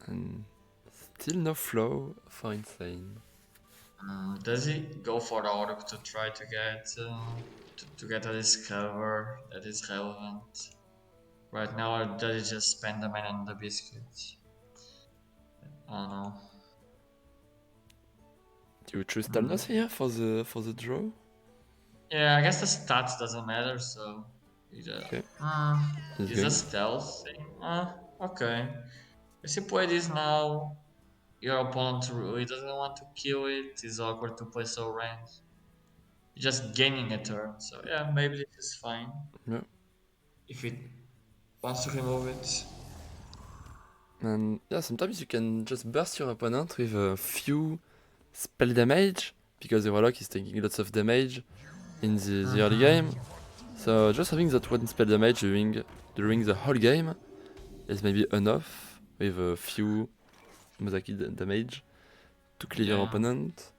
And still no flow for Insane. Does he go for the orc to try to get to get a discover that is relevant right now, or does he just spend the mana on the biscuits? I don't know. You choose Talnos here for the draw? Yeah, I guess the stats doesn't matter, so you just Okay. He's it's a going. stealth thing. Okay. If you play this now, your opponent really doesn't want to kill it. It's awkward to play so range. You're just gaining a turn, so yeah, maybe this is fine Yeah. if it wants to remove it. And yeah, sometimes you can just burst your opponent with a few spell damage, because the Warlock is taking lots of damage in the early game. So just having that one spell damage during the whole game is maybe enough with a few Mozaki damage to clear your Yeah. opponent.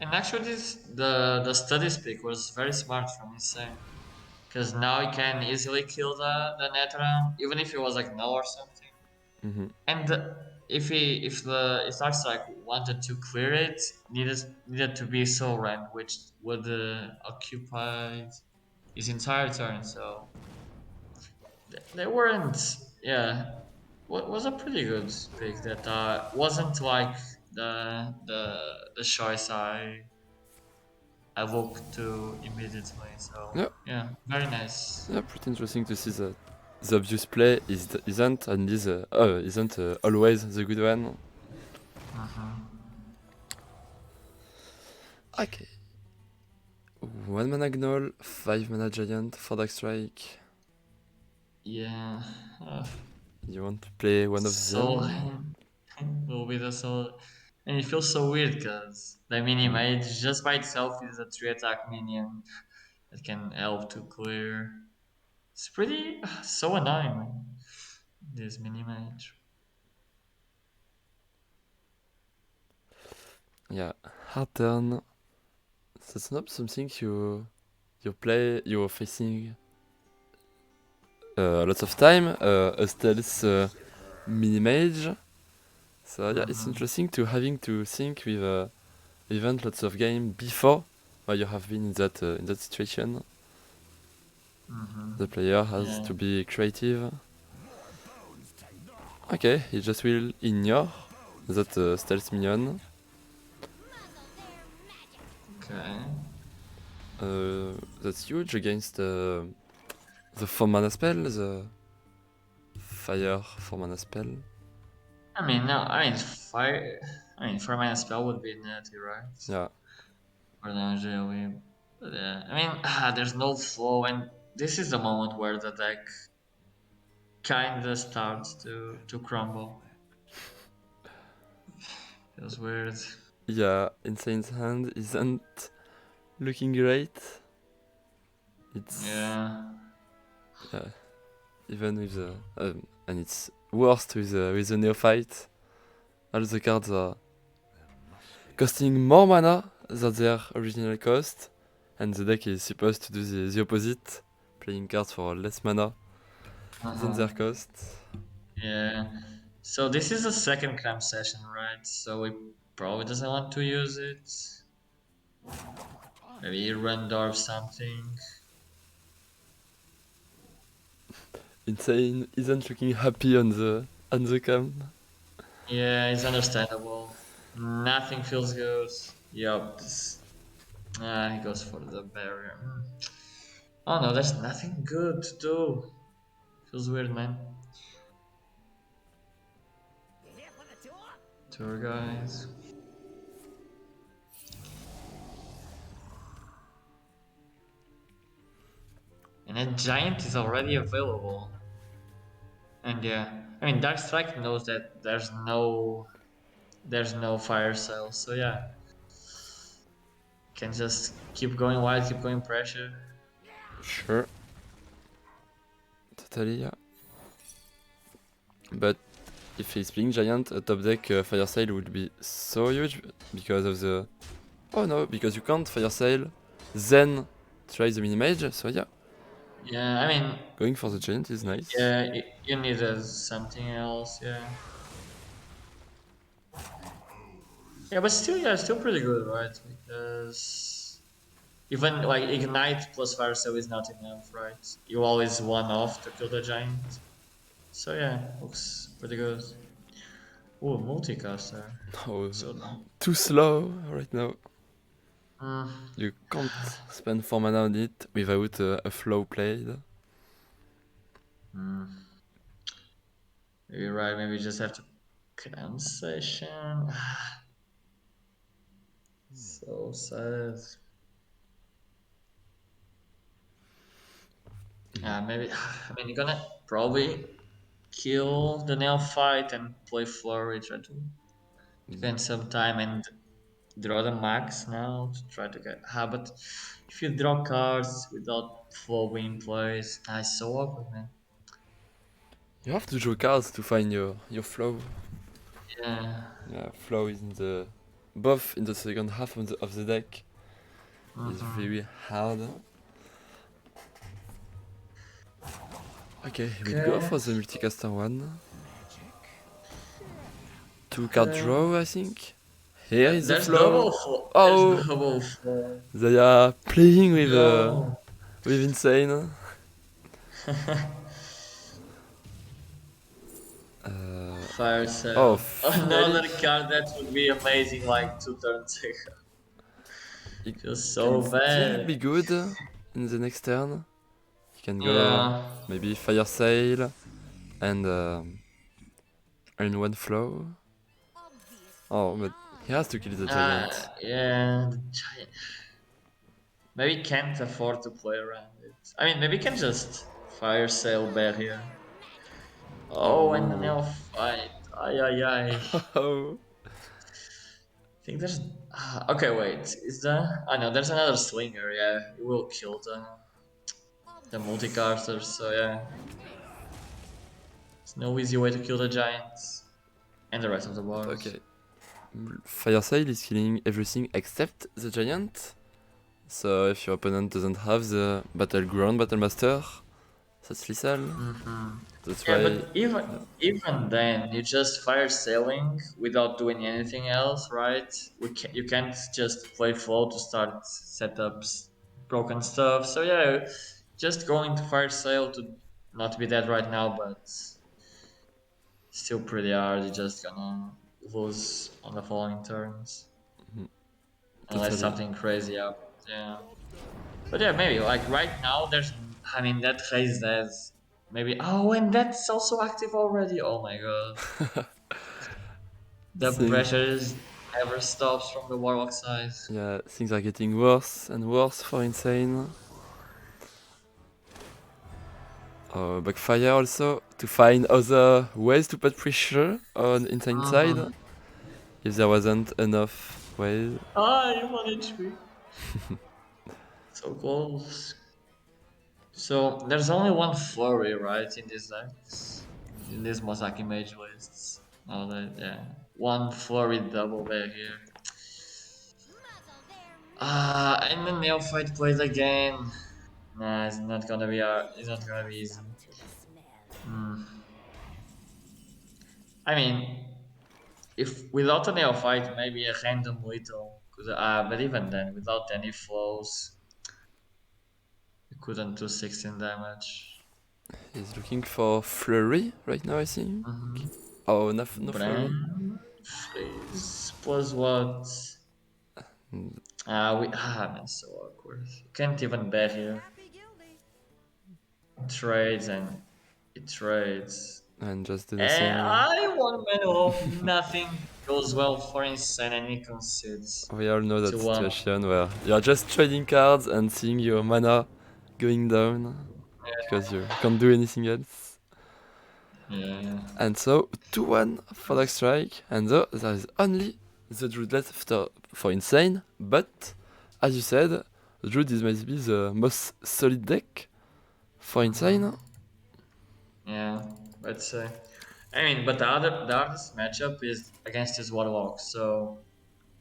And actually, the study pick was very smart from his side, because now he can easily kill the Netherland, even if it was like null or something. Mm-hmm. And if the Darkstrike wanted to clear it, needed to be soul rend, which would occupy his entire turn. So they weren't. Yeah, what was a pretty good pick that wasn't like the choice I looked to immediately. So Yeah, yeah, very nice. yeah, pretty interesting to see that the obvious play isn't and isn't always the good one. Okay. 1 mana Gnoll, 5 mana Giant, 4 Darkstrike. Yeah. You want to play one of So them? will be the soul, and it feels so weird because the mini mage just by itself is a 3 attack minion that can help to clear. It's pretty so annoying, man. This mini mage. Yeah, hard turn. That's not something you're facing lots of time. A stealth mini mage. So yeah, it's interesting to having to think with event lots of game before where you have been in that situation. The player has Yeah. to be creative. Okay, he just will ignore that stealth minion. Okay. That's huge against the 4 mana spell, the fire 4 mana spell. I mean, no. I mean, fire. I mean, 4 mana spell would be nutty, right? Yeah, For the AoE. But I mean, there's no flow, and this is the moment where the deck kinda starts to crumble. Feels weird. yeah, Insane's hand isn't looking great. It's Yeah. even with the and it's worst with the neophyte. All the cards are costing more mana than their original cost, and the deck is supposed to do the opposite, playing cards for less mana than their cost. Yeah. So this is a second cram session, right? So he probably doesn't want to use it. Maybe run dwarf something. Insane isn't looking happy on the cam. Yeah, it's understandable. Nothing feels good. Yup. He goes for the barrier. Oh no, there's nothing good to do. Feels weird, man. Tour guys. And a giant is already available. And yeah, I mean Darkstrike knows that there's no fire cell, so yeah, can just keep going wide, keep going pressure. Sure, totally, yeah. But if he's playing Giant, a top deck Fire Sale would be so huge because of the... Oh no, because you can't Fire Sale, then try the mini mage, so yeah. Yeah, I mean, Going for the Giant is nice. yeah, you need something else, yeah. Yeah, but still, yeah, still pretty good, right? Because even like ignite plus fire cell is not enough, right? You always one off to kill the giant. So yeah, looks pretty good. Oh, multicaster. Oh, So no. too slow right now. Mm, You can't spend 4 mana on it without a flow played. mm. You're right. Maybe just have to cram session. So sad. Maybe. I mean, you're gonna probably kill the Neophyte and play Flurry. Try to spend some time and draw the max now to try to get. But if you draw cards without flow in place, it's so awkward, man. You have to draw cards to find your flow. Yeah. Yeah, flow is in the buff in the second half of the deck. It's very hard. Okay, we'll go for the multicaster one. 2 card draw, I think. Here is the There's flow. double flow. Oh, There's double flow. they are playing No. with insane. Fire Cell. Oh, Another finally. card that would be amazing like 2 turns ago. It Feels can so still bad. be good in the next turn. You can go Yeah. maybe Fire Sail and one flow. Oh, but he has to kill the giant. Yeah. The giant. Maybe can't afford to play around it. I mean, maybe can just Fire Sale Barrier. Oh, and the Oh. Neophyte. Ay, ay, ay. Oh. I think there's. Okay, wait. Is there? I know there's another slinger. Yeah, it will kill the multicaster. So yeah, there's no easy way to kill the giants and the rest of the bars. Okay. Fire Sail is killing everything except the giant. So if your opponent doesn't have the Battleground Battlemaster, that's lethal. That's Yeah, why. but even then, you just fire sailing without doing anything else, right? You can't just play flow to start setups, broken stuff. So yeah, just going to fire sail to not be dead right now, but still pretty hard. You're just gonna lose on the following turns unless Totally. something crazy happens. Yeah, but yeah, maybe like right now there's. I mean that Rase dead. Maybe. Oh, and that's also active already. Oh my god. The Things, pressure is never stops from the warlock side. yeah, things are getting worse and worse for Insane. Oh, Backfire also to find other ways to put pressure on Insane side if there wasn't enough ways. You managed me. So close. So there's only one flurry, right, in these decks? In these Mosaki mage lists. Oh, yeah. One flurry double back here. And the Neophyte plays again. Nah, it's not gonna be it's not gonna be easy. I mean, if without a Neophyte, maybe a random little. But even then, without any flows, you couldn't do 16 damage. He's looking for Flurry right now, I think. Oh, no Flurry. Brand freeze plus what? Man, so awkward. You can't even bet here. Trades and it trades. And just do And nothing. I one man home. Nothing goes well for Insane and he concedes. We all know that 2-1. situation where you're just trading cards and seeing your mana going down because you can't do anything else. Yeah. And so 2-1 for Darkstrike, and though there is only the Druid left for Insane, but as you said, Druid is maybe the most solid deck for Insane. Yeah, let's say. I mean, but the hardest matchup is against his Warlock. So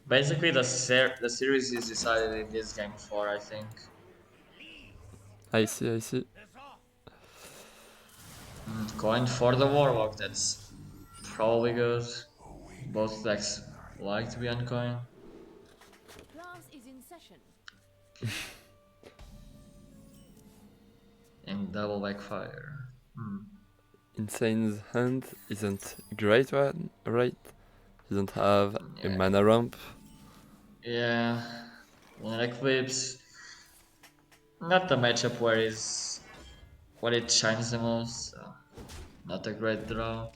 basically, the series is decided in this game 4, I think. I see. Going for the Warlock, that's probably good. Both decks like to be on coin. Class is in session. And double backfire. Insane's hand isn't great one, right? You don't have a Yeah. mana ramp. Yeah. Lunar Eclipse. Not the matchup where it shines the most. So not a great draw.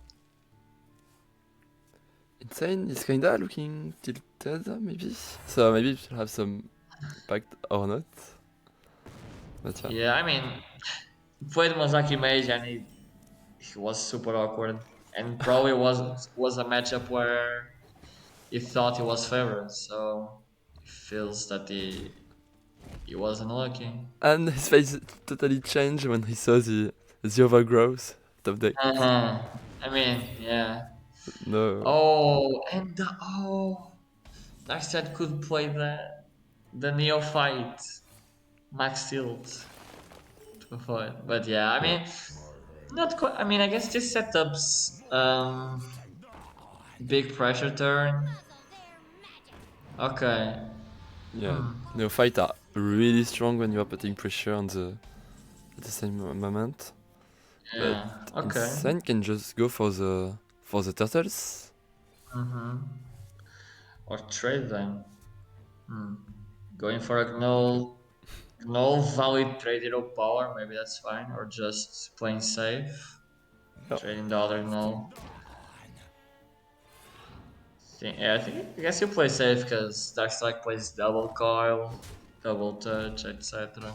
Insane is kinda looking tilted, maybe. So maybe it will have some impact or not. But yeah. Yeah, I mean, he played Mozaki Mage and he was super awkward. And probably was a matchup where he thought he was favored, so he feels that he wasn't lucky. And his face totally changed when he saw the overgrowth top deck. I mean, yeah. No. Oh, and Darkseid could play the Neophyte Max Tilt to avoid. But yeah, I Yeah. mean, not quite. I mean, I guess this setups big pressure turn. Okay. Yeah. Neophyte are really strong when you are putting pressure on at the same moment. But Yeah. Okay. Insane can just go for the turtles. Or trade them. Going for a Gnoll valid trade hero power, maybe that's fine. Or just playing safe. Yeah. Trading the other Gnoll. I guess you play safe because Darkstrike plays double coil, double touch, etc.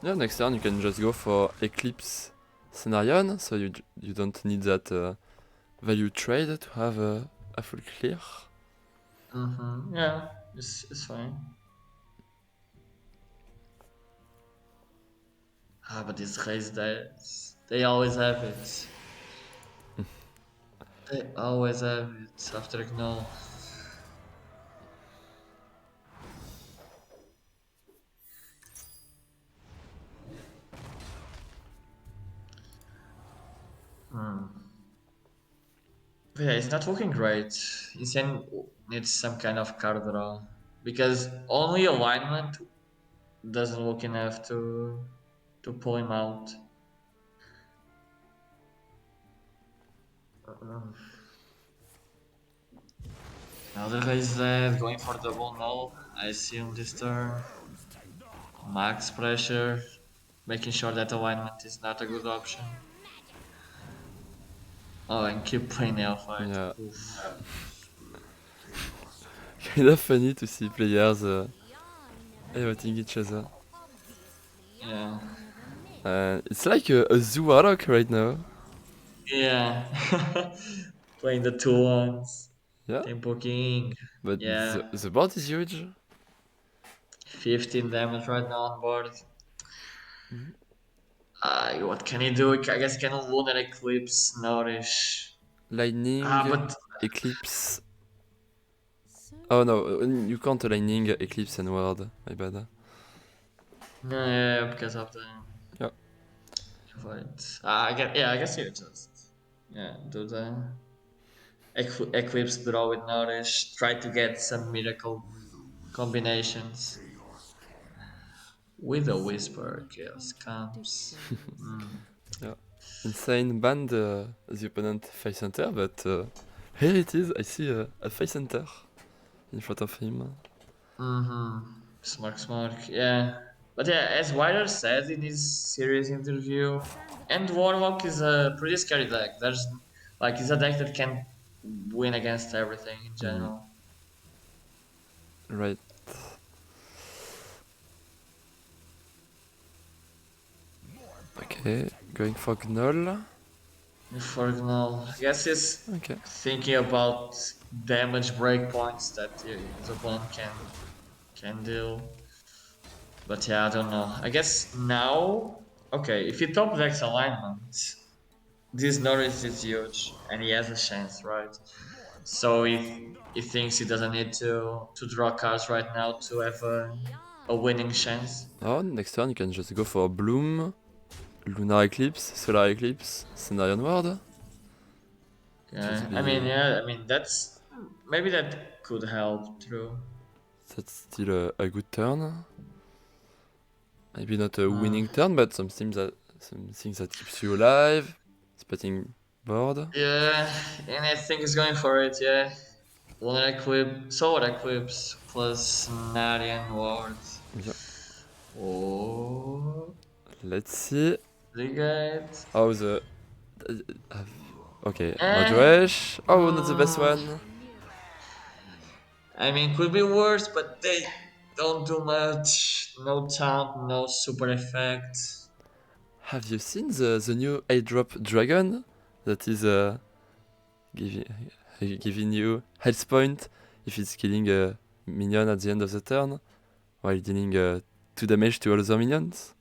Yeah, next turn you can just go for Eclipse Cenarion, so you don't need that value trade to have a full clear. Yeah, it's fine. But these Rase decks, they always have it. They always have it after Gnoll. But yeah, it's not looking great. Insane needs some kind of card draw. Because only alignment doesn't look enough to pull him out. Now the Raise dead, going for double null. I assume this turn. Max pressure, making sure that alignment is not a good option. Oh, and keep playing Neophyte. Yeah. Oof. Kinda funny to see players evoting each other. Yeah. It's like a zoo Warlock right now. Yeah. Playing the 2-1s. Yeah, Tempo King. but Yeah. the board is huge. 15 damage right now on board. Mhm. What can he do? I guess he can Lunar Eclipse, Nourish. Lightning, But Eclipse. So Oh no, you can't Lightning, Eclipse and Ward. My bad. no, yeah, because of the Yeah. fight. I guess you just do the Eclipse draw with Nourish. Try to get some miracle combinations. With a Whisper, Chaos comes. Yeah. Insane banned the opponent face center, but here it is. I see a face center in front of him. Smart, yeah. But yeah, as wiRer said in his series interview, and Warlock is a pretty scary deck. It's a deck that can win against everything in general. Right. Okay, going for Gnoll. For Gnoll, I guess he's Okay. thinking about damage breakpoints that his opponent can deal. But yeah, I don't know. I guess now, okay, if he top decks alignment, this Norris is huge and he has a chance, right? So he thinks he doesn't need to draw cards right now to have a winning chance. Oh, next turn you can just go for Bloom, Lunar Eclipse, Solar Eclipse, Cenarion Ward. Yeah, Be, I mean that's maybe that could help through. that's still a good turn. Maybe not a winning turn, but something that keeps you alive. It's putting board. Yeah, and I think he's going for it, yeah. Lunar Eclipse, Solar Eclipse plus Narian Ward. Yeah. Oh, Let's see pretty good. how the. Okay, Eh, Modresh. Oh, not the best one. I mean, could be worse, but they don't do much. No taunt, no super effect. Have you seen the new 8-drop dragon that is giving giving you health point if it's killing a minion at the end of the turn while dealing 2 damage to all other minions?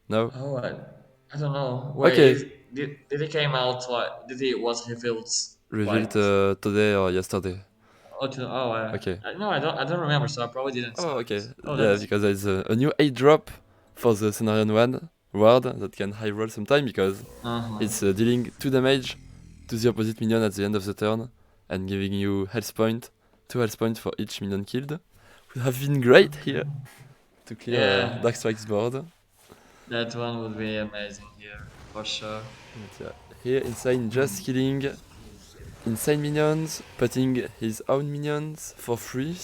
No? Oh, I don't know. Okay, Did he came out? What did he was revealed? revealed Like today or yesterday. Okay. no, I don't remember, so I probably didn't Oh, saw it. okay. Oh, Yeah, that's because there's a new 8-drop for the Scenarion 1 ward that can high roll sometime because it's dealing 2 damage to the opposite minion at the end of the turn and giving you health point, 2 health points for each minion killed. Would have been great here to clear Yeah. Darkstrike's board. That one would be amazing here for sure. But yeah, here Insane just killing insane minions, putting his own minions for free.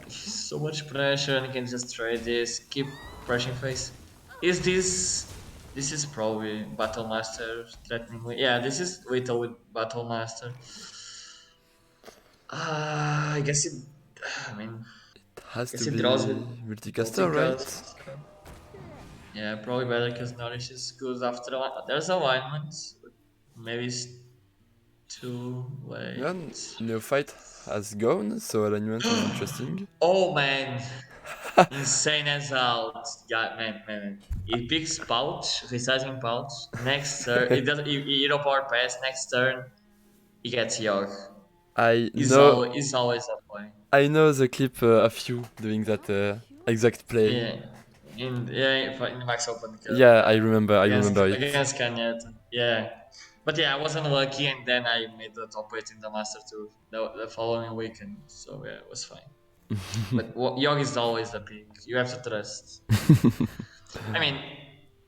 So much pressure, and you can just trade this. Keep pressing face. Is this? This is probably Battle Master threatening me. Yeah, this is Lethal with Battle Master. I guess it. I mean, It has guess to it be draws with multicaster, right? multicast. Yeah, probably better because Nourish is good after there's alignment. Maybe it's too late. Yeah, Neophyte has gone, so alignment is interesting. Oh man, insane as out. Yeah, man. He picks pouch, resizing pouch. Next turn, it does. He hero power pass. Next turn, he gets York. I know He's always that way. I know the clip of you doing that exact play. Yeah, in the Max Open Cup. Yeah, I remember it. Against Kanye. Yeah, but yeah, I wasn't lucky, and then I made the top 8 in the Master Tour the following weekend. So yeah, it was fine. But Yog is always the pick. You have to trust. I mean,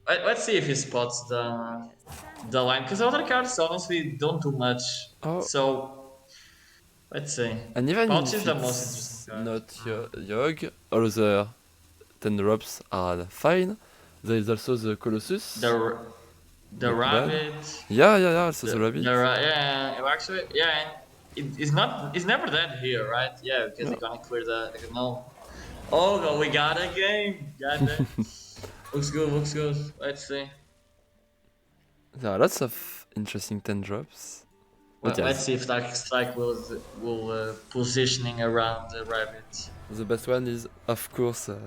let's see if he spots the line, because other cards honestly don't do much. Oh, So let's see. and even Pouch if is the most interesting it's card. not Yogg, all the 10 drops are fine. There is also the Colossus. The Not bad. rabbit. Yeah, also the rabbit. Yeah, actually, yeah, and it's never dead here, right? Yeah, because No. they're gonna clear no. Oh, no, we got a game. Got that. Looks good. Let's see. There are lots of interesting 10 drops. But Let's yes, see if Darkstrike will positioning around the rabbit. the best one is of course the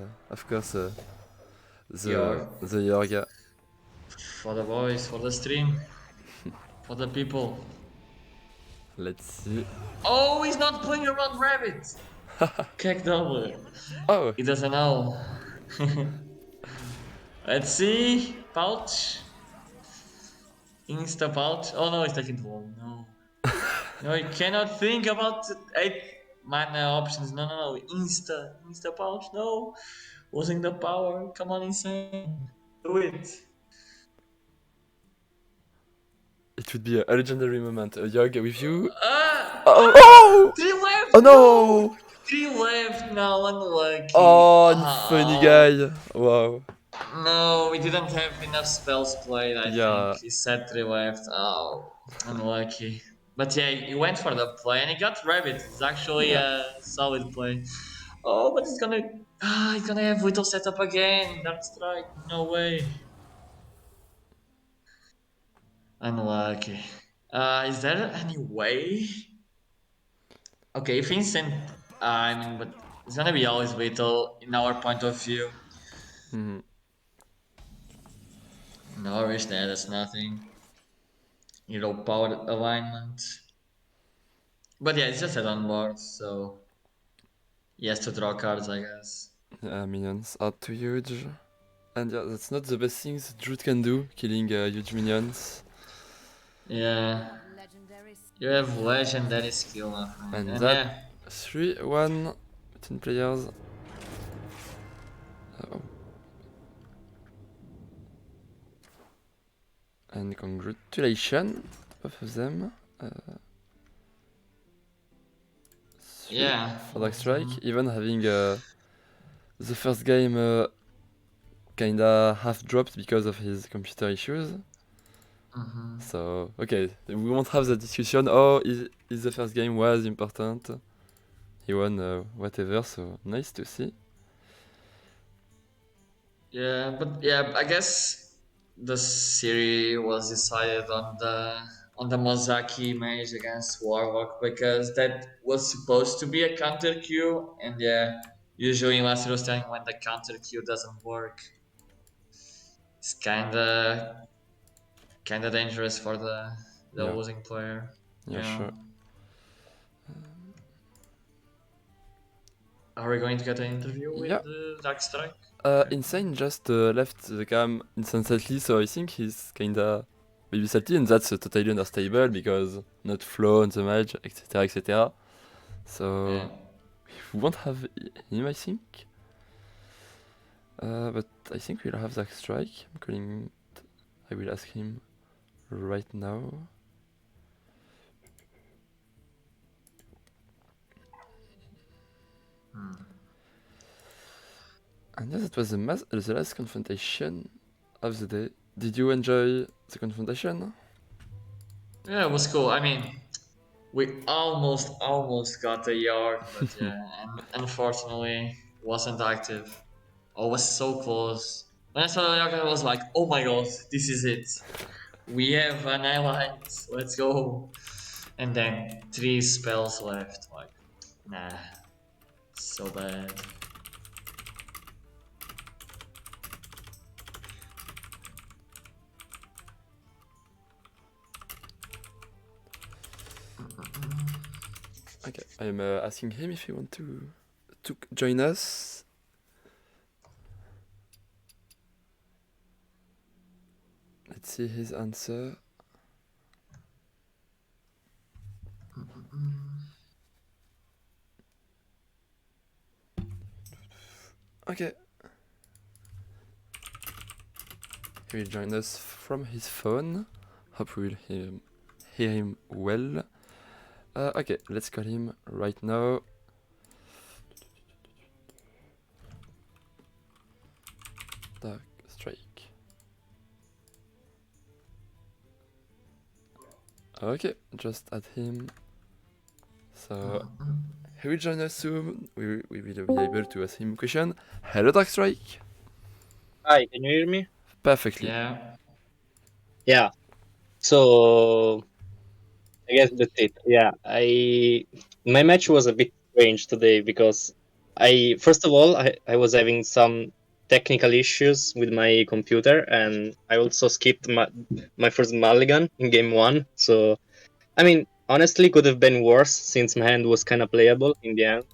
York. Yorga. For the boys, for the stream, for the people. Let's see. Oh, he's not playing around rabbit. Kick double. Oh, He doesn't know. Let's see. Pouch. Insta pouch. Oh no, he's taking the wall. No. No, you cannot think about 8 mana options. No. Insta pouch. No. Losing the power. Come on, insane. Do it. it would be a legendary moment. A Yogg with you. Ah! Oh! 3 left. Oh no! 3 left now. Unlucky. Oh, funny guy. Wow. No, we didn't have enough spells played, I Yeah. think. He said 3 left. Oh, unlucky. But yeah, he went for the play and he got rabbit. It's actually a solid play. Oh, but he's gonna have Whittle set up again. Darkstrike. No way. Unlucky. Is there any way? Okay, if Vincent, but it's gonna be always Whittle in our point of view. Mhm. Nourish there, that's nothing. Hero power alignment. But yeah, it's just a on board, so he has to draw cards, I guess. Yeah, minions are too huge. And yeah, that's not the best things Druid can do, killing huge minions. Yeah, you have legendary skill, my friend. And And that yeah, 3-1 between players. Oh. And congratulations, both of them. Three Yeah. for Darkstrike, even having the first game kinda half dropped because of his computer issues. Mhm. So, okay, we won't have the discussion, oh, is the first game was important. He won whatever, so nice to see. Yeah, but yeah, I guess the series was decided on the Mozaki mage against Warlock because that was supposed to be a counter Q, and yeah, usually in last hero standing when the counter Q doesn't work, it's kinda dangerous for the Yeah, losing player. yeah, Yeah. sure. Are we going to get an interview with Yeah. Darkstrike? Insane just left the cam instantly, so I think he's kinda maybe salty, and that's totally understandable because not flow on the match, etc., etc. So Yeah. we won't have him, I think. But I think we'll have Darkstrike. I'm calling. I will ask him right now. And yes, it was the last confrontation of the day. Did you enjoy the confrontation? Yeah, it was cool. I mean, we almost got a yard, but yeah, and unfortunately wasn't active. I was so close. When I saw the yard, I was like, "Oh my god, this is it. We have an highlight. Let's go!" And then 3 spells left. Like, nah, so bad. Okay, I'm asking him if he want to join us. Let's see his answer. Okay. He will join us from his phone. Hope we will hear him well. Okay, let's call him right now. Darkstrike. Okay, just add him. So he will join us soon. We will be able to ask him a question. Hello, Darkstrike. Hi, can you hear me? Perfectly. Yeah. Yeah. So I guess that's it. Yeah, my match was a bit strange today because I first of all I was having some technical issues with my computer and I also skipped my first mulligan in game one. So I mean honestly could have been worse since my hand was kind of playable in the end.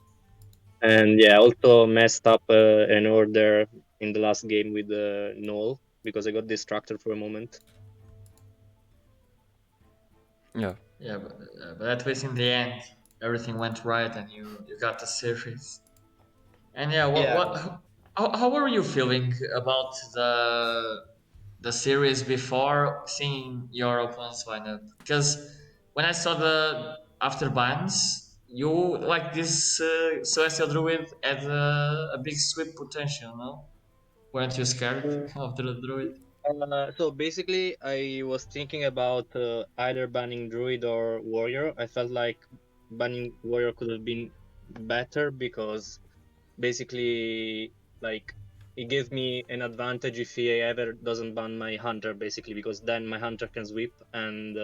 And yeah, I also messed up an order in the last game with Null because I got distracted for a moment. Yeah. Yeah, but at least in the end, everything went right, and you got the series. And yeah, Yeah. how were you feeling about the series before seeing your opponent's lineup? Because when I saw the after bans, you like this Celestial Druid had a big sweep potential, no? Weren't you scared of the Druid? So basically, I was thinking about either banning Druid or Warrior. I felt like banning Warrior could have been better because basically, like, it gave me an advantage if he ever doesn't ban my Hunter, basically, because then my Hunter can sweep. And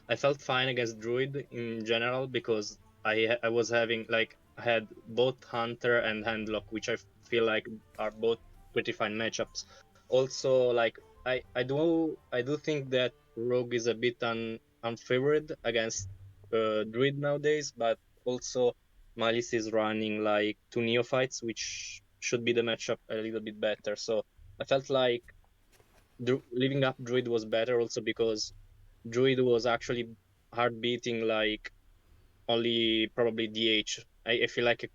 I felt fine against Druid in general because I was having, like, I had both Hunter and Handlock, which I feel like are both pretty fine matchups. Also, like, I do think that Rogue is a bit unfavored against Druid nowadays, but also Malice is running like 2 neophytes, which should be the matchup a little bit better. So I felt like leaving up Druid was better also because Druid was actually hard beating like only probably DH. I feel like I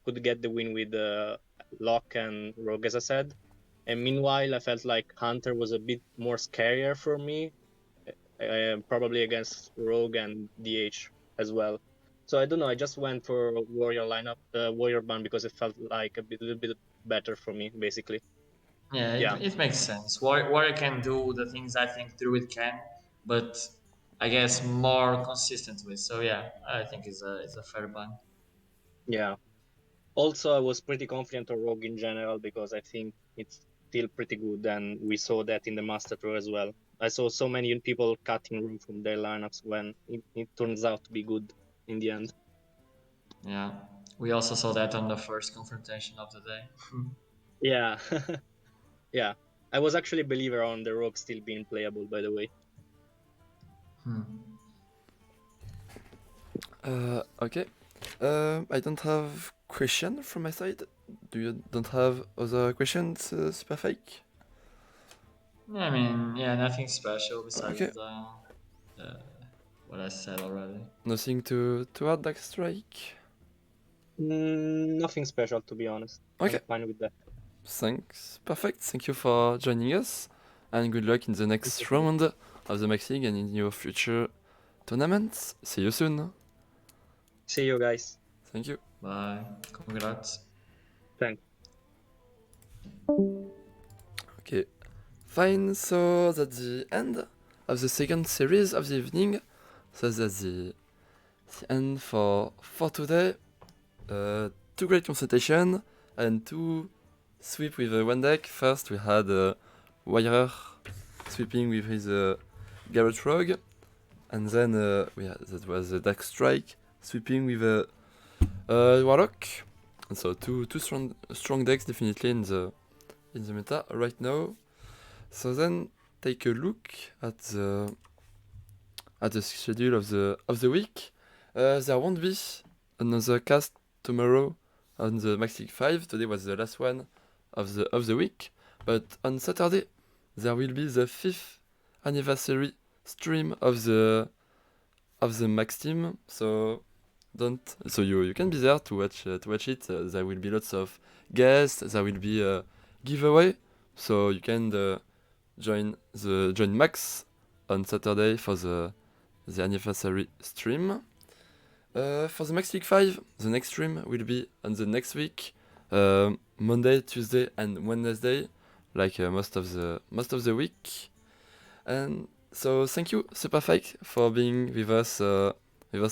could get the win with Lock and Rogue as I said. And meanwhile I felt like Hunter was a bit more scarier for me probably against Rogue and DH as well. So I don't know. I just went for Warrior lineup, Warrior ban because it felt like a little bit better for me, basically. Yeah, Yeah. it makes sense. Warrior can do the things I think Druid can, but I guess more consistently. So yeah, I think it's a fair ban. Yeah. Also, I was pretty confident on Rogue in general because I think it's still pretty good, and we saw that in the Master Tour as well. I saw so many people cutting Rogue from their lineups when it turns out to be good in the end. Yeah, we also saw that on the first confrontation of the day. Yeah. Yeah. I was actually a believer on the Rogue still being playable, by the way. Okay. I don't have question from my side. Do you don't have other questions, Superfake? I mean, yeah, nothing special besides Okay. what I said already. Nothing to add, Darkstrike? Nothing special, to be honest. Okay. I'm fine with that. Thanks. Perfect. Thank you for joining us, and good luck in the next round of the Max League and in your future tournaments. See you soon. See you guys. Thank you. Bye. Congrats. Thanks. Okay. Fine. So that's the end of the second series of the evening. So that's the end for today. Two great consultation and two sweep with one deck. First we had wiRer sweeping with his Garrett Rogue, and then that was Darkstrike sweeping with Warlock. And so two strong decks definitely in the meta right now. So then take a look at the schedule of the week. There won't be another cast tomorrow on the Max League 5. Today was the last one of the week. But on Saturday there will be the 5th anniversary stream of the Max team. So you can be there to watch it. There will be lots of guests. There will be a giveaway. So you can join Max on Saturday for the anniversary stream. For the Max League 5, the next stream will be on the next week, Monday, Tuesday, and Wednesday, like most of the week. And so thank you, Superfake, for being with us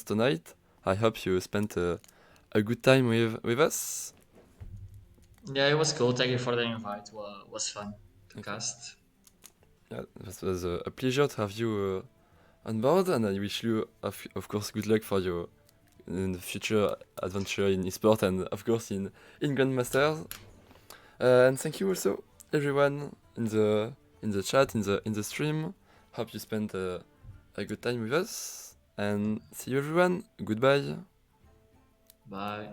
tonight. I hope you spent a good time with us. Yeah, it was cool. Thank you for the invite. Was fun to cast. Yeah, it was a pleasure to have you on board, and I wish you, of course, good luck for your in the future adventure in eSport and, of course, in Grandmasters. And thank you also, everyone in the chat, in the stream. Hope you spent a good time with us, and see you, everyone. Goodbye. Bye.